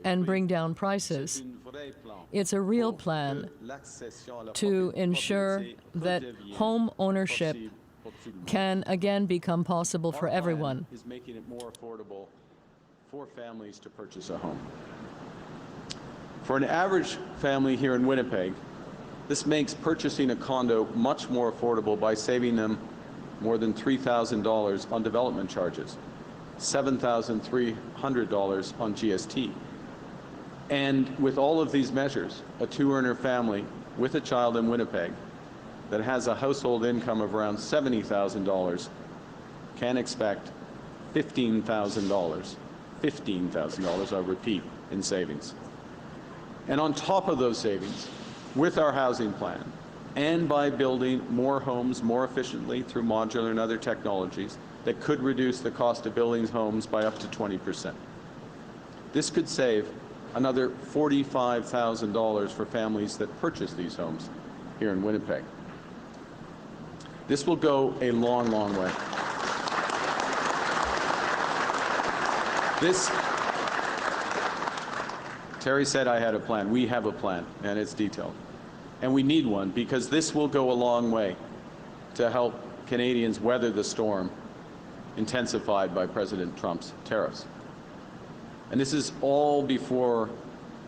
and bring down prices. It's a real plan to ensure that home ownership can again become possible for everyone. Is making it more affordable for families to purchase a home. For an average family here in Winnipeg, this makes purchasing a condo much more affordable by saving them more than $3,000 on development charges, $7,300 on GST. And with all of these measures, a two-earner family with a child in Winnipeg that has a household income of around $70,000 can expect $15,000, I repeat, in savings. And on top of those savings, with our housing plan, and by building more homes more efficiently through modular and other technologies that could reduce the cost of building homes by up to 20%. This could save another $45,000 for families that purchase these homes here in Winnipeg. This will go a long, long way. Terry said I had a plan. We have a plan, and it's detailed. And we need one because this will go a long way to help Canadians weather the storm intensified by President Trump's tariffs. And this is all before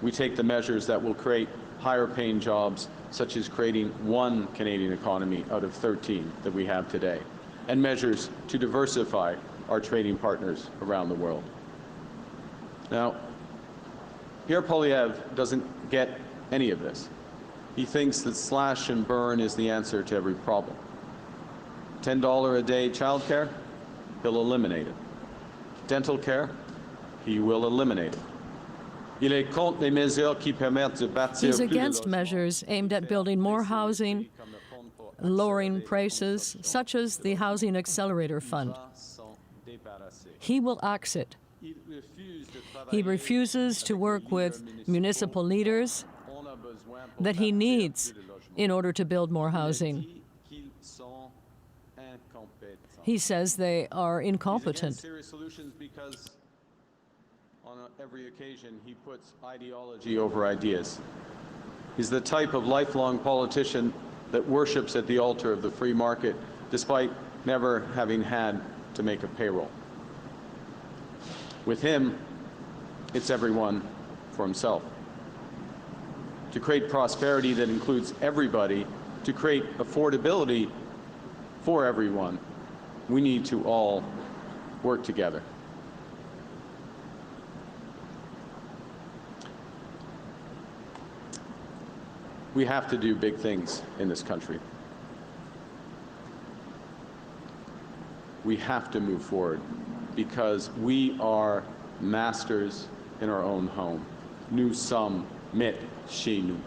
we take the measures that will create higher paying jobs, such as creating one Canadian economy out of 13 that we have today, and measures to diversify our trading partners around the world. Now, Pierre Poilievre doesn't get any of this. He thinks that slash and burn is the answer to every problem. $10 a day childcare, he'll eliminate it. Dental care, he will eliminate it. He's against measures aimed at building more housing, lowering prices, such as the Housing Accelerator Fund. He will axe it. He refuses to work with municipal leaders that he needs in order to build more housing. He says they are incompetent. Serious solutions because on every occasion he puts ideology over ideas. He's the type of lifelong politician that worships at the altar of the free market despite never having had to make a payroll. With him, it's everyone for himself. To create prosperity that includes everybody, to create affordability for everyone, we need to all work together. We have to do big things in this country. We have to move forward because we are masters in our own home. Nous sommes maîtres chez nous.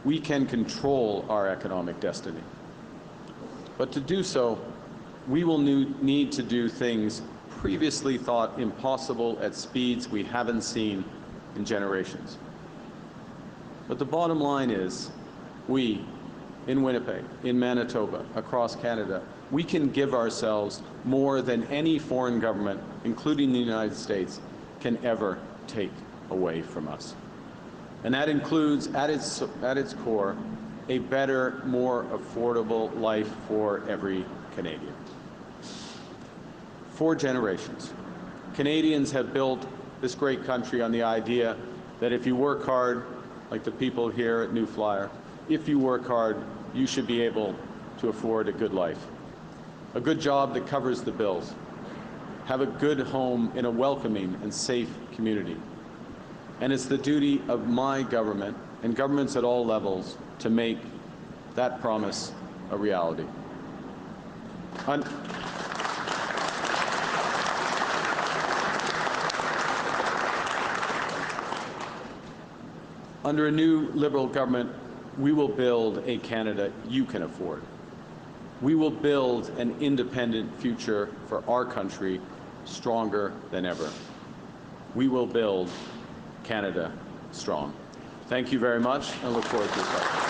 We can control our economic destiny. But to do so, we will need to do things previously thought impossible at speeds we haven't seen in generations. But the bottom line is, we, in Winnipeg, in Manitoba, across Canada, we can give ourselves more than any foreign government, including the United States, can ever take away from us. And that includes, at its core, a better, more affordable life for every Canadian. For generations, Canadians have built this great country on the idea that if you work hard, like the people here at New Flyer, if you work hard, you should be able to afford a good life, a good job that covers the bills, have a good home in a welcoming and safe community. And it's the duty of my government and governments at all levels to make that promise a reality. Under a new Liberal government, we will build a Canada you can afford. We will build an independent future for our country stronger than ever. We will build Canada strong. Thank you very much. I look forward to your questions.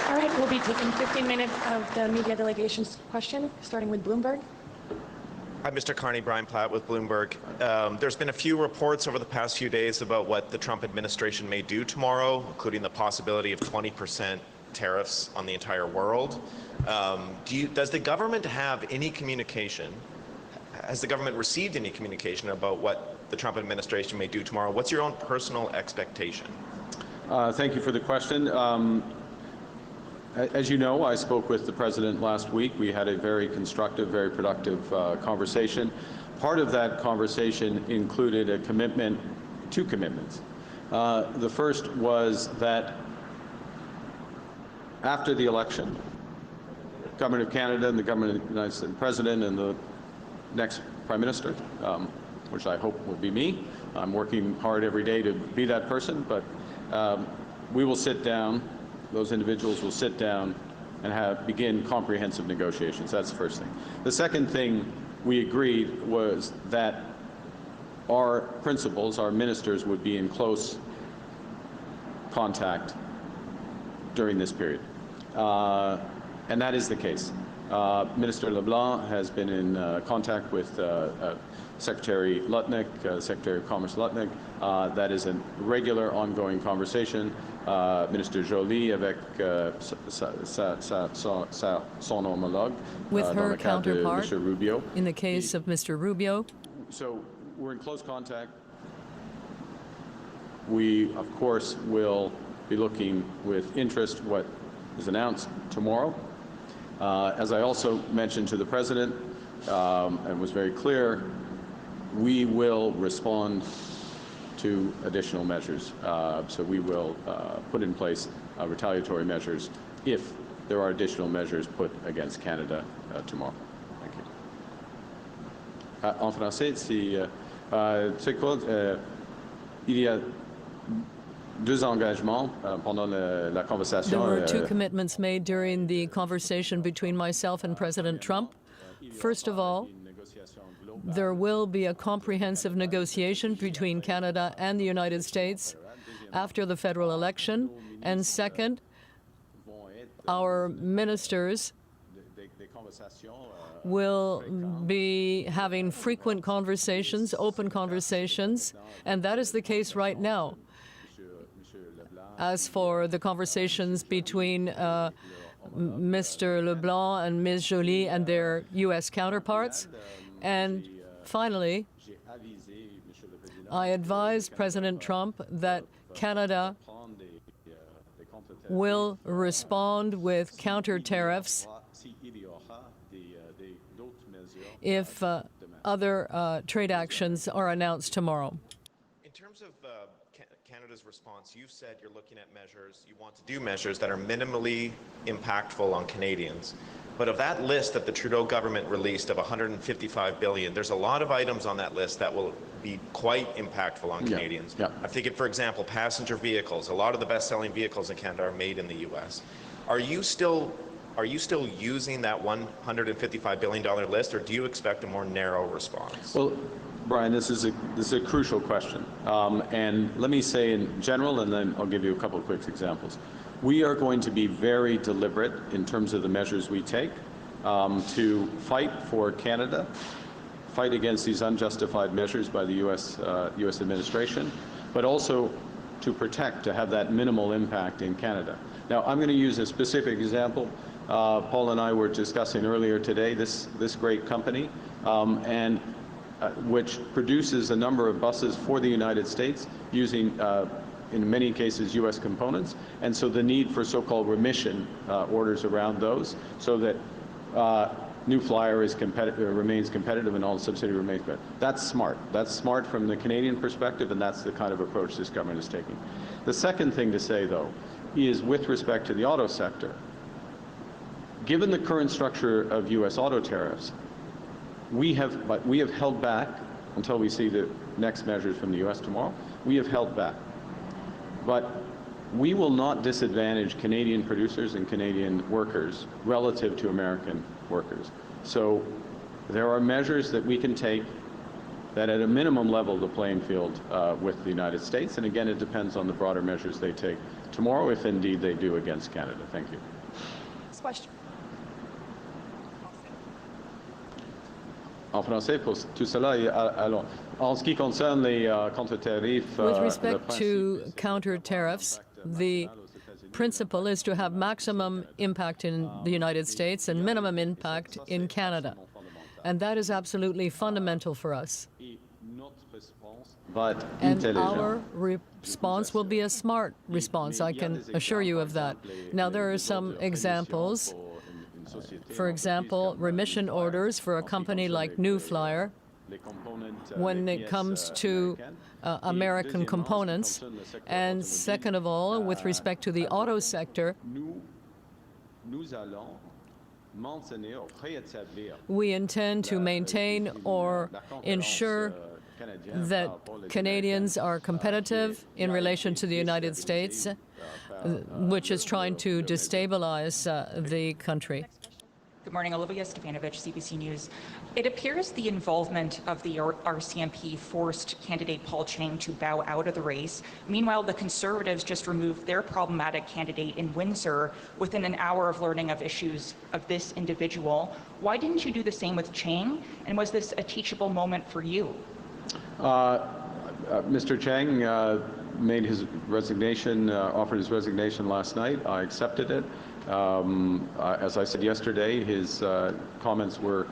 All right, we'll be taking 15 minutes of the media delegation's question, starting with Bloomberg. Hi, Mr. Carney, Brian Platt with Bloomberg. There's been a few reports over the past few days about what the Trump administration may do tomorrow, including the possibility of 20% tariffs on the entire world. Does the government have any communication? Has the government received any communication about what the Trump administration may do tomorrow? What's your own personal expectation? Thank you for the question. As you know, I spoke with the President last week. We had a very constructive, very productive conversation. Part of that conversation included a commitment, two commitments. The first was that after the election, the Government of Canada and the Government of the United States, the President and the next Prime Minister, which I hope will be me. I'm working hard every day to be that person, but we will sit down. Those individuals will sit down and begin comprehensive negotiations. That's the first thing. The second thing we agreed was that our principals, our ministers, would be in close contact during this period. And that is the case. Minister LeBlanc has been in contact with Secretary Lutnick, Secretary of Commerce Lutnick. That is a regular, ongoing conversation. Minister Joly avec son homologue. With her dans le cas de counterpart, Mr. Rubio. in the case of Mr. Rubio. So we're in close contact. We, of course, will be looking with interest what is announced tomorrow. As I also mentioned to the President, and was very clear, we will respond to additional measures. So we will put in place retaliatory measures if there are additional measures put against Canada tomorrow. Thank you. En français, c'est quoi? Il y a deux engagements pendant la conversation. There were two commitments made during the conversation between myself and President Trump. First of all, there will be a comprehensive negotiation between Canada and the United States after the federal election. And second, our ministers will be having frequent conversations, open conversations, and that is the case right now. As for the conversations between Mr. Leblanc and Ms. Joly and their U.S. counterparts, and finally, I advised President Trump that Canada will respond with counter tariffs if other trade actions are announced tomorrow. In terms of Canada's response, you said you're looking at measures, you want to do measures that are minimally impactful on Canadians. But of that list that the Trudeau government released of $155 billion, there's a lot of items on that list that will be quite impactful on Canadians. I'm thinking, for example, passenger vehicles. A lot of the best-selling vehicles in Canada are made in the U.S. Are you still using that $155 billion list, or do you expect a more narrow response? Well, Brian, this is a crucial question. And let me say in general, and then I'll give you a couple of quick examples. We are going to be very deliberate in terms of the measures we take to fight for Canada, fight against these unjustified measures by the U.S. administration, but also to protect, to have that minimal impact in Canada. Now, I'm going to use a specific example. Paul and I were discussing earlier today this great company, which produces a number of buses for the United States using in many cases U.S. components, and so the need for so-called remission orders around those, so that New Flyer is remains competitive and all the subsidiary remains competitive. That's smart. That's smart from the Canadian perspective, and that's the kind of approach this government is taking. The second thing to say, though, is with respect to the auto sector. Given the current structure of U.S. auto tariffs, we have held back until we see the next measures from the U.S. tomorrow. We have held back. But we will not disadvantage Canadian producers and Canadian workers relative to American workers. So there are measures that we can take that at a minimum level the playing field with the United States. And again, it depends on the broader measures they take tomorrow, if indeed they do against Canada. Thank you. Next question. En français, pour tout cela, alors, en ce qui concerne les contre-tarifs, with respect to counter tariffs, the principle is to have maximum impact in the United States and minimum impact in Canada. And that is absolutely fundamental for us. And our response will be a smart response, I can assure you of that. Now, there are some examples. For example, remission orders for a company like New Flyer when it comes to American components. And second of all, with respect to the auto sector, we intend to maintain or ensure that Canadians are competitive in relation to the United States, which is trying to destabilize the country. Good morning, Olivia Stefanovich, CBC News. It appears the involvement of the RCMP forced candidate Paul Chang to bow out of the race. Meanwhile, the Conservatives just removed their problematic candidate in Windsor within an hour of learning of issues of this individual. Why didn't you do the same with Chang? And was this a teachable moment for you? Mr. Chang made his resignation, offered his resignation last night. I accepted it. As I said yesterday, his comments were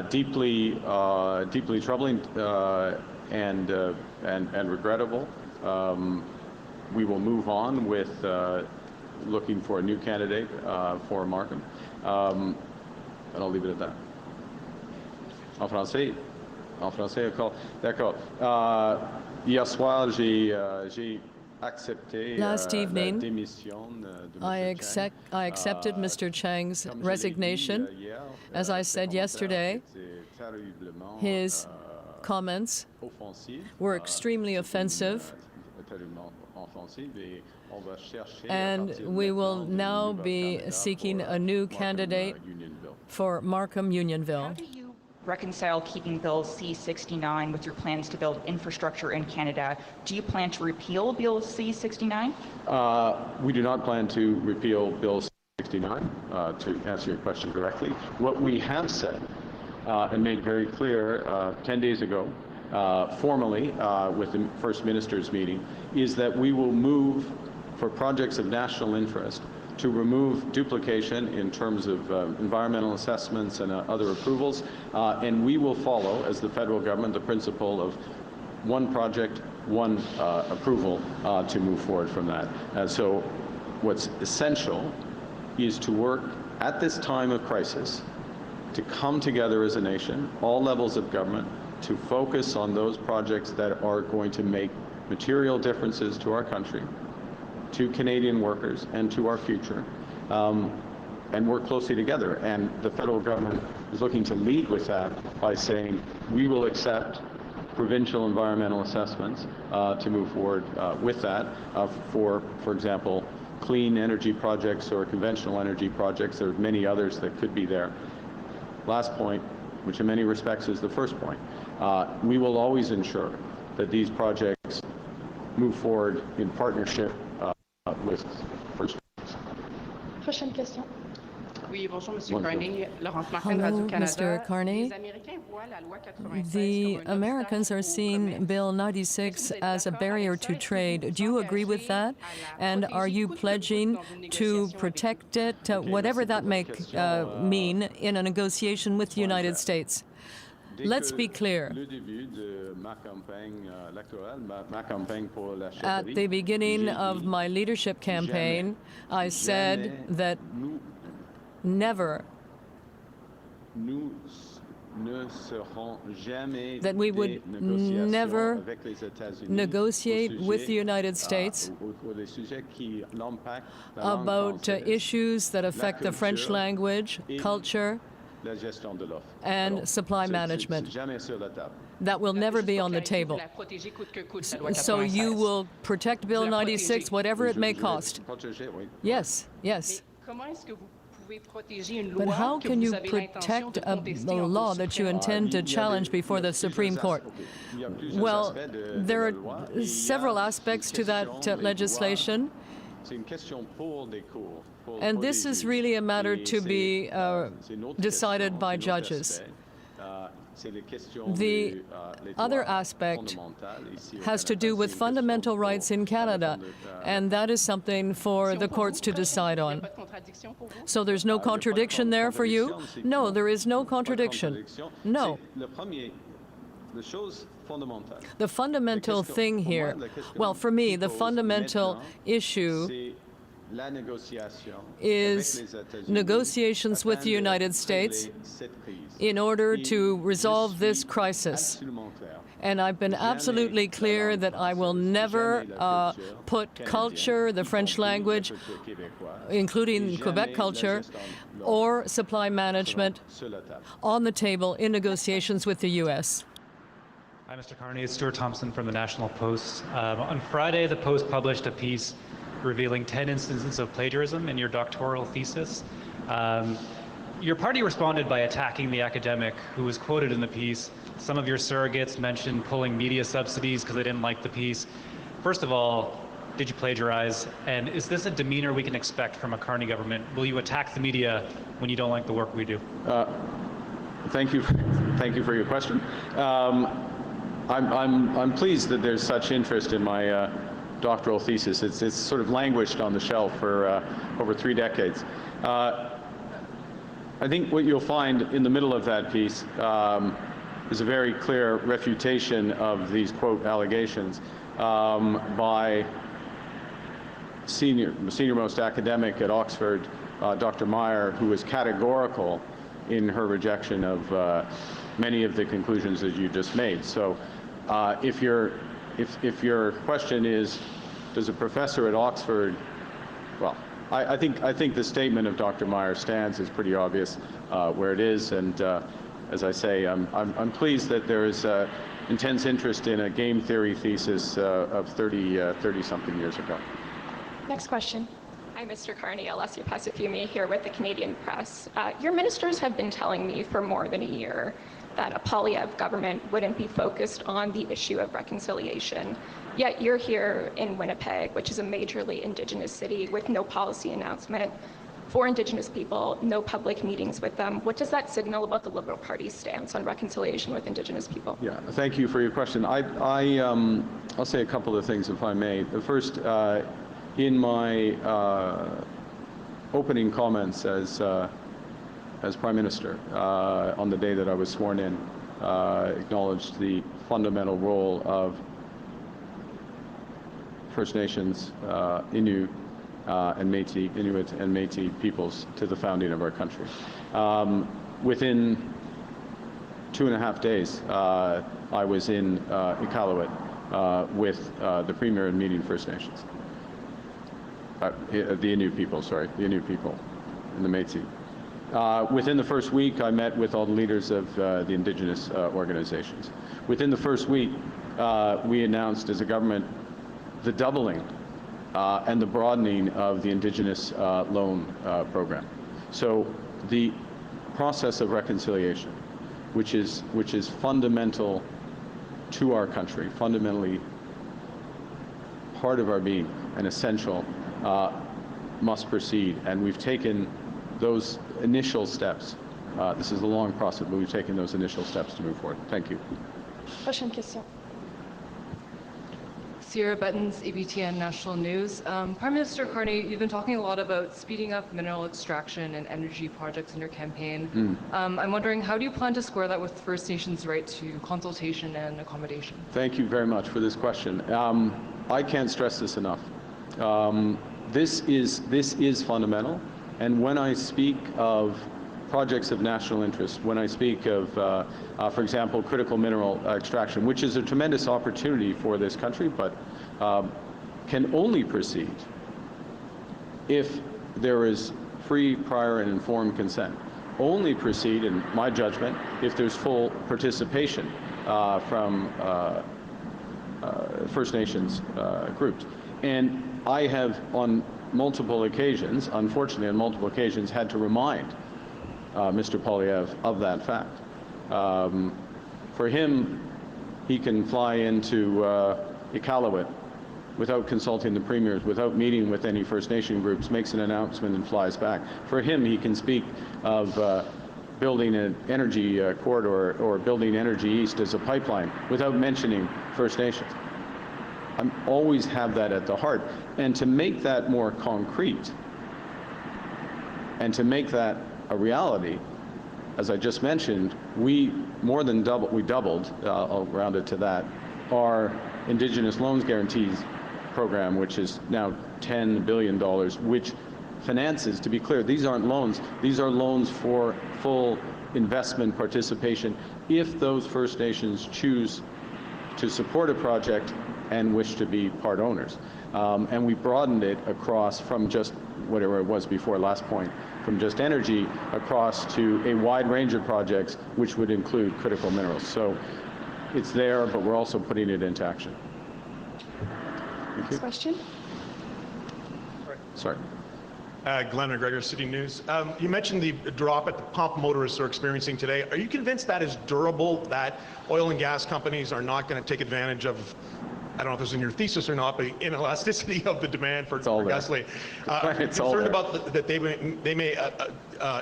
deeply troubling and regrettable. We will move on with looking for a new candidate for Markham, and I'll leave it at that. En français? En français, d'accord. Hier soir, j'ai accepté Last evening, la démission de I Mr. Chang. accepted Mr. Chang's resignation. As I said yesterday, his comments were extremely offensive, and we will now be seeking a new candidate for Markham Unionville. How do you reconcile keeping Bill C-69 with your plans to build infrastructure in Canada? Do you plan to repeal Bill C-69? We do not plan to repeal Bill C-69, to answer your question directly. What we have said and made very clear 10 days ago, formally with the First Minister's meeting, is that we will move for projects of national interest to remove duplication in terms of environmental assessments and other approvals, and we will follow, as the federal government, the principle of one project, one approval to move forward from that. And so what's essential is to work at this time of crisis to come together as a nation, all levels of government, to focus on those projects that are going to make material differences to our country, to Canadian workers, and to our future, and work closely together. And the federal government is looking to lead with that by saying we will accept provincial environmental assessments to move forward with that for example, clean energy projects or conventional energy projects. There are many others that could be there. Last point, which in many respects is the first point, we will always ensure that these projects move forward in partnership with First Nations. Prochaine question. Hello, Mr. Carney. The Americans are seeing Bill 96 as a barrier to trade. Do you agree with that? And are you pledging to protect it, whatever that may mean, in a negotiation with the United States? Let's be clear. At the beginning of my leadership campaign, I said that that we would never negotiate with the United States about issues that affect the French language, culture, and supply management. That will never be on the table. So you will protect Bill 96, whatever it may cost. Yes, yes. But how can you protect a law that you intend to challenge before the Supreme Court? Well, there are several aspects to that legislation. And this is really a matter to be decided by judges. The other aspect has to do with fundamental rights in Canada, and that is something for the courts to decide on. So there's no contradiction there for you? No, there is no contradiction. No. The fundamental thing here, well, for me, the fundamental issue is negotiations with the United States in order to resolve this crisis. And I've been absolutely clear that I will never put culture, the French language, including Quebec culture, or supply management on the table in negotiations with the U.S. Hi, Mr. Carney. It's Stuart Thompson from the National Post. On Friday, the Post published a piece revealing 10 instances of plagiarism in your doctoral thesis. Your party responded by attacking the academic who was quoted in the piece. Some of your surrogates mentioned pulling media subsidies because they didn't like the piece. First of all, did you plagiarize? And is this a demeanor we can expect from a Carney government? Will you attack the media when you don't like the work we do? Thank you for your question. I'm pleased that there's such interest in my doctoral thesis. It's sort of languished on the shelf for over 3 decades. I think what you'll find in the middle of that piece is a very clear refutation of these, quote, allegations by senior-most academic at Oxford, Dr. Meyer, who was categorical in her rejection of many of the conclusions that you just made. So if your question is, does a professor at Oxford, well, I think the statement of Dr. Meyer stands is pretty obvious where it is, and as I say, I'm pleased that there is intense interest in a game theory thesis of 30-something years ago. Next question. Hi, Mr. Carney. Alessia Pasifumi here with the Canadian Press. Your ministers have been telling me for more than a year that a Poilievre government wouldn't be focused on the issue of reconciliation. Yet you're here in Winnipeg, which is a majorly Indigenous city, with no policy announcement for Indigenous people, no public meetings with them. What does that signal about the Liberal Party's stance on reconciliation with Indigenous people? Yeah, thank you for your question. I'll say a couple of things, if I may. The first, in my opening comments as Prime Minister on the day that I was sworn in, acknowledged the fundamental role of First Nations, Inuit and Métis peoples to the founding of our country. Within 2.5 days, I was in Iqaluit with the Premier and meeting First Nations. The Inuit people, sorry, the Inuit people and the Métis. Within the first week, I met with all the leaders of the Indigenous organizations. Within the first week, we announced as a government the doubling and the broadening of the Indigenous loan program. So the process of reconciliation, which is fundamental to our country, fundamentally part of our being and essential, must proceed. And we've taken those initial steps. This is a long process, but we've taken those initial steps to move forward. Thank you. Prochaine question. Sierra Buttons, ABTN National News. Prime Minister Carney, you've been talking a lot about speeding up mineral extraction and energy projects in your campaign. I'm wondering, how do you plan to square that with First Nations' right to consultation and accommodation? Thank you very much for this question. I can't stress this enough. This is fundamental, and when I speak of projects of national interest, when I speak of, for example, critical mineral extraction, which is a tremendous opportunity for this country, but can only proceed if there is free, prior, and informed consent. Only proceed, in my judgment, if there's full participation from First Nations groups. And I have, on multiple occasions, unfortunately on multiple occasions, had to remind Mr. Poilievre of that fact. For him, he can fly into Iqaluit without consulting the premiers, without meeting with any First Nation groups, makes an announcement and flies back. For him, he can speak of building an energy corridor or building Energy East as a pipeline without mentioning First Nations. I always have that at the heart. And to make that more concrete and to make that a reality, as I just mentioned, we doubled, I'll round it to that, our Indigenous Loans Guarantees program, which is now $10 billion, which finances, to be clear, these aren't loans, these are loans for full investment participation if those First Nations choose to support a project and wish to be part owners. And we broadened it across from just whatever it was before, last point, from just energy across to a wide range of projects, which would include critical minerals. So it's there, but we're also putting it into action. Next question. Sorry. Glenn McGregor, City News. You mentioned the drop at the pump motorists are experiencing today. Are you convinced that is durable, that oil and gas companies are not going to take advantage of, I don't know if this is in your thesis or not, but inelasticity of the demand for gasoline? Are you concerned about that they may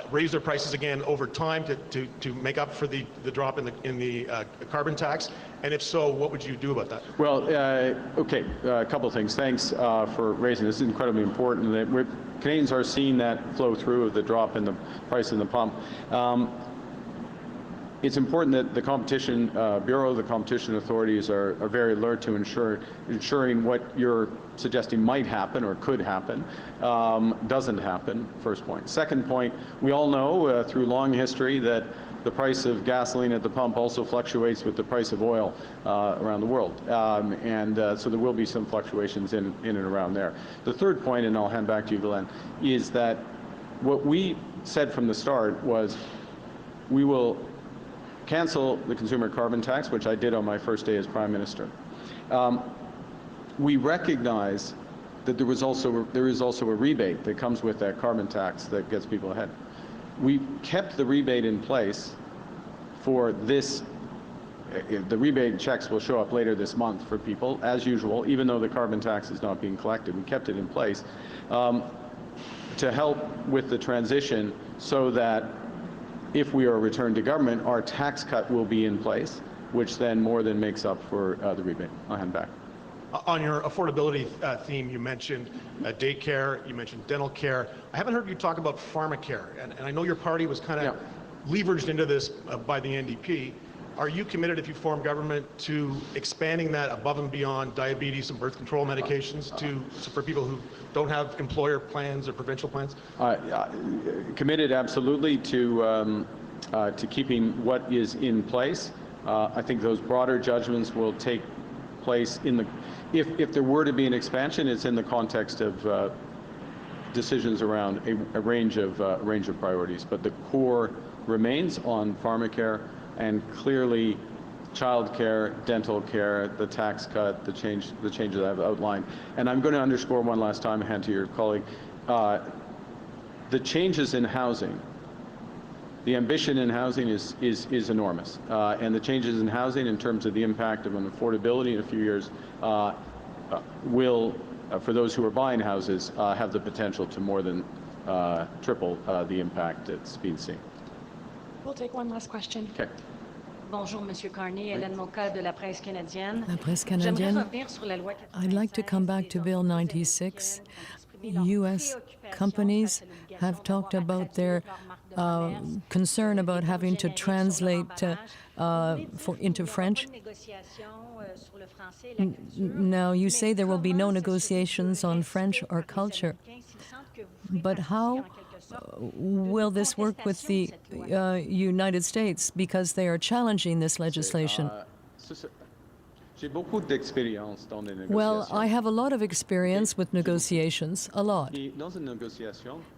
raise their prices again over time to make up for the drop in the carbon tax? And if so, what would you do about that? Well, okay, a couple of things. Thanks for raising this. It's incredibly important that Canadians are seeing that flow through of the drop in the price of the pump. It's important that the Competition Bureau, the competition authorities are very alert to ensuring what you're suggesting might happen or could happen doesn't happen, first point. Second point, we all know through long history that the price of gasoline at the pump also fluctuates with the price of oil around the world. So there will be some fluctuations in and around there. The third point, and I'll hand back to you, Glenn, is that what we said from the start was we will cancel the consumer carbon tax, which I did on my first day as Prime Minister. We recognize that there is also a rebate that comes with that carbon tax that gets people ahead. We kept the rebate in place for this. The rebate checks will show up later this month for people, as usual, even though the carbon tax is not being collected. We kept it in place to help with the transition so that if we are returned to government, our tax cut will be in place, which then more than makes up for the rebate. I'll hand back. On your affordability theme, you mentioned daycare, you mentioned dental care. I haven't heard you talk about pharmacare, and I know your party was kind of leveraged into this by the NDP. Are you committed, if you form government, to expanding that above and beyond diabetes and birth control medications for people who don't have employer plans or provincial plans? Committed, absolutely, to keeping what is in place. I think those broader judgments will take place in the. If there were to be an expansion, it's in the context of decisions around a range of priorities. But the core remains on pharmacare. And clearly, child care, dental care, the tax cut, the changes I've outlined. And I'm going to underscore one last time, hand to your colleague, the changes in housing. The ambition in housing is enormous. And the changes in housing in terms of the impact of an affordability in a few years will, for those who are buying houses, have the potential to more than triple the impact that's being seen. We'll take one last question. Okay. Bonjour, Monsieur Carney. Hélène Moka de la presse canadienne. La presse canadienne. I'd like to come back to Bill 96. U.S. companies have talked about their concern about having to translate into French. Now, you say there will be no negotiations on French or culture, but how will this work with the United States, because they are challenging this legislation? Well, I have a lot of experience with negotiations, a lot.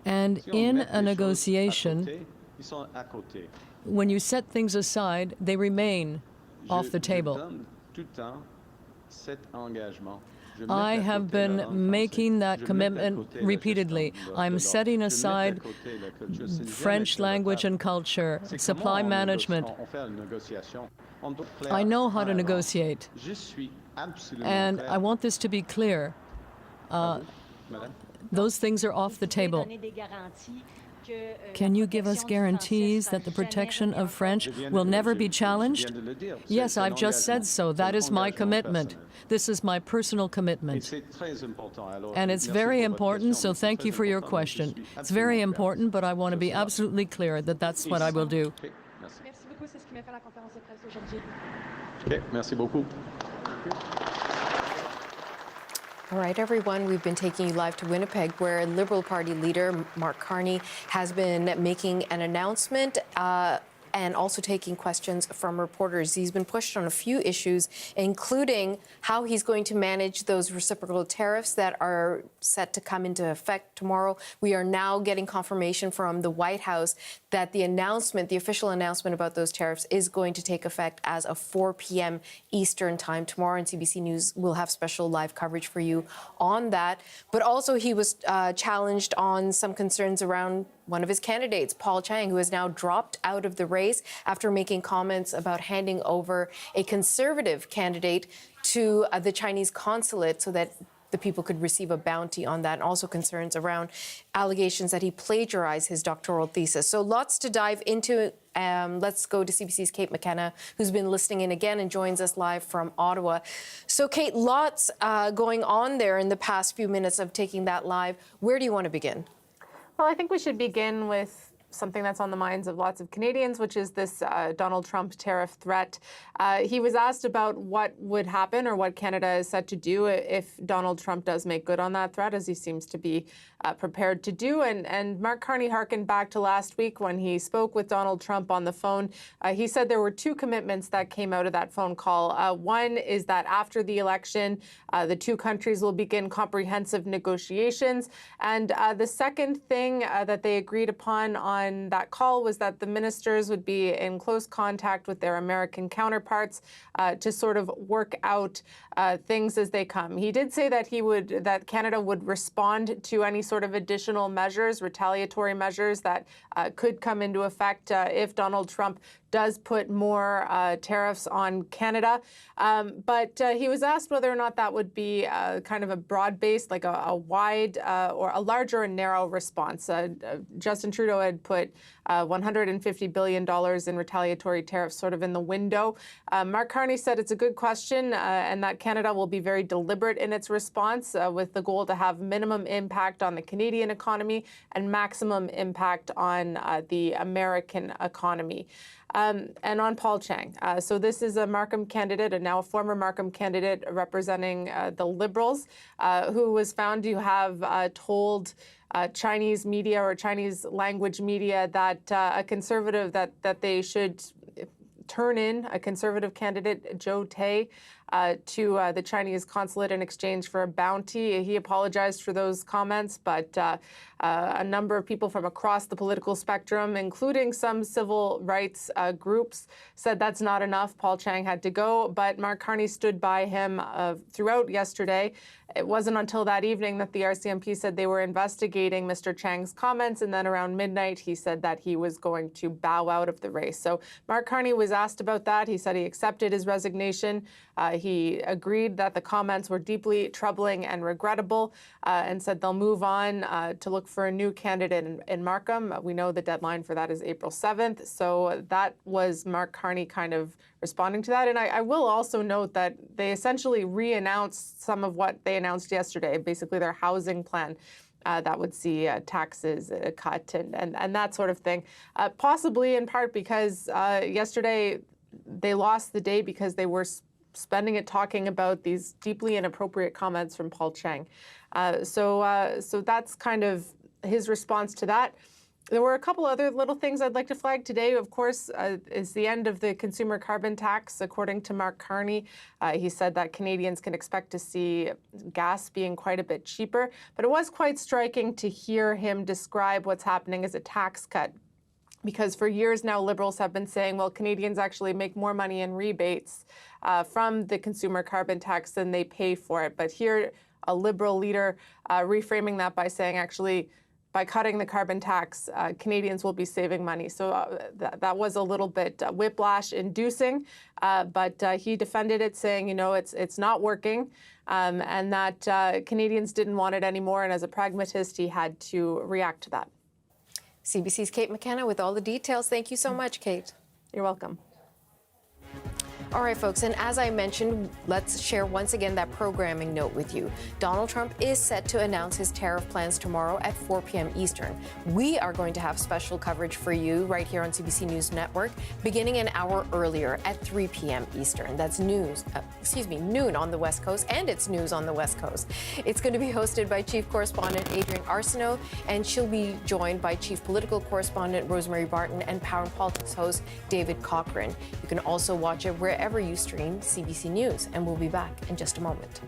And in a negotiation, when you set things aside, they remain off the table. I have been making that commitment repeatedly. I'm setting aside French language and culture, supply management. I know how to negotiate. And I want this to be clear. Those things are off the table. Can you give us guarantees that the protection of French will never be challenged? Yes, I've just said so. That is my commitment. This is my personal commitment. And it's very important, so thank you for your question. It's very important, but I want to be absolutely clear that that's what I will do. Merci beaucoup. All right, everyone, we've been taking you live to Winnipeg, where Liberal Party leader Mark Carney has been making an announcement and also taking questions from reporters. He's been pushed on a few issues, including how he's going to manage those reciprocal tariffs that are set to come into effect tomorrow. We are now getting confirmation from the White House that the announcement, the official announcement about those tariffs, is going to take effect as of 4 p.m. Eastern time tomorrow, and CBC News will have special live coverage for you on that. But also he was challenged on some concerns around one of his candidates, Paul Chang, who has now dropped out of the race after making comments about handing over a Conservative candidate to the Chinese consulate so that the people could receive a bounty on that, and also concerns around allegations that he plagiarized his doctoral thesis. So lots to dive into. Let's go to CBC's Kate McKenna, who's been listening in again and joins us live from Ottawa. So, Kate, lots going on there in the past few minutes of taking that live. Where do you want to begin? Well, I think we should begin with something that's on the minds of lots of Canadians, which is this Donald Trump tariff threat. He was asked about what would happen or what Canada is set to do if Donald Trump does make good on that threat, as he seems to be prepared to do. And Mark Carney harkened back to last week when he spoke with Donald Trump on the phone. He said there were two commitments that came out of that phone call. One is that after the election, the two countries will begin comprehensive negotiations. And the second thing that they agreed upon on that call was that the ministers would be in close contact with their American counterparts to sort of work out things as they come. He did say that Canada would respond to any sort of additional measures, retaliatory measures that could come into effect if Donald Trump does put more tariffs on Canada. But he was asked whether or not that would be kind of a broad-based, like a wide or a larger and narrow response. Justin Trudeau had put $150 billion in retaliatory tariffs sort of in the window. Mark Carney said it's a good question and that Canada will be very deliberate in its response with the goal to have minimum impact on the Canadian economy and maximum impact on the American economy. And on Paul Chang. So this is a Markham candidate, and now a former Markham candidate representing the Liberals, who was found to have told Chinese media or Chinese language media that a conservative, that they should turn in a conservative candidate, Joe Tay, to the Chinese consulate in exchange for a bounty. He apologized for those comments, but a number of people from across the political spectrum, including some civil rights groups, said that's not enough. Paul Chang had to go, but Mark Carney stood by him throughout yesterday. It wasn't until that evening that the RCMP said they were investigating Mr. Chang's comments, and then around midnight he said that he was going to bow out of the race. So Mark Carney was asked about that. He said he accepted his resignation. He agreed that the comments were deeply troubling and regrettable, and said they'll move on to look for a new candidate in Markham. We know the deadline for that is April 7th. So that was Mark Carney kind of responding to that. And I will also note that they essentially re-announced some of what they announced yesterday, basically their housing plan. That would see taxes cut and that sort of thing, possibly in part because yesterday they lost the day because they were spending it talking about these deeply inappropriate comments from Paul Chang. So that's kind of his response to that. There were a couple other little things I'd like to flag today. Of course, is the end of the consumer carbon tax, according to Mark Carney. He said that Canadians can expect to see gas being quite a bit cheaper. But it was quite striking to hear him describe what's happening as a tax cut. Because for years now, Liberals have been saying, well, Canadians actually make more money in rebates from the consumer carbon tax than they pay for it. But here, a Liberal leader reframing that by saying, actually, by cutting the carbon tax, Canadians will be saving money. So that was a little bit whiplash-inducing, but he defended it, saying, you know, it's not working, and that Canadians didn't want it anymore. And as a pragmatist, he had to react to that. CBC's Kate McKenna with all the details. Thank you so much, Kate. You're welcome. All right, folks, and as I mentioned, let's share once again that programming note with you. Donald Trump is set to announce his tariff plans tomorrow at 4 p.m. Eastern. We are going to have special coverage for you right here on CBC News Network, beginning an hour earlier at 3 p.m. Eastern. That's noon on the West Coast, and it's news on the West Coast. It's going to be hosted by Chief Correspondent Adrienne Arsenault, and she'll be joined by Chief Political Correspondent Rosemary Barton and Power and Politics host David Cochran. You can also watch it wherever you stream CBC News, and we'll be back in just a moment.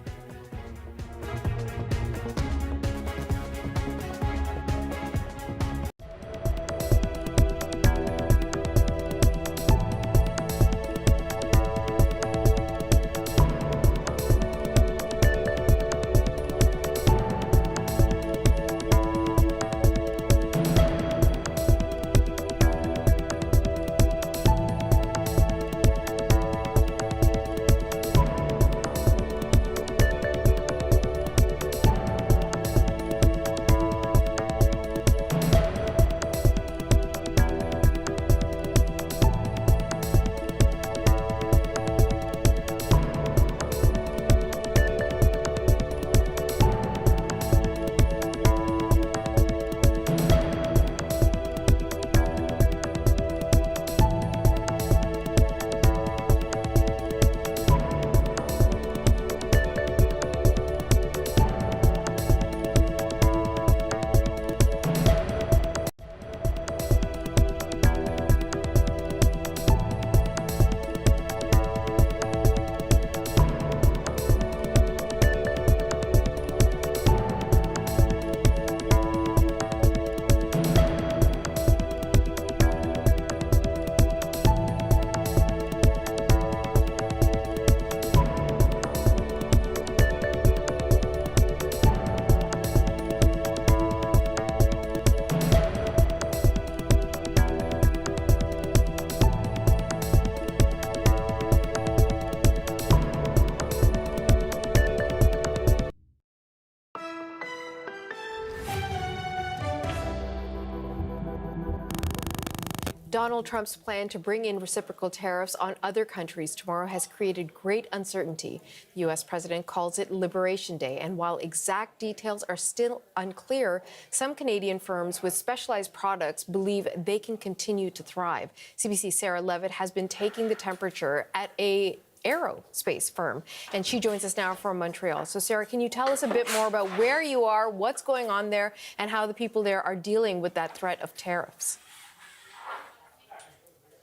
Donald Trump's plan to bring in reciprocal tariffs on other countries tomorrow has created great uncertainty. The U.S. president calls it Liberation Day, and while exact details are still unclear, some Canadian firms with specialized products believe they can continue to thrive. CBC's Sarah Levitt has been taking the temperature at a aerospace firm, and she joins us now from Montreal. So, Sarah, can you tell us a bit more about where you are, what's going on there, and how the people there are dealing with that threat of tariffs?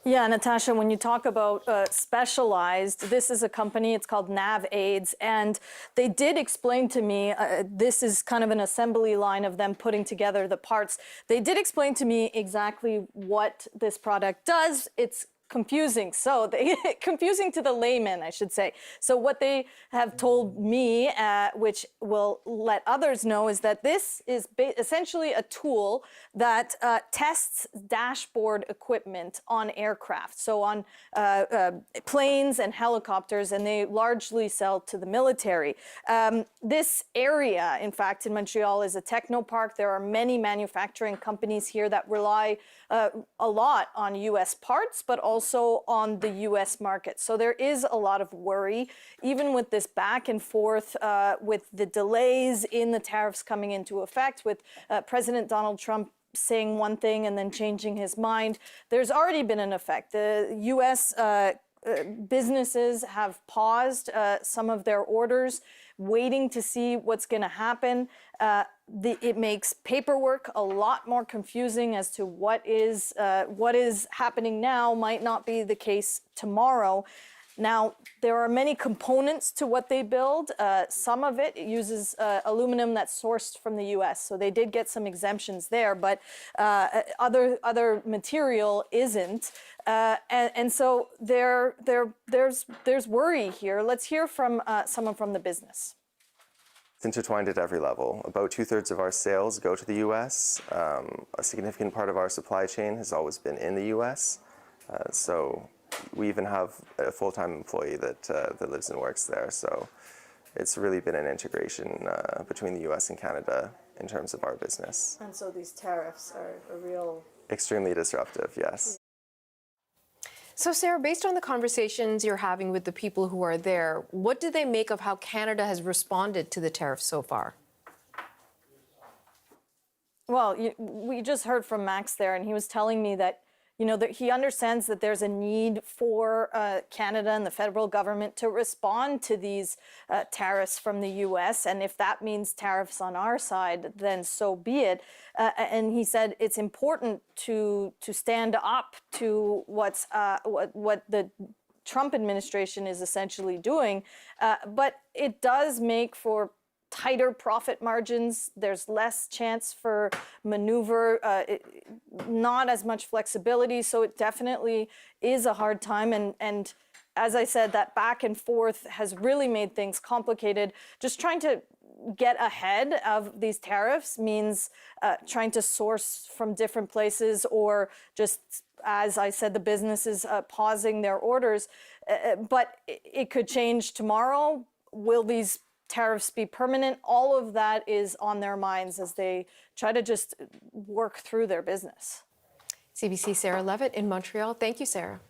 Yeah, Natasha, when you talk about specialized, this is a company, it's called Nav Aids, and they did explain to me, this is kind of an assembly line of them putting together the parts. They did explain to me exactly what this product does. It's confusing. So confusing to the layman, I should say. So what they have told me, which will let others know, is that this is essentially a tool that tests dashboard equipment on aircraft. So on planes and helicopters, and they largely sell to the military. This area, in fact, in Montreal is a technopark. There are many manufacturing companies here that rely a lot on U.S. parts, but also on the U.S. market. So there is a lot of worry, even with this back and forth, with the delays in the tariffs coming into effect, with President Donald Trump saying one thing and then changing his mind. There's already been an effect. The U.S. Businesses have paused some of their orders, waiting to see what's going to happen. It makes paperwork a lot more confusing as to what is happening now might not be the case tomorrow. Now, there are many components to what they build. Some of it uses aluminum that's sourced from the U.S., so they did get some exemptions there, but other material isn't. And so there's worry here. Let's hear from someone from the business. It's intertwined at every level. About 2/3 of our sales go to the U.S. A significant part of our supply chain has always been in the U.S. So we even have a full-time employee that lives and works there. So it's really been an integration between the U.S. and Canada in terms of our business. And so these tariffs are a real... Extremely disruptive, yes. So, Sarah, based on the conversations you're having with the people who are there, what do they make of how Canada has responded to the tariffs so far? Well, we just heard from Max there, and he was telling me that, that he understands that there's a need for Canada and the federal government to respond to these tariffs from the U.S. And if that means tariffs on our side, then so be it. And he said it's important to stand up to what the Trump administration is essentially doing. But it does make for tighter profit margins. There's less chance for maneuver, not as much flexibility. So it definitely is a hard time. And as I said, that back and forth has really made things complicated. Just trying to get ahead of these tariffs means trying to source from different places, or just, as I said, the businesses pausing their orders. But it could change tomorrow. Will these tariffs be permanent? All of that is on their minds as they try to just work through their business. CBC Sarah Levitt in Montreal. Thank you, Sarah.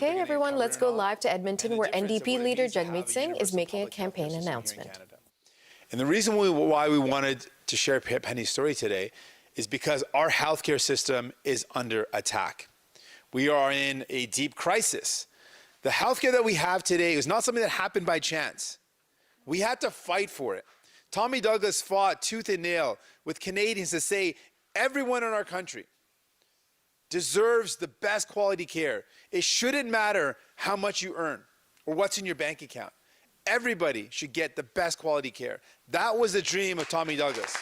Okay, everyone, let's go live to Edmonton, where NDP Leader Jagmeet Singh is making a campaign announcement. And the reason why we wanted to share Penny's story today is because our healthcare system is under attack. We are in a deep crisis. The healthcare that we have today is not something that happened by chance. We had to fight for it. Tommy Douglas fought tooth and nail with Canadians to say everyone in our country deserves the best quality care. It shouldn't matter how much you earn or what's in your bank account. Everybody should get the best quality care. That was the dream of Tommy Douglas.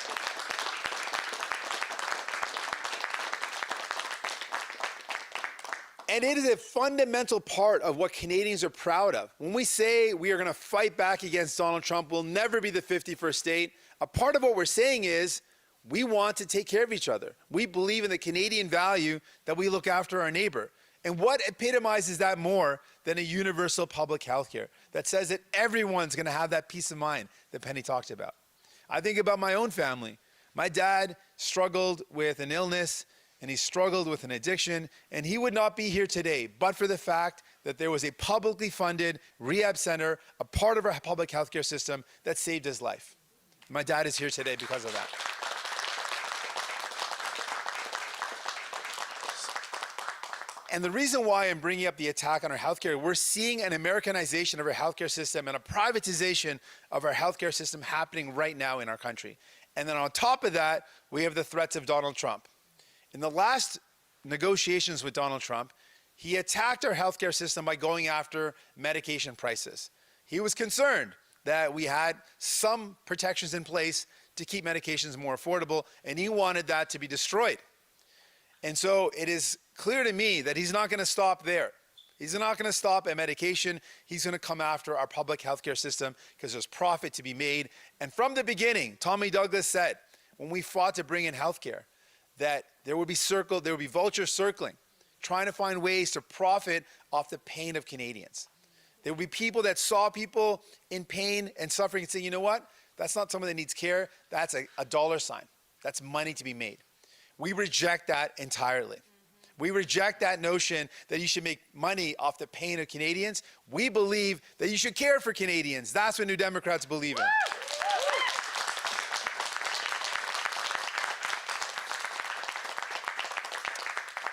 And it is a fundamental part of what Canadians are proud of. When we say we are going to fight back against Donald Trump, we'll never be the 51st state. A part of what we're saying is we want to take care of each other. We believe in the Canadian value that we look after our neighbor. And what epitomizes that more than a universal public health care that says that everyone's going to have that peace of mind that Penny talked about? I think about my own family. My dad struggled with an illness, and he struggled with an addiction, and he would not be here today but for the fact that there was a publicly funded rehab center, a part of our public healthcare system, that saved his life. My dad is here today because of that. And the reason why I'm bringing up the attack on our healthcare, we're seeing an Americanization of our healthcare system and a privatization of our healthcare system happening right now in our country. And then on top of that, we have the threats of Donald Trump. In the last negotiations with Donald Trump, he attacked our healthcare system by going after medication prices. He was concerned that we had some protections in place to keep medications more affordable, and he wanted that to be destroyed. And so it is clear to me that he's not going to stop there. He's not going to stop at medication. He's going to come after our public healthcare system because there's profit to be made. And from the beginning, Tommy Douglas said, when we fought to bring in healthcare, that there would be vultures circling, trying to find ways to profit off the pain of Canadians. There would be people that saw people in pain and suffering and say, you know what? That's not someone that needs care. That's a dollar sign. That's money to be made. We reject that entirely. We reject that notion that you should make money off the pain of Canadians. We believe that you should care for Canadians. That's what New Democrats believe in.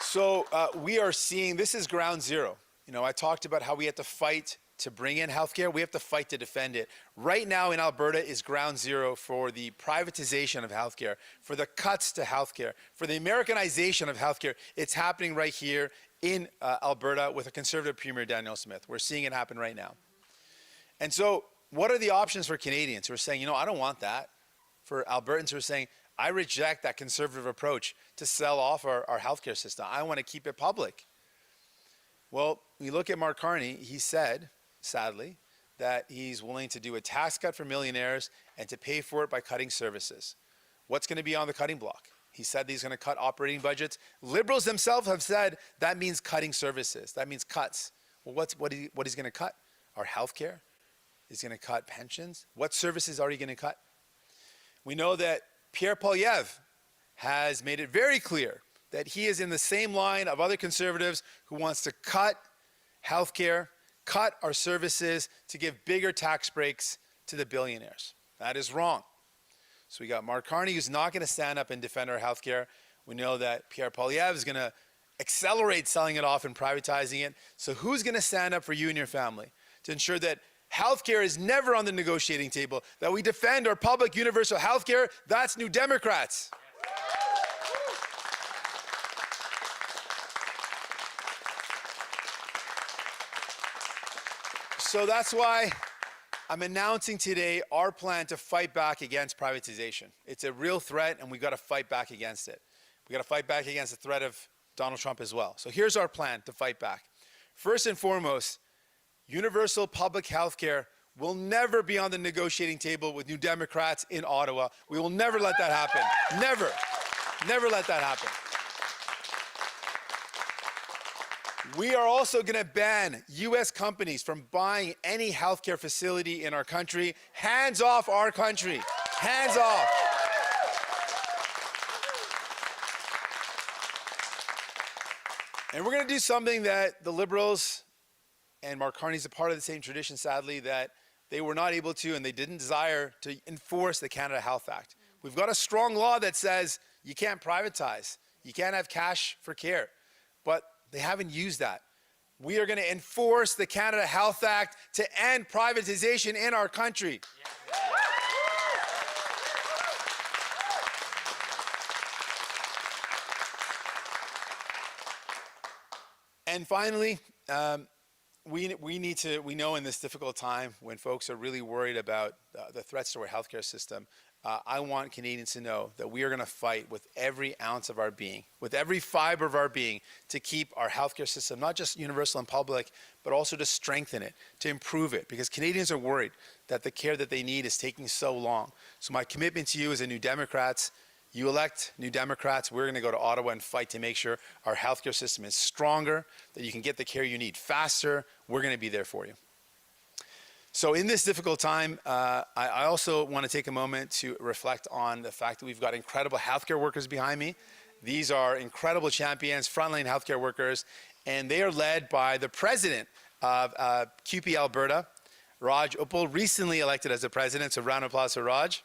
So we are seeing, this is ground zero. You know, I talked about how we have to fight to bring in healthcare. We have to fight to defend it. Right now in Alberta is ground zero for the privatization of healthcare, for the cuts to healthcare, for the Americanization of healthcare. It's happening right here in Alberta with a Conservative Premier, Danielle Smith. We're seeing it happen right now. And so what are the options for Canadians who are saying, you know, I don't want that? For Albertans who are saying, I reject that conservative approach to sell off our healthcare system. I want to keep it public. Well, we look at Mark Carney. He said, sadly, that he's willing to do a tax cut for millionaires and to pay for it by cutting services. What's going to be on the cutting block? He said he's going to cut operating budgets. Liberals themselves have said that means cutting services. That means cuts. Well, what he's going to cut? Our healthcare? He's going to cut pensions? What services are he going to cut? We know that Pierre Poilievre has made it very clear that he is in the same line of other Conservatives who wants to cut healthcare, cut our services to give bigger tax breaks to the billionaires. That is wrong. So we got Mark Carney, who's not going to stand up and defend our healthcare. We know that Pierre Poilievre is going to accelerate selling it off and privatizing it. So who's going to stand up for you and your family to ensure that healthcare is never on the negotiating table, that we defend our public universal healthcare? That's New Democrats. So that's why I'm announcing today our plan to fight back against privatization. It's a real threat, and we've got to fight back against it. We've got to fight back against the threat of Donald Trump as well. So here's our plan to fight back. First and foremost, universal public health care will never be on the negotiating table with New Democrats in Ottawa. We will never let that happen. Never. Never let that happen. We are also going to ban U.S. companies from buying any healthcare facility in our country. Hands off our country. Hands off. And we're going to do something that the Liberals and Mark Carney's a part of the same tradition, sadly, that they were not able to and they didn't desire to enforce the Canada Health Act. We've got a strong law that says you can't privatize, you can't have cash for care, but they haven't used that. We are going to enforce the Canada Health Act to end privatization in our country. And finally, we know in this difficult time when folks are really worried about the threats to our healthcare system, I want Canadians to know that we are going to fight with every ounce of our being, with every fiber of our being, to keep our healthcare system not just universal and public, but also to strengthen it, to improve it, because Canadians are worried that the care that they need is taking so long. So my commitment to you as a New Democrats, you elect New Democrats, we're going to go to Ottawa and fight to make sure our healthcare system is stronger, that you can get the care you need faster. We're going to be there for you. So in this difficult time, I also want to take a moment to reflect on the fact that we've got incredible healthcare workers behind me. These are incredible champions, frontline healthcare workers, and they are led by the president of CUPE Alberta, Raj Uppal, recently elected as the president. So round of applause for Raj.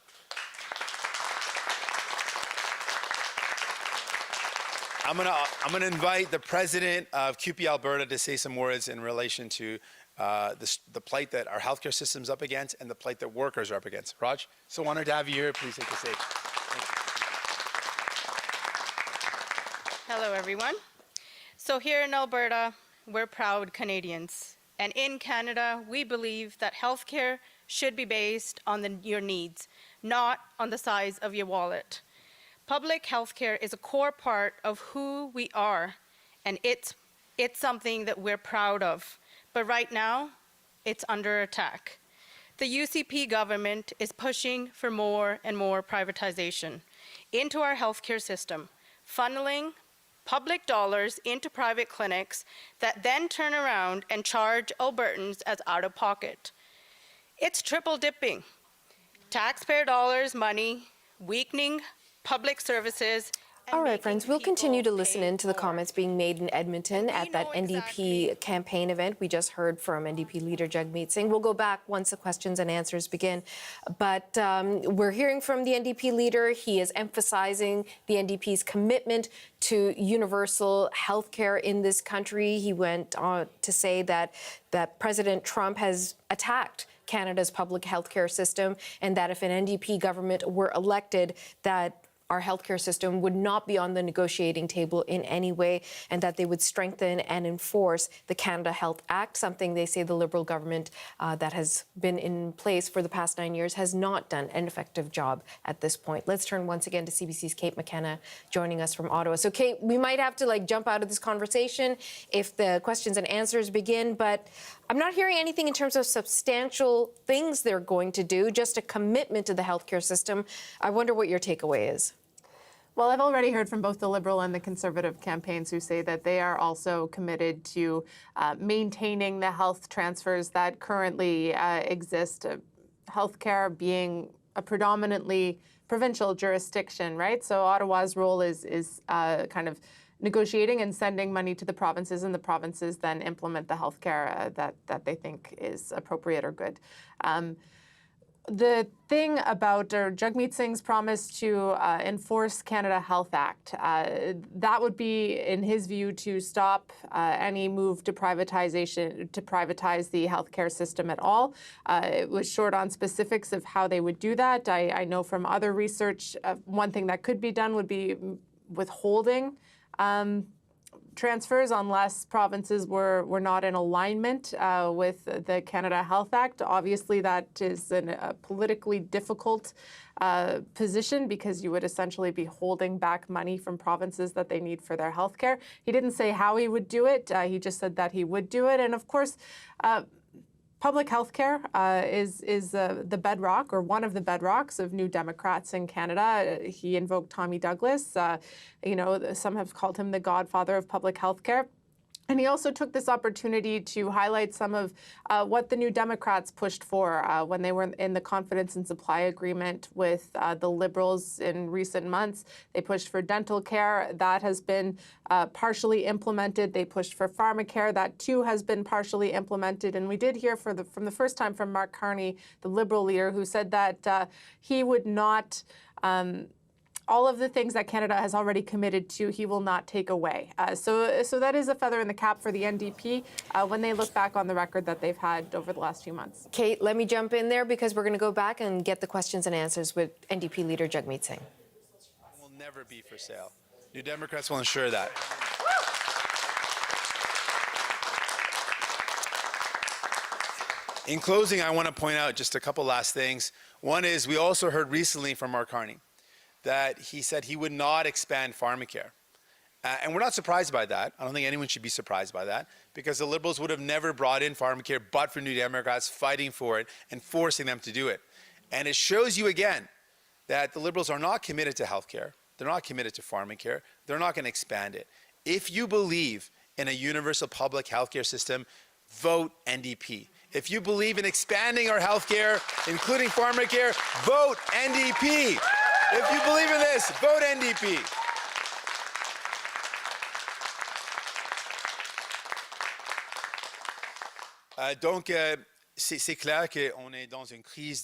I'm gonna invite the president of CUPE Alberta to say some words in relation to the plight that our healthcare system's up against and the plight that workers are up against. Raj, so honored to have you here. Please take the stage. Hello, everyone. So here in Alberta, we're proud Canadians. And in Canada, we believe that healthcare should be based on your needs, not on the size of your wallet. Public healthcare is a core part of who we are, and it's something that we're proud of. But right now, it's under attack. The UCP government is pushing for more and more privatization into our healthcare system, funneling public dollars into private clinics that then turn around and charge Albertans as out-of-pocket. It's triple dipping. Taxpayer dollars, money, weakening public services. All right, friends, we'll continue to listen in to the comments being made in Edmonton at that NDP campaign event. We just heard from NDP Leader Jagmeet Singh. We'll go back once the questions and answers begin. But we're hearing from the NDP leader. He is emphasizing the NDP's commitment to universal health care in this country. He went on to say that President Trump has attacked Canada's public health care system, and that if an NDP government were elected, that our healthcare system would not be on the negotiating table in any way, and that they would strengthen and enforce the Canada Health Act, something they say the Liberal government that has been in place for the past 9 years has not done an effective job at this point. Let's turn once again to CBC's Kate McKenna joining us from Ottawa. So, Kate, we might have to jump out of this conversation if the questions and answers begin, but I'm not hearing anything in terms of substantial things they're going to do, just a commitment to the healthcare system. I wonder what your takeaway is. Well, I've already heard from both the Liberal and the Conservative campaigns who say that they are also committed to maintaining the health transfers that currently exist, healthcare being a predominantly provincial jurisdiction, right? So Ottawa's role is kind of negotiating and sending money to the provinces, and the provinces then implement the healthcare that they think is appropriate or good. The thing about Jagmeet Singh's promise to enforce Canada Health Act, that would be, in his view, to stop any move to privatization, to privatize the healthcare system at all. It was short on specifics of how they would do that. I know from other research, one thing that could be done would be withholding transfers unless provinces were not in alignment with the Canada Health Act. Obviously, that is a politically difficult position because you would essentially be holding back money from provinces that they need for their health care. He didn't say how he would do it. He just said that he would do it. And of course, public health care is the bedrock, or one of the bedrocks, of New Democrats in Canada. He invoked Tommy Douglas. Some have called him the godfather of public health care. And he also took this opportunity to highlight some of what the New Democrats pushed for when they were in the confidence and supply agreement with the Liberals in recent months. They pushed for dental care. That has been partially implemented. They pushed for pharmacare. That, too, has been partially implemented. And we did hear from the first time from Mark Carney, the Liberal leader, who said that he would not all of the things that Canada has already committed to, he will not take away. So that is a feather in the cap for the NDP when they look back on the record that they've had over the last few months. Kate, let me jump in there because we're going to go back and get the questions and answers with NDP Leader Jagmeet Singh. Will never be for sale. New Democrats will ensure that. In closing, I want to point out just a couple last things. One is we also heard recently from Mark Carney that he said he would not expand pharmacare. And we're not surprised by that. I don't think anyone should be surprised by that because the Liberals would have never brought in pharmacare but for New Democrats fighting for it and forcing them to do it. And it shows you again that the Liberals are not committed to healthcare. They're not committed to pharmacare. They're not going to expand it. If you believe in a universal public healthcare system, vote NDP. If you believe in expanding our healthcare, including pharmacare, vote NDP. If you believe in this, vote NDP.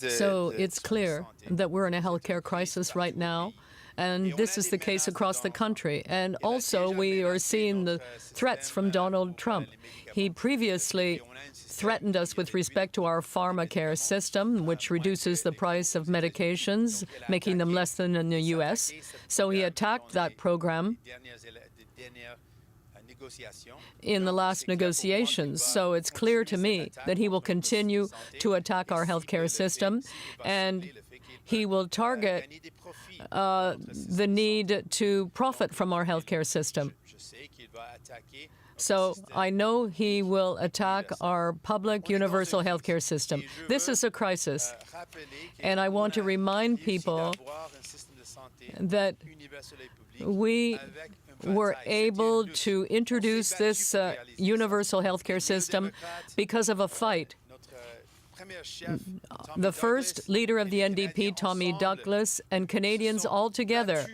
So it's clear that we're in a healthcare crisis right now, and this is the case across the country. And also, we are seeing the threats from Donald Trump. He previously threatened us with respect to our pharmacare system, which reduces the price of medications, making them less than in the U.S. So he attacked that program in the last negotiations. So it's clear to me that he will continue to attack our healthcare system, and he will target the need to profit from our healthcare system. So I know he will attack our public universal healthcare system. This is a crisis, and I want to remind people that we were able to introduce this universal healthcare system because of a fight. The first leader of the NDP, Tommy Douglas, and Canadians all together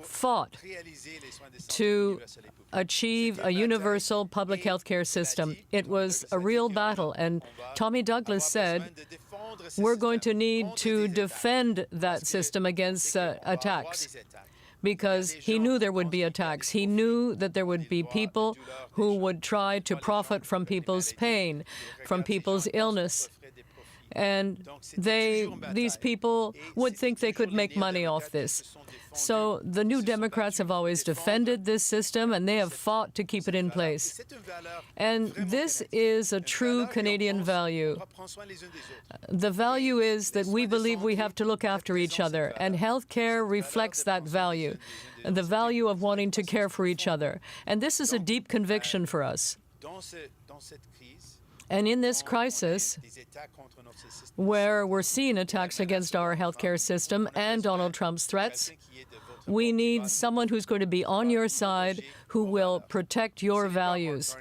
fought to achieve a universal public health care system. It was a real battle, and Tommy Douglas said, we're going to need to defend that system against attacks, because he knew there would be attacks. He knew that there would be people who would try to profit from people's pain, from people's illness. And these people would think they could make money off this. So the New Democrats have always defended this system, and they have fought to keep it in place. And this is a true Canadian value. The value is that we believe we have to look after each other, and health care reflects that value, the value of wanting to care for each other. And this is a deep conviction for us. And in this crisis, where we're seeing attacks against our healthcare system and Donald Trump's threats, we need someone who's going to be on your side, who will protect your values.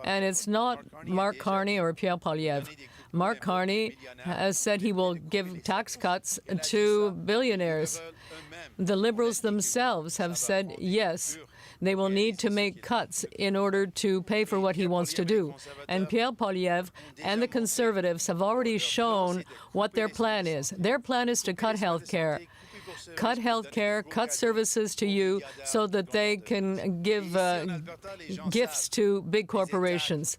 And it's not Mark Carney or Pierre Poilievre. Mark Carney has said he will give tax cuts to billionaires. The Liberals themselves have said yes. They will need to make cuts in order to pay for what he wants to do. And Pierre Poilievre and the Conservatives have already shown what their plan is. Their plan is to cut health care. Cut health care, cut services to you so that they can give gifts to big corporations.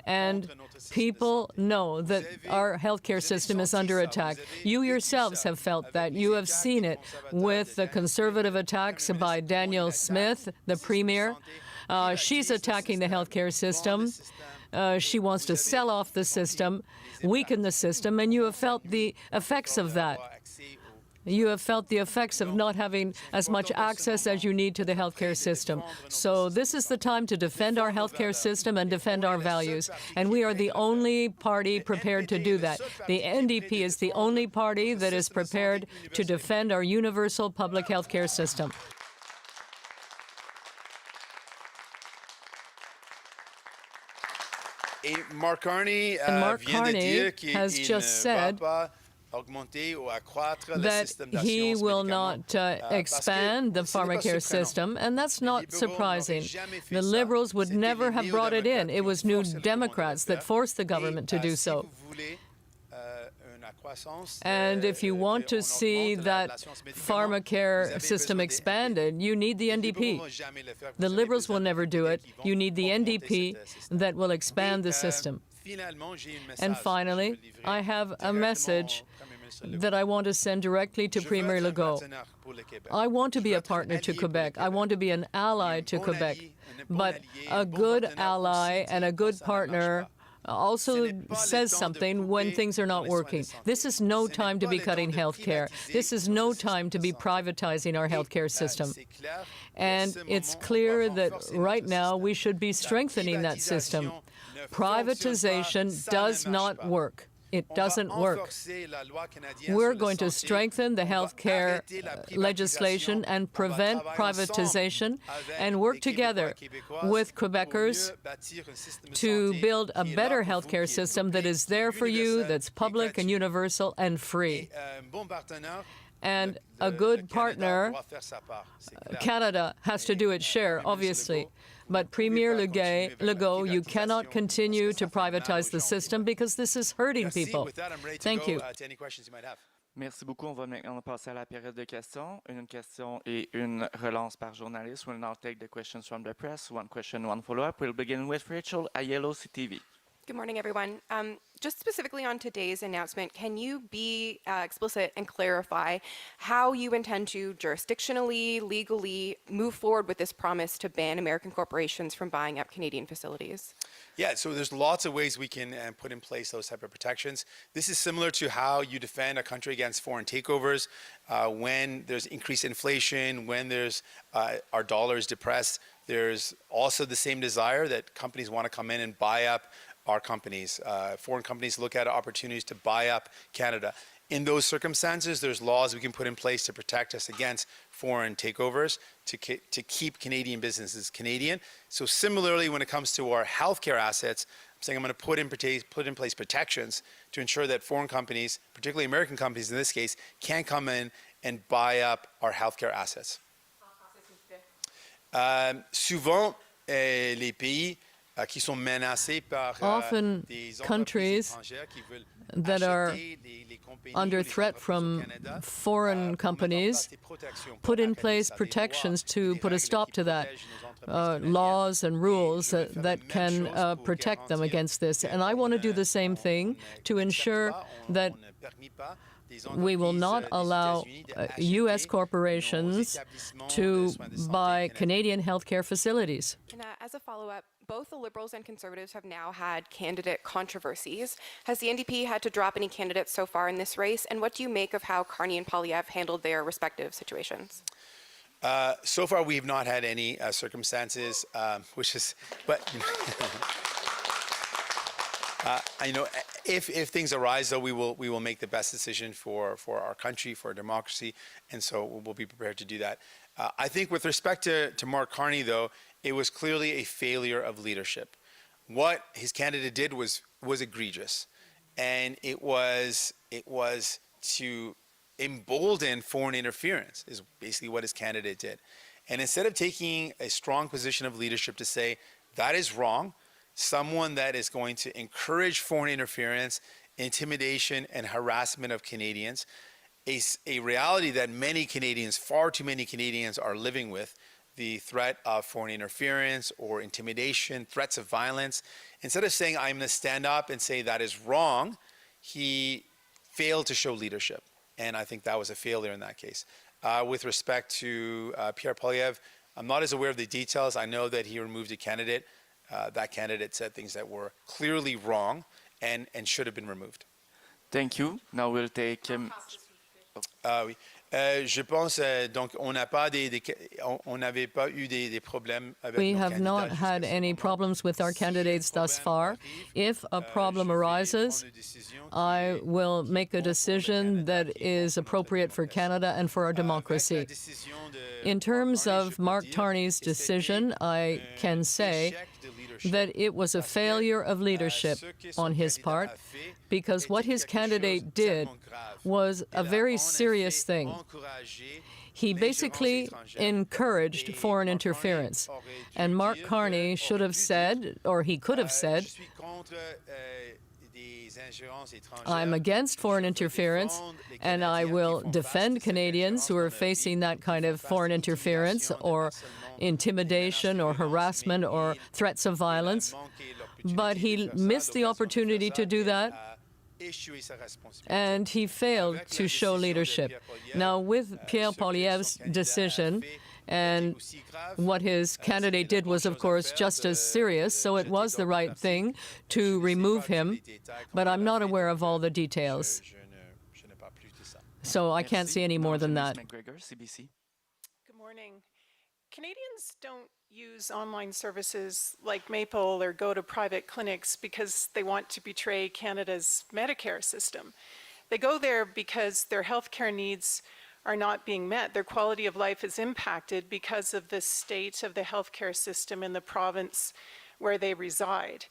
And people know that our healthcare system is under attack. You yourselves have felt that. You have seen it with the Conservative attacks by Danielle Smith, the Premier. She's attacking the healthcare system. She wants to sell off the system, weaken the system, and you have felt the effects of that. You have felt the effects of not having as much access as you need to the healthcare system. So this is the time to defend our healthcare system and defend our values. And we are the only party prepared to do that. The NDP is the only party that is prepared to defend our universal public healthcare system. Mark Carney, has just said that he will not expand the pharmacare system, and that's not surprising. The Liberals would never have brought it in. It was New Democrats that forced the government to do so. And if you want to see that pharmacare system expanded, you need the NDP. The Liberals will never do it. You need the NDP that will expand the system. And finally, I have a message that I want to send directly to Premier Legault. I want to be a partner to Quebec. I want to be an ally to Quebec. But a good ally and a good partner also says something when things are not working. This is no time to be cutting health care. This is no time to be privatizing our health care system. And it's clear that right now we should be strengthening that system. Privatization does not work. It doesn't work. We're going to strengthen the health care legislation and prevent privatization and work together with Quebecers to build a better health care system that is there for you, that's public and universal and free. And a good partner, Canada has to do its share, obviously. But Premier Legault, you cannot continue to privatize the system because this is hurting people. Thank you. Merci beaucoup. On va maintenant passer à la période de questions. Une question et une relance par journaliste. We'll now take the questions from the press. One question, one follow-up. We'll begin with Rachel at Yellow CTV. Good morning, everyone. Just specifically on today's announcement, can you be explicit and clarify how you intend to jurisdictionally, legally move forward with this promise to ban American corporations from buying up Canadian facilities? Yeah, so there's lots of ways we can put in place those type of protections. This is similar to how you defend a country against foreign takeovers when there's increased inflation, when there's our dollar is depressed. There's also the same desire that companies want to come in and buy up our companies. Foreign companies look at opportunities to buy up Canada. In those circumstances, there's laws we can put in place to protect us against foreign takeovers, to keep Canadian businesses Canadian. So similarly, when it comes to our healthcare assets, I'm saying I'm going to put in place protections to ensure that foreign companies, particularly American companies in this case, can't come in and buy up our healthcare assets. Souvent, les pays often countries that are under threat from foreign companies put in place protections to put a stop to that, laws and rules that can protect them against this. And I want to do the same thing to ensure that we will not allow U.S. corporations to buy Canadian healthcare facilities. And as a follow-up, both the Liberals and Conservatives have now had candidate controversies. Has the NDP had to drop any candidates so far in this race? And what do you make of how Carney and Poilievre handled their respective situations? So far, we have not had any circumstances, if things arise, though, we will make the best decision for our country, for our democracy, and so we'll be prepared to do that. I think with respect to Mark Carney, though, it was clearly a failure of leadership. What his candidate did was egregious, and it was to embolden foreign interference, is basically what his candidate did. And instead of taking a strong position of leadership to say that is wrong, someone that is going to encourage foreign interference, intimidation, and harassment of Canadians, a reality that many Canadians, far too many Canadians, are living with, the threat of foreign interference or intimidation, threats of violence. Instead of saying, I'm going to stand up and say that is wrong, he failed to show leadership. And I think that was a failure in that case. With respect to Pierre Poilievre, I'm not as aware of the details. I know that he removed a candidate. That candidate said things that were clearly wrong and should have been removed. Thank you. Now we'll take... oui. Je pense, donc, on n'avait pas eu des problèmes avec We have not had any problems with our candidates thus far. If a problem arises, I will make a decision that is appropriate for Canada and for our democracy. In terms of Mark Carney's decision, I can say that it was a failure of leadership on his part, because what his candidate did was a very serious thing. He basically encouraged foreign interference. And Mark Carney should have said, or he could have said, I'm against foreign interference, and I will defend Canadians who are facing that kind of foreign interference or intimidation or harassment or threats of violence. But he missed the opportunity to do that, and he failed to show leadership. Now, with Pierre Poilievre's decision, and what his candidate did was, of course, just as serious, so it was the right thing to remove him, but I'm not aware of all the details. So I can't say any more than that. Good morning. Canadians don't use online services like Maple or go to private clinics because they want to betray Canada's Medicare system. They go there because their healthcare needs are not being met. Their quality of life is impacted because of the state of the healthcare system in the province where they reside.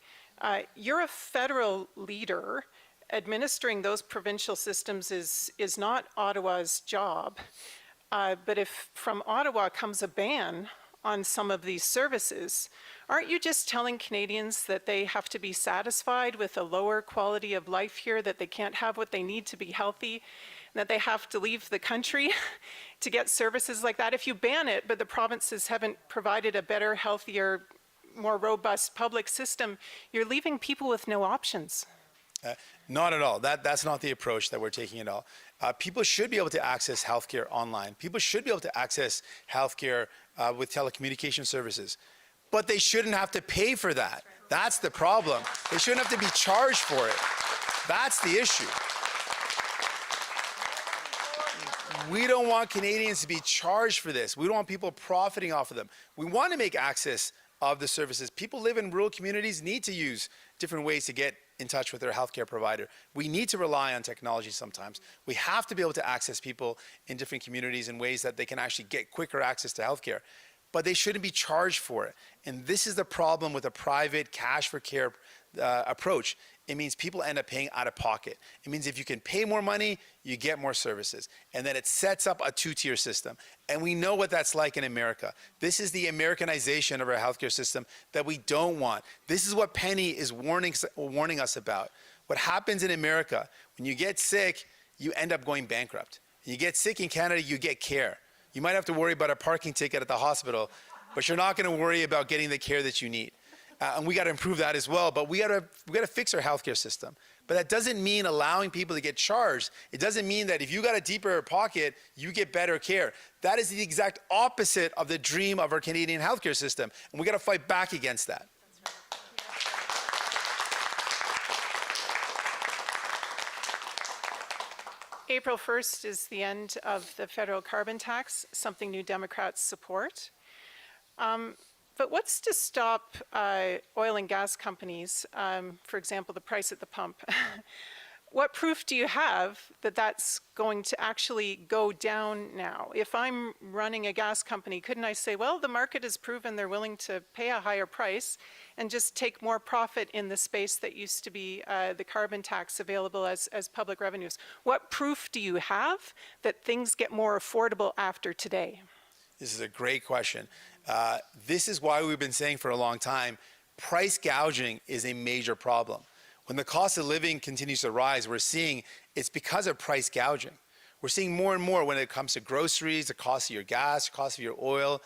You're a federal leader. Administering those provincial systems is not Ottawa's job. But if from Ottawa comes a ban on some of these services, aren't you just telling Canadians that they have to be satisfied with a lower quality of life here, that they can't have what they need to be healthy, that they have to leave the country to get services like that? If you ban it, but the provinces haven't provided a better, healthier, more robust public system, you're leaving people with no options. Not at all. That's not the approach that we're taking at all. People should be able to access healthcare online. People should be able to access healthcare with telecommunication services. But they shouldn't have to pay for that. That's the problem. They shouldn't have to be charged for it. That's the issue. We don't want Canadians to be charged for this. We don't want people profiting off of them. We want to make access of the services. People live in rural communities, need to use different ways to get in touch with their healthcare provider. We need to rely on technology sometimes. We have to be able to access people in different communities in ways that they can actually get quicker access to healthcare. But they shouldn't be charged for it. And this is the problem with a private cash for care approach. It means people end up paying out of pocket. It means if you can pay more money, you get more services. And then it sets up a two-tier system. And we know what that's like in America. This is the Americanization of our healthcare system that we don't want. This is what Penny is warning us about. What happens in America, when you get sick, you end up going bankrupt. When you get sick in Canada, you get care. You might have to worry about a parking ticket at the hospital, but you're not going to worry about getting the care that you need. And we got to improve that as well. But we got to fix our healthcare system. But that doesn't mean allowing people to get charged. It doesn't mean that if you got a deeper pocket, you get better care. That is the exact opposite of the dream of our Canadian healthcare system. And we got to fight back against that. April 1st is the end of the federal carbon tax, something New Democrats support. But what's to stop oil and gas companies, for example, the price at the pump? What proof do you have that that's going to actually go down now? If I'm running a gas company, couldn't I say, well, the market has proven they're willing to pay a higher price and just take more profit in the space that used to be the carbon tax available as public revenues? What proof do you have that things get more affordable after today? This is a great question. This is why we've been saying for a long time, price gouging is a major problem. When the cost of living continues to rise, we're seeing it's because of price gouging. We're seeing more and more when it comes to groceries, the cost of your gas, the cost of your oil.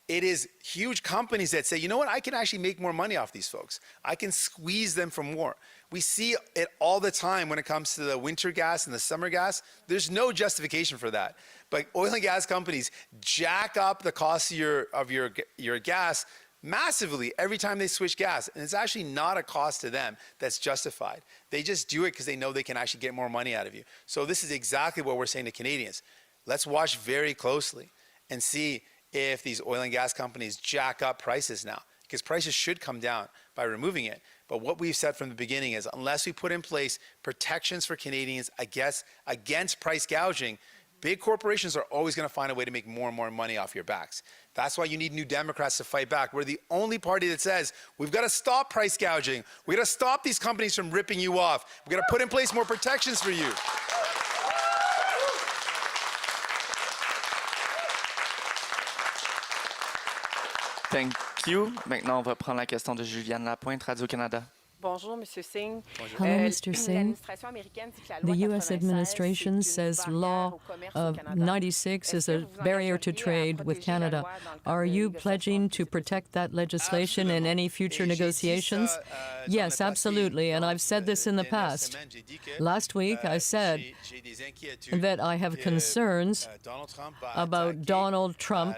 It is huge companies that say, you know what, I can actually make more money off these folks. I can squeeze them for more. We see it all the time when it comes to the winter gas and the summer gas. There's no justification for that. But oil and gas companies jack up the cost of your gas massively every time they switch gas. And it's actually not a cost to them that's justified. They just do it because they know they can actually get more money out of you. So this is exactly what we're saying to Canadians. Let's watch very closely and see if these oil and gas companies jack up prices now, because prices should come down by removing it. But what we've said from the beginning is unless we put in place protections for Canadians against price gouging, big corporations are always going to find a way to make more and more money off your backs. That's why you need New Democrats to fight back. We're the only party that says we've got to stop price gouging. We've got to stop these companies from ripping you off. We've got to put in place more protections for you. Thank you. Maintenant, on va prendre la question de Juliane Lapointe, Radio-Canada. Bonjour, Monsieur Singh. Hello, Mr. Singh. The U.S. administration says law of 96 is a barrier to trade with Canada. Are you pledging to protect that legislation in any future negotiations? Yes, absolutely, and I've said this in the past. Last week, I said that I have concerns about Donald Trump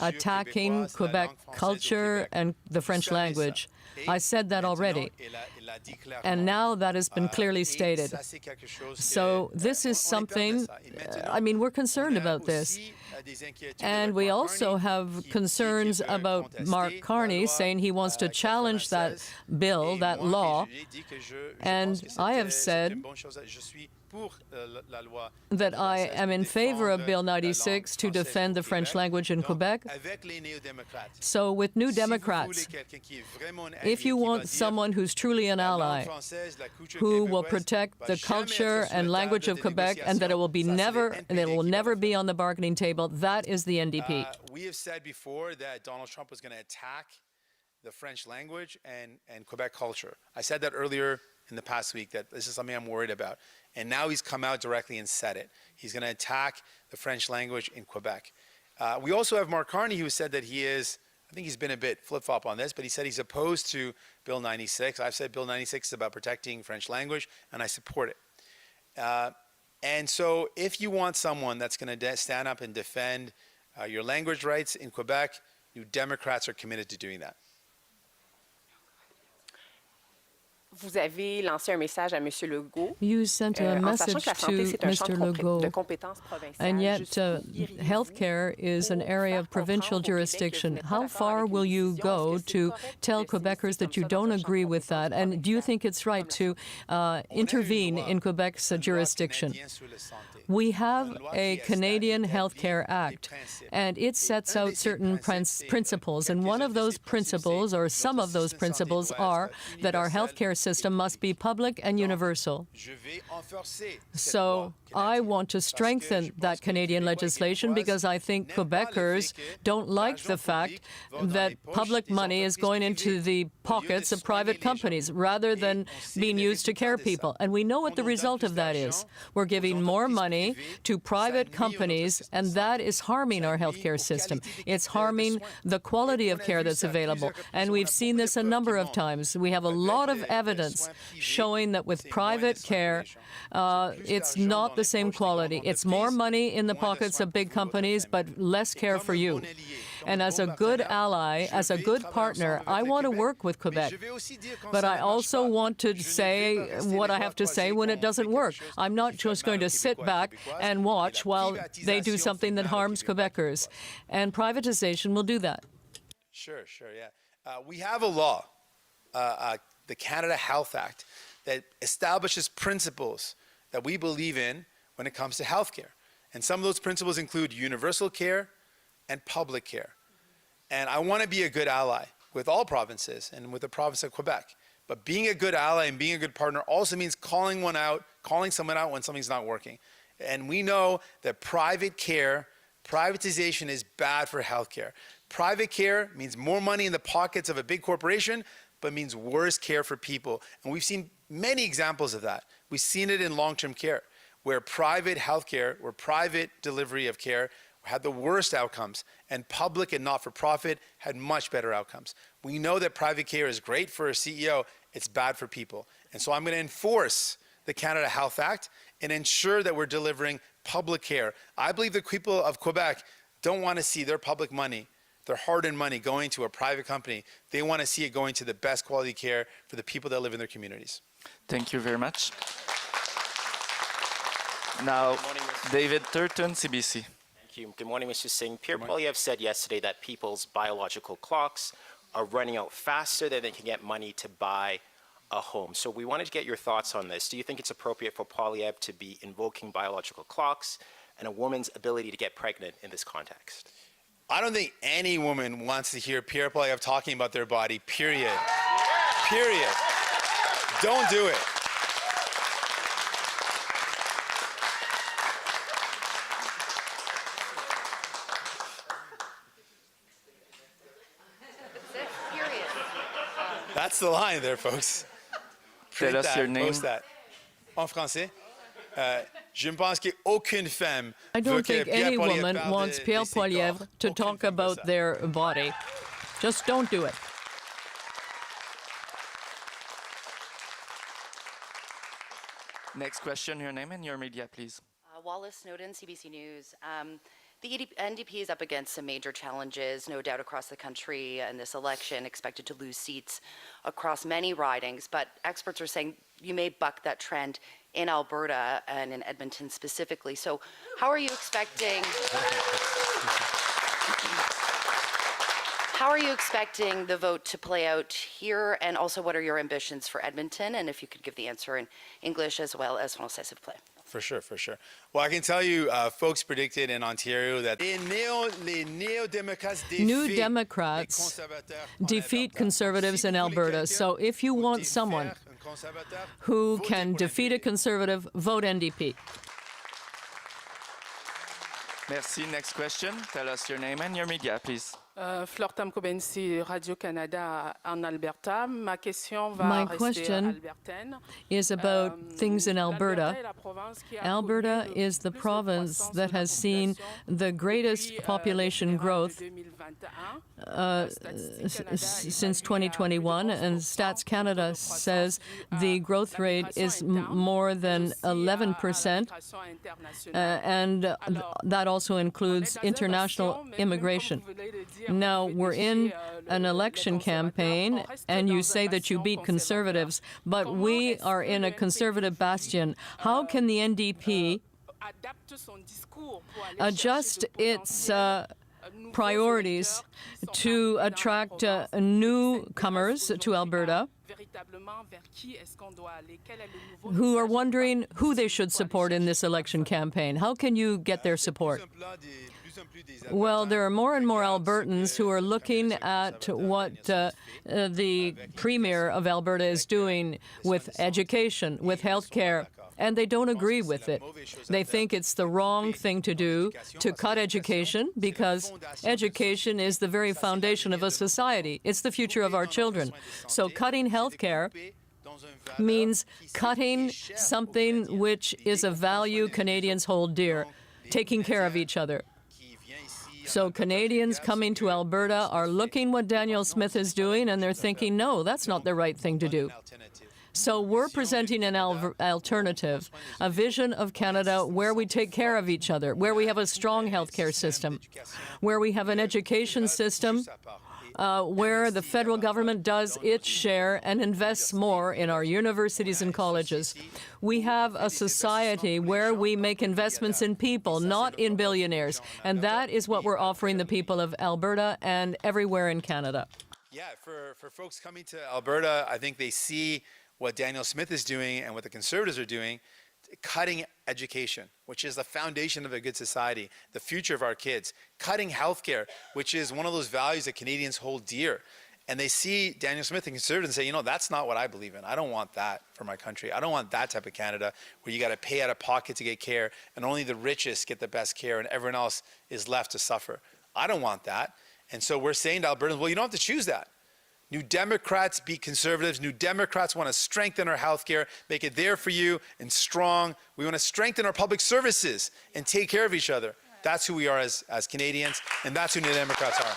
attacking Quebec culture and the French language. I said that already, and now that has been clearly stated. So this is something, I mean, we're concerned about this. And we also have concerns about Mark Carney saying he wants to challenge that bill, that law. And I have said that I am in favor of Bill 96 to defend the French language in Quebec. So with New Democrats, if you want someone who's truly an ally, who will protect the culture and language of Quebec, and that it will never be on the bargaining table, that is the NDP. We have said before that Donald Trump was going to attack the French language and Quebec culture. I said that earlier in the past week, that this is something I'm worried about. And now he's come out directly and said it. He's going to attack the French language in Quebec. We also have Mark Carney, who said that he is, I think he's been a bit flip-flop on this, but he said he's opposed to Bill 96. I've said Bill 96 is about protecting French language, and I support it. And so if you want someone that's going to stand up and defend your language rights in Quebec, New Democrats are committed to doing that. Vous avez lancé un message à Monsieur Legault. You sent a message to Mr. Legault, and yet healthcare is an area of provincial jurisdiction. How far will you go to tell Quebecers that you don't agree with that? And do you think it's right to intervene in Quebec's jurisdiction? We have a Canadian Healthcare Act, and it sets out certain principles. And one of those principles, or some of those principles, are that our healthcare system must be public and universal. So I want to strengthen that Canadian legislation because I think Quebecers don't like the fact that public money is going into the pockets of private companies rather than being used to care people. And we know what the result of that is. We're giving more money to private companies, and that is harming our healthcare system. It's harming the quality of care that's available. And we've seen this a number of times. We have a lot of evidence showing that with private care, it's not the same quality. It's more money in the pockets of big companies, but less care for you. And as a good ally, as a good partner, I want to work with Quebec. But I also want to say what I have to say when it doesn't work. I'm not just going to sit back and watch while they do something that harms Quebecers. And privatization will do that. Sure, yeah. We have a law, the Canada Health Act, that establishes principles that we believe in when it comes to healthcare. And some of those principles include universal care and public care. And I want to be a good ally with all provinces and with the province of Quebec. But being a good ally and being a good partner also means calling someone out when something's not working. And we know that private care, privatization is bad for healthcare. Private care means more money in the pockets of a big corporation, but means worse care for people. And we've seen many examples of that. We've seen it in long-term care, where private healthcare, where private delivery of care had the worst outcomes, and public and not-for-profit had much better outcomes. We know that private care is great for a CEO, it's bad for people. And so I'm going to enforce the Canada Health Act and ensure that we're delivering public care. I believe the people of Quebec don't want to see their public money, their hard-earned money going to a private company. They want to see it going to the best quality care for the people that live in their communities. Thank you very much. Now, David Turton, CBC. Thank you. Good morning, Mr. Singh. Pierre Poilievre said yesterday that people's biological clocks are running out faster than they can get money to buy a home. So we wanted to get your thoughts on this. Do you think it's appropriate for Poilievre to be invoking biological clocks and a woman's ability to get pregnant in this context? I don't think any woman wants to hear Pierre Poilievre talking about their body, period. Period. Don't do it. That's the line there, folks. Tell us your name. Post that. En français. Je ne pense qu'aucune femme I veut don't que think any Pierre Poilievre woman parle wants de Pierre ses corps. Poilievre to talk about their body. Just don't do it. Next question, your name and your media, please. Wallace Snowden, CBC News. The NDP is up against some major challenges, no doubt, across the country in this election, expected to lose seats across many ridings, but experts are saying you may buck that trend in Alberta and in Edmonton specifically. So how are you expecting the vote to play out here, and also what are your ambitions for Edmonton? And if you could give the answer in English as well as français, s'il vous plaît. For sure, for sure. Well, I can tell you, folks predicted in Ontario that New Democrats defeat Conservatives in Alberta. So if you want someone who can defeat a Conservative, vote NDP. Merci. Next question. Tell us your name and your media, please. Fleur Tamkobensi, Radio-Canada en Alberta. Ma question va My rester question albertaine. is about things in Alberta. Alberta is the province that has seen the greatest population growth since 2021, and Stats Canada says the growth rate is more than 11%, and that also includes international immigration. Now, we're in an election campaign, and you say that you beat Conservatives, but we are in a Conservative bastion. How can the NDP adjust its priorities to attract newcomers to Alberta who are wondering who they should support in this election campaign? How can you get their support? Well, there are more and more Albertans who are looking at what the Premier of Alberta is doing with education, with health care, and they don't agree with it. They think it's the wrong thing to do, to cut education, because education is the very foundation of a society. It's the future of our children. So cutting health care means cutting something which is a value Canadians hold dear, taking care of each other. So Canadians coming to Alberta are looking what Danielle Smith is doing, and they're thinking, no, that's not the right thing to do. So we're presenting an alternative, a vision of Canada where we take care of each other, where we have a strong healthcare system, where we have an education system, where the federal government does its share and invests more in our universities and colleges. We have a society where we make investments in people, not in billionaires. And that is what we're offering the people of Alberta and everywhere in Canada. Yeah, for folks coming to Alberta, I think they see what Danielle Smith is doing and what the Conservatives are doing, cutting education, which is the foundation of a good society, the future of our kids, cutting healthcare, which is one of those values that Canadians hold dear. And they see Danielle Smith and Conservatives and say, you know, that's not what I believe in. I don't want that for my country. I don't want that type of Canada where you got to pay out of pocket to get care and only the richest get the best care and everyone else is left to suffer. I don't want that. And so we're saying to Albertans, well, you don't have to choose that. New Democrats beat Conservatives. New Democrats want to strengthen our healthcare, make it there for you and strong. We want to strengthen our public services and take care of each other. That's who we are as Canadians, and that's who New Democrats are.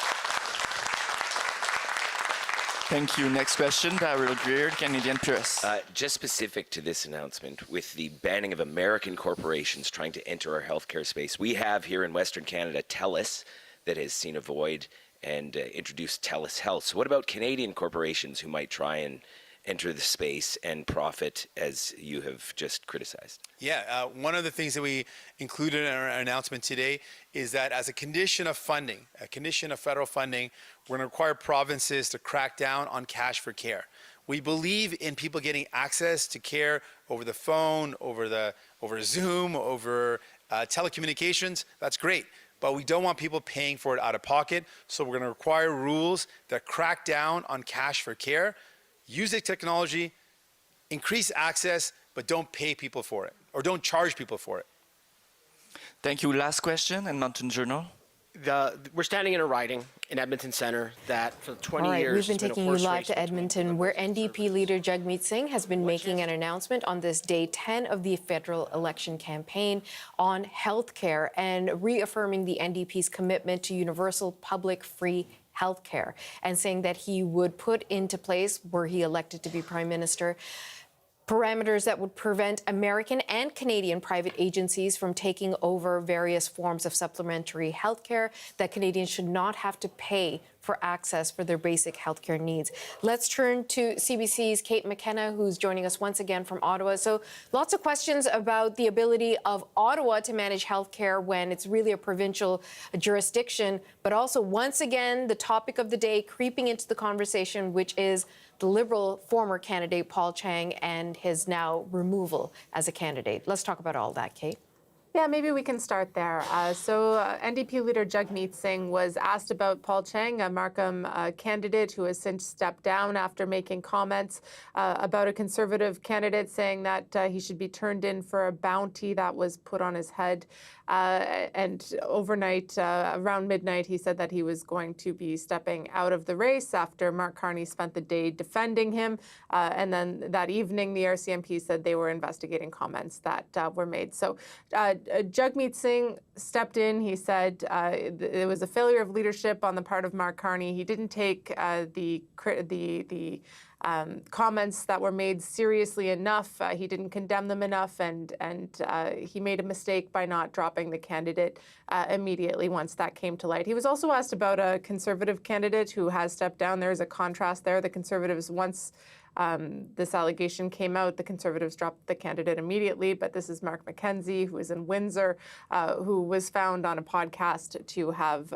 Thank you. Next question, Daryl Greer, Canadian Press. Just specific to this announcement, with the banning of American corporations trying to enter our healthcare space, we have here in Western Canada TELUS that has seen a void and introduced TELUS Health. So what about Canadian corporations who might try and enter the space and profit, as you have just criticized? Yeah, one of the things that we included in our announcement today is that as a condition of funding, a condition of federal funding, we're going to require provinces to crack down on cash for care. We believe in people getting access to care over the phone, over Zoom, over telecommunications. That's great. but we don't want people paying for it out of pocket. So we're going to require rules that crack down on cash for care, use the technology, increase access, but don't pay people for it, or don't charge people for it. Thank you. Last question in Mountain Journal. We're standing in a riding in Edmonton Centre that for 20 All right, years we've been has been a taking you horse live race to between Edmonton, where NDP Leader Jagmeet Singh has been making an announcement on this day 10 of the federal election campaign on health care and reaffirming the NDP's commitment to universal public free health care, and saying that he would put into place, were he elected to be Prime Minister, parameters that would prevent American and Canadian private agencies from taking over various forms of supplementary health care, that Canadians should not have to pay for access for their basic health care needs. Let's turn to CBC's Kate McKenna, who's joining us once again from Ottawa. So lots of questions about the ability of Ottawa to manage health care when it's really a provincial jurisdiction, but also once again, the topic of the day creeping into the conversation, which is the Liberal former candidate Paul Chang and his now removal as a candidate. Let's talk about all that, Kate. Yeah, maybe we can start there. NDP Leader Jagmeet Singh was asked about Paul Chang, a Markham candidate who has since stepped down after making comments about a Conservative candidate, saying that he should be turned in for a bounty that was put on his head. And overnight, around midnight, he said that he was going to be stepping out of the race after Mark Carney spent the day defending him. And then that evening, the RCMP said they were investigating comments that were made. So Jagmeet Singh stepped in. He said it was a failure of leadership on the part of Mark Carney. He didn't take the comments that were made seriously enough. He didn't condemn them enough, and he made a mistake by not dropping the candidate immediately once that came to light. He was also asked about a Conservative candidate who has stepped down. There's a contrast there. The Conservatives, once this allegation came out, the Conservatives dropped the candidate immediately, but this is Mark McKenzie, who is in Windsor, who was found on a podcast to have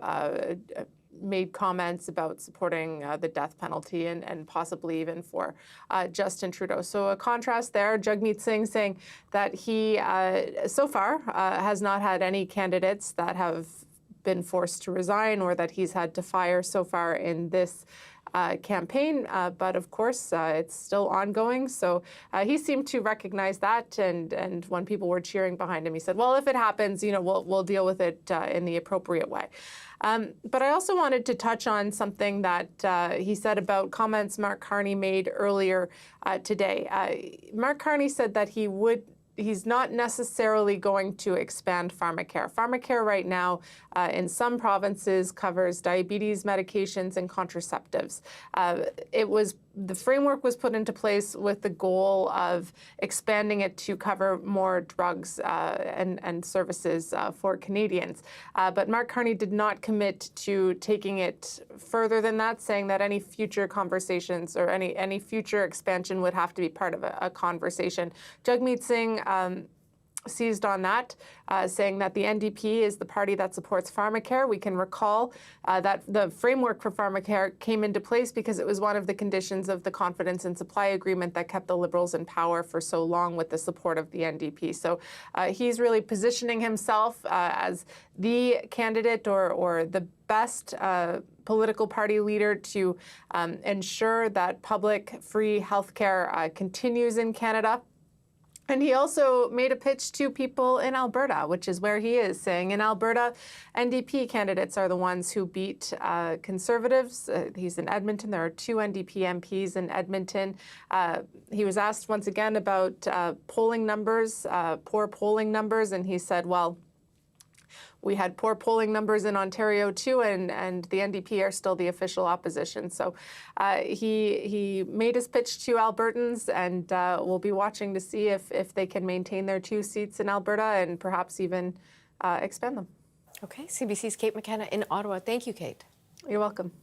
made comments about supporting the death penalty and possibly even for Justin Trudeau. So a contrast there. Jagmeet Singh saying that he, so far, has not had any candidates that have been forced to resign or that he's had to fire so far in this campaign, but of course it's still ongoing. So he seemed to recognize that, and when people were cheering behind him, he said, "Well, if it happens, we'll deal with it in the appropriate way." But I also wanted to touch on something that he said about comments Mark Carney made earlier today. Mark Carney said that he's not necessarily going to expand pharmacare. Pharmacare right now in some provinces covers diabetes medications and contraceptives. The framework was put into place with the goal of expanding it to cover more drugs and services for Canadians. But Mark Carney did not commit to taking it further than that, saying that any future conversations or any future expansion would have to be part of a conversation. Jagmeet Singh seized on that, saying that the NDP is the party that supports pharmacare. We can recall that the framework for pharmacare came into place because it was one of the conditions of the confidence and supply agreement that kept the Liberals in power for so long with the support of the NDP. So he's really positioning himself as the candidate or the best political party leader to ensure that public free healthcare continues in Canada. And he also made a pitch to people in Alberta, which is where he is, saying in Alberta, NDP candidates are the ones who beat Conservatives. He's in Edmonton. There are 2 NDP MPs in Edmonton. He was asked once again about polling numbers, poor polling numbers, and he said, well, we had poor polling numbers in Ontario too, and the NDP are still the official opposition. So he made his pitch to Albertans, and we'll be watching to see if they can maintain their 2 seats in Alberta and perhaps even expand them. Okay, CBC's Kate McKenna in Ottawa. Thank you, Kate. You're welcome.